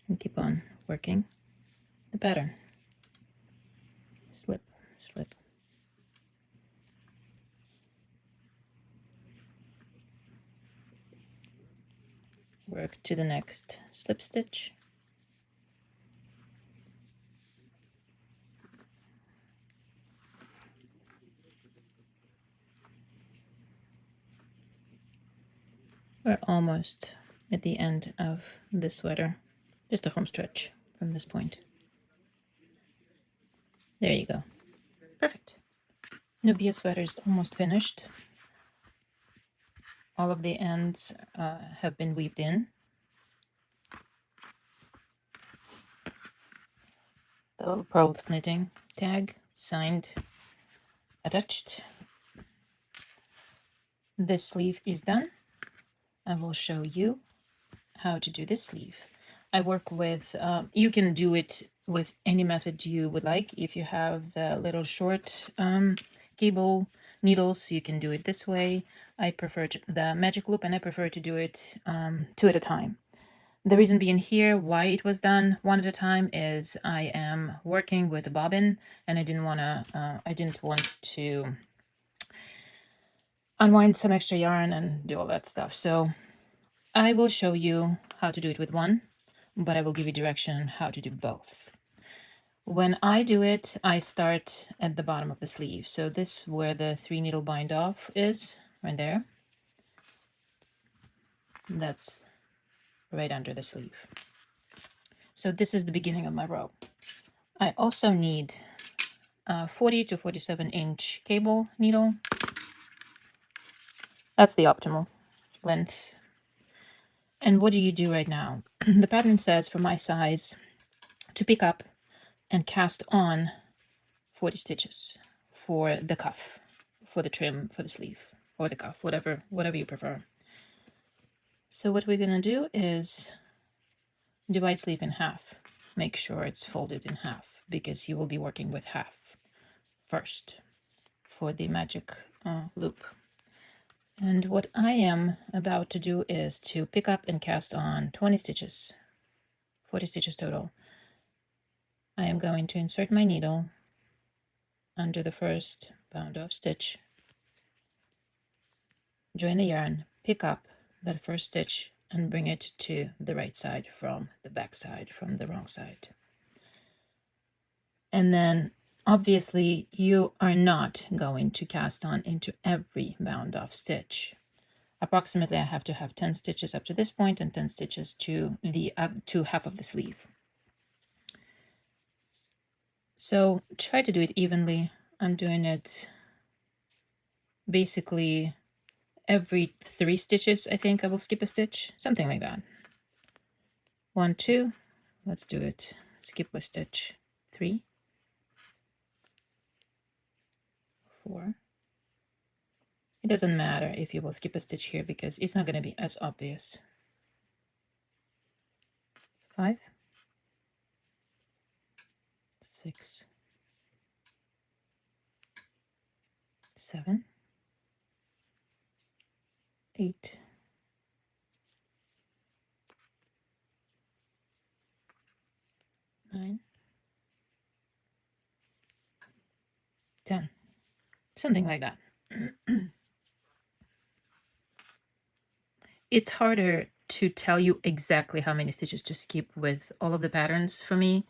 and keep on working the pattern. Slip, slip. Work to the next slip stitch. We're almost at the end of the sweater. Just a home stretch from this point. There you go. Perfect. Nubia sweater is almost finished. All of the ends have been weaved in. The little pearls knitting tag, signed, attached. This sleeve is done. I will show you how to do this sleeve. I work with, you can do it with any method you would like. If you have the little short cable needles, you can do it this way. I prefer the magic loop, and I prefer to do it 2 at a time. The reason being here, why it was done 1 at a time, is I am working with a bobbin, and I didn't want to unwind some extra yarn and do all that stuff. So I will show you how to do it with one, but I will give you direction on how to do both. When I do it, I start at the bottom of the sleeve. So this where the 3 needle bind off is, right there. That's right under the sleeve. So this is the beginning of my row. I also need a 40 to 47 inch cable needle. That's the optimal length. And what do you do right now? The pattern says for my size to pick up and cast on 40 stitches for the cuff, for the trim, for the sleeve, or the cuff, whatever you prefer. So what we're gonna do is divide sleeve in half. Make sure it's folded in half because you will be working with half first for the magic loop. And what I am about to do is to pick up and cast on 20 stitches, 40 stitches total. I am going to insert my needle under the first bound off stitch, join the yarn, pick up that first stitch and bring it to the right side from the back side, from the wrong side. And then obviously you are not going to cast on into every bound off stitch. Approximately I have to have 10 stitches up to this point and 10 stitches to the to half of the sleeve. So try to do it evenly. I'm doing it basically every 3 stitches. I think I will skip a stitch, something like that. 1, 2, let's do it. Skip a stitch. 3, 4. It doesn't matter if you will skip a stitch here because it's not going to be as obvious. 5, 6, 7, 8, 9, 10, something like that. It's harder to tell you exactly how many stitches to skip with all of the patterns for me.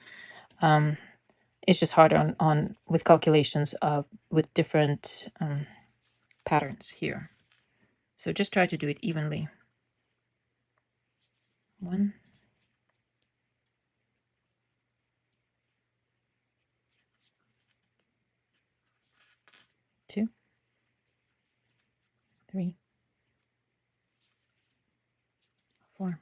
It's just harder on with calculations of with different patterns here. So just try to do it evenly. 1, 2, 3, 4,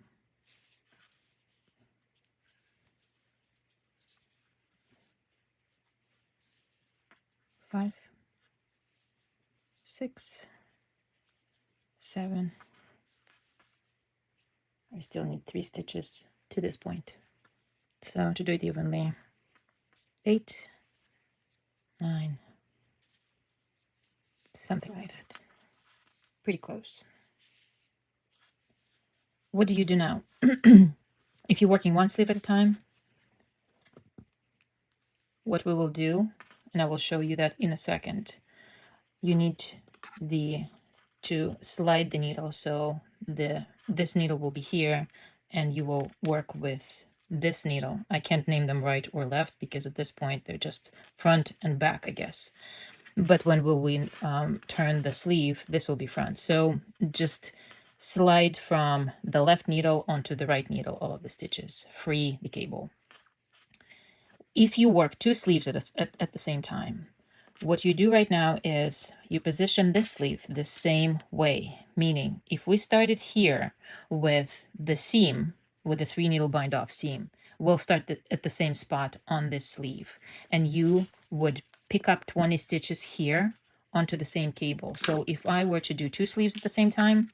5, 6, 7. I still need 3 stitches to this point. So to do it evenly, 8, 9, something like that. Pretty close. What do you do now? If you're working one sleeve at a time, what we will do, and I will show you that in a second, you need to slide the needle so this needle will be here and you will work with this needle. I can't name them right or left because at this point they're just front and back, I guess. But when will we turn the sleeve, this will be front. So just slide from the left needle onto the right needle, all of the stitches, free the cable. If you work 2 sleeves at the same time, what you do right now is you position this sleeve the same way, meaning if we started here with the seam, with the 3 needle bind off seam, we'll start at the same spot on this sleeve, and you would pick up 20 stitches here onto the same cable. So if I were to do 2 sleeves at the same time,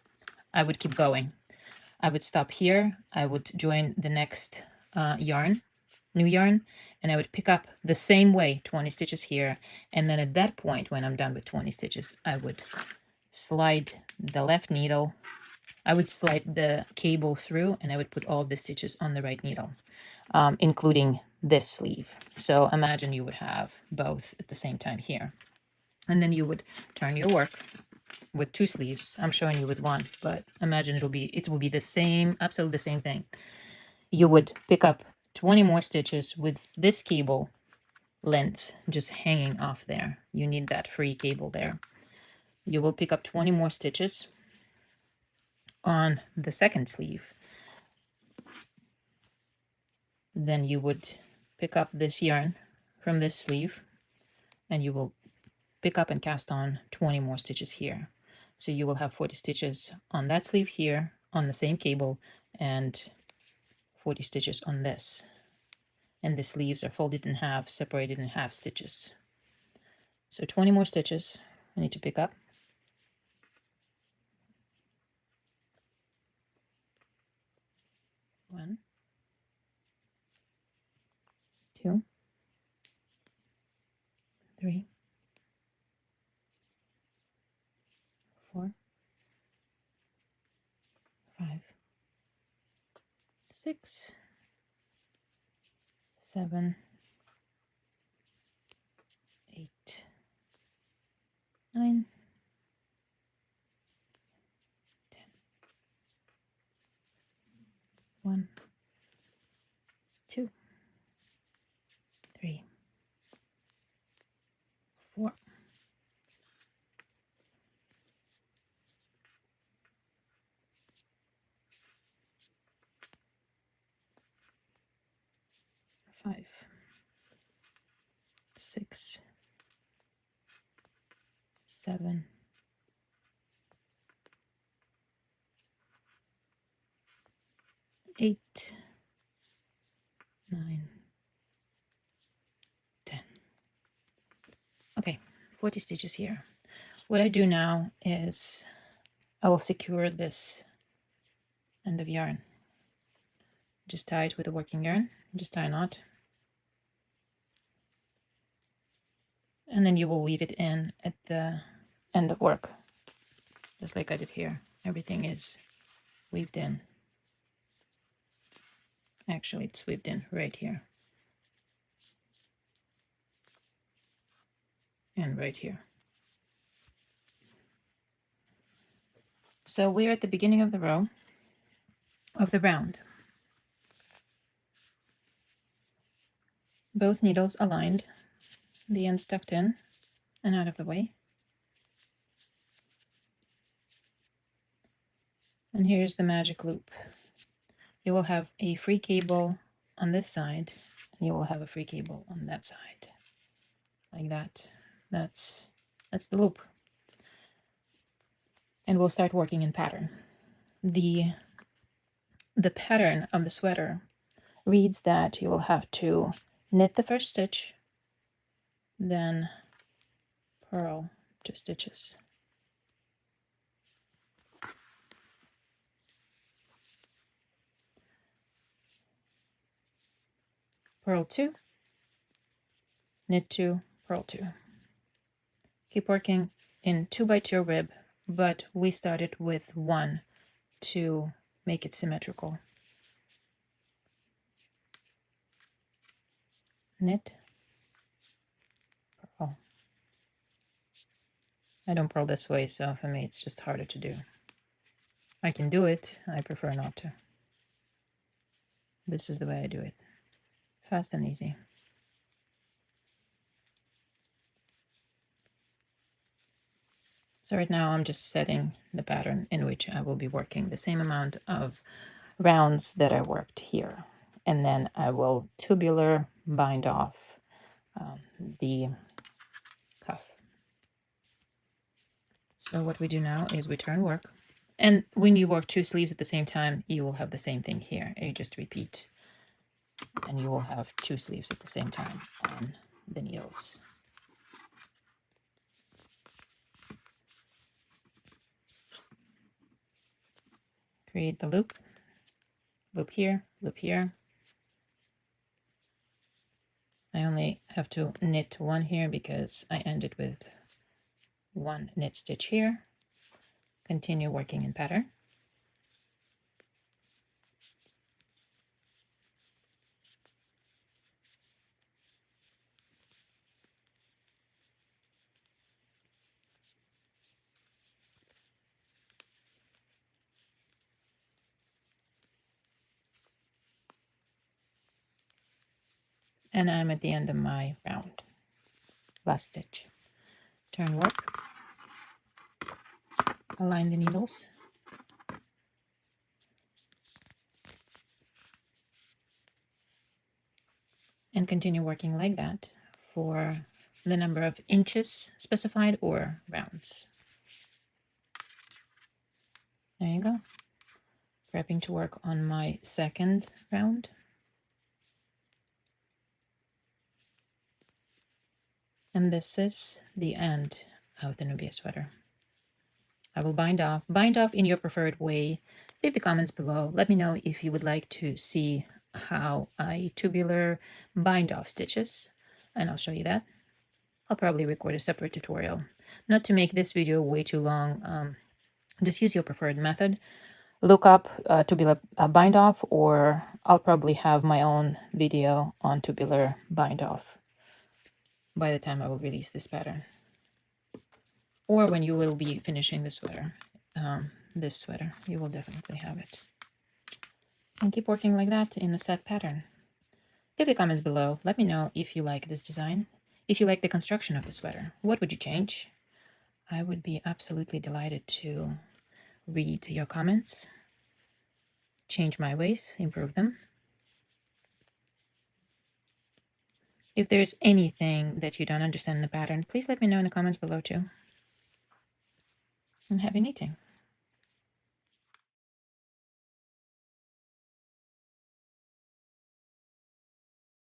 I would keep going. I would stop here, I would join the next yarn, new yarn, and I would pick up the same way 20 stitches here, and then at that point when I'm done with 20 stitches I would slide the left needle, I would slide the cable through, and I would put all of the stitches on the right needle, including this sleeve. So imagine you would have both at the same time here, and then you would turn your work with 2 sleeves. I'm showing you with 1, but imagine it will be the same, absolutely the same thing. You would pick up 20 more stitches with this cable length just hanging off there. You need that free cable there. You will pick up 20 more stitches on the second sleeve. Then you would pick up this yarn from this sleeve, and you will pick up and cast on 20 more stitches here. So you will have 40 stitches on that sleeve here on the same cable, and 40 stitches on this. And the sleeves are folded in half, separated in half stitches. So 20 more stitches I need to pick up. 1, 2, 3, 4, 5, 6, 7, 8, 9, 10. 1, 2, 3, 4, 5, 6, 7, 8, 9, 10. Okay, 40 stitches here. What I do now is I will secure this end of yarn. Just tie it with a working yarn. Just tie a knot. And then you will weave it in at the end of work, just like I did here. Everything is weaved in. Actually, it's weaved in right here. And right here. So we're at the beginning of the row of the round. Both needles aligned, the ends tucked in and out of the way. And here's the magic loop. You will have a free cable on this side, and you will have a free cable on that side. Like that. That's the loop. And we'll start working in pattern. The pattern of the sweater reads that you will have to knit the first stitch, then purl 2 stitches. Purl 2, knit 2, purl 2. Keep working in 2x2 rib, but we started with 1 to make it symmetrical. Knit, purl. I don't purl this way, so for me it's just harder to do. I can do it, I prefer not to. This is the way I do it. Fast and easy. So right now I'm just setting the pattern in which I will be working the same amount of rounds that I worked here. And then I will tubular bind off the cuff. So what we do now is we turn work. And when you work 2 sleeves at the same time, you will have the same thing here. You just repeat. And you will have 2 sleeves at the same time on the needles. Create the loop. Loop here, loop here. I only have to knit 1 here because I ended with 1 knit stitch here. Continue working in pattern. And I'm at the end of my round. Last stitch. Turn work. Align the needles. And continue working like that for the number of inches specified or rounds. There you go. Prepping to work on my second round. And this is the end of the Nubia sweater. I will bind off. Bind off in your preferred way. Leave the comments below. Let me know if you would like to see how I tubular bind off stitches, and I'll show you that. I'll probably record a separate tutorial. Not to make this video way too long, just use your preferred method. Look up tubular bind off, or I'll probably have my own video on tubular bind off by the time I will release this pattern, or when you will be finishing the sweater. This sweater, you will definitely have it. And keep working like that in the set pattern. Leave the comments below. Let me know if you like this design. If you like the construction of the sweater, what would you change? I would be absolutely delighted to read your comments, change my ways, improve them. If there's anything that you don't understand in the pattern, please let me know in the comments below too. And happy knitting.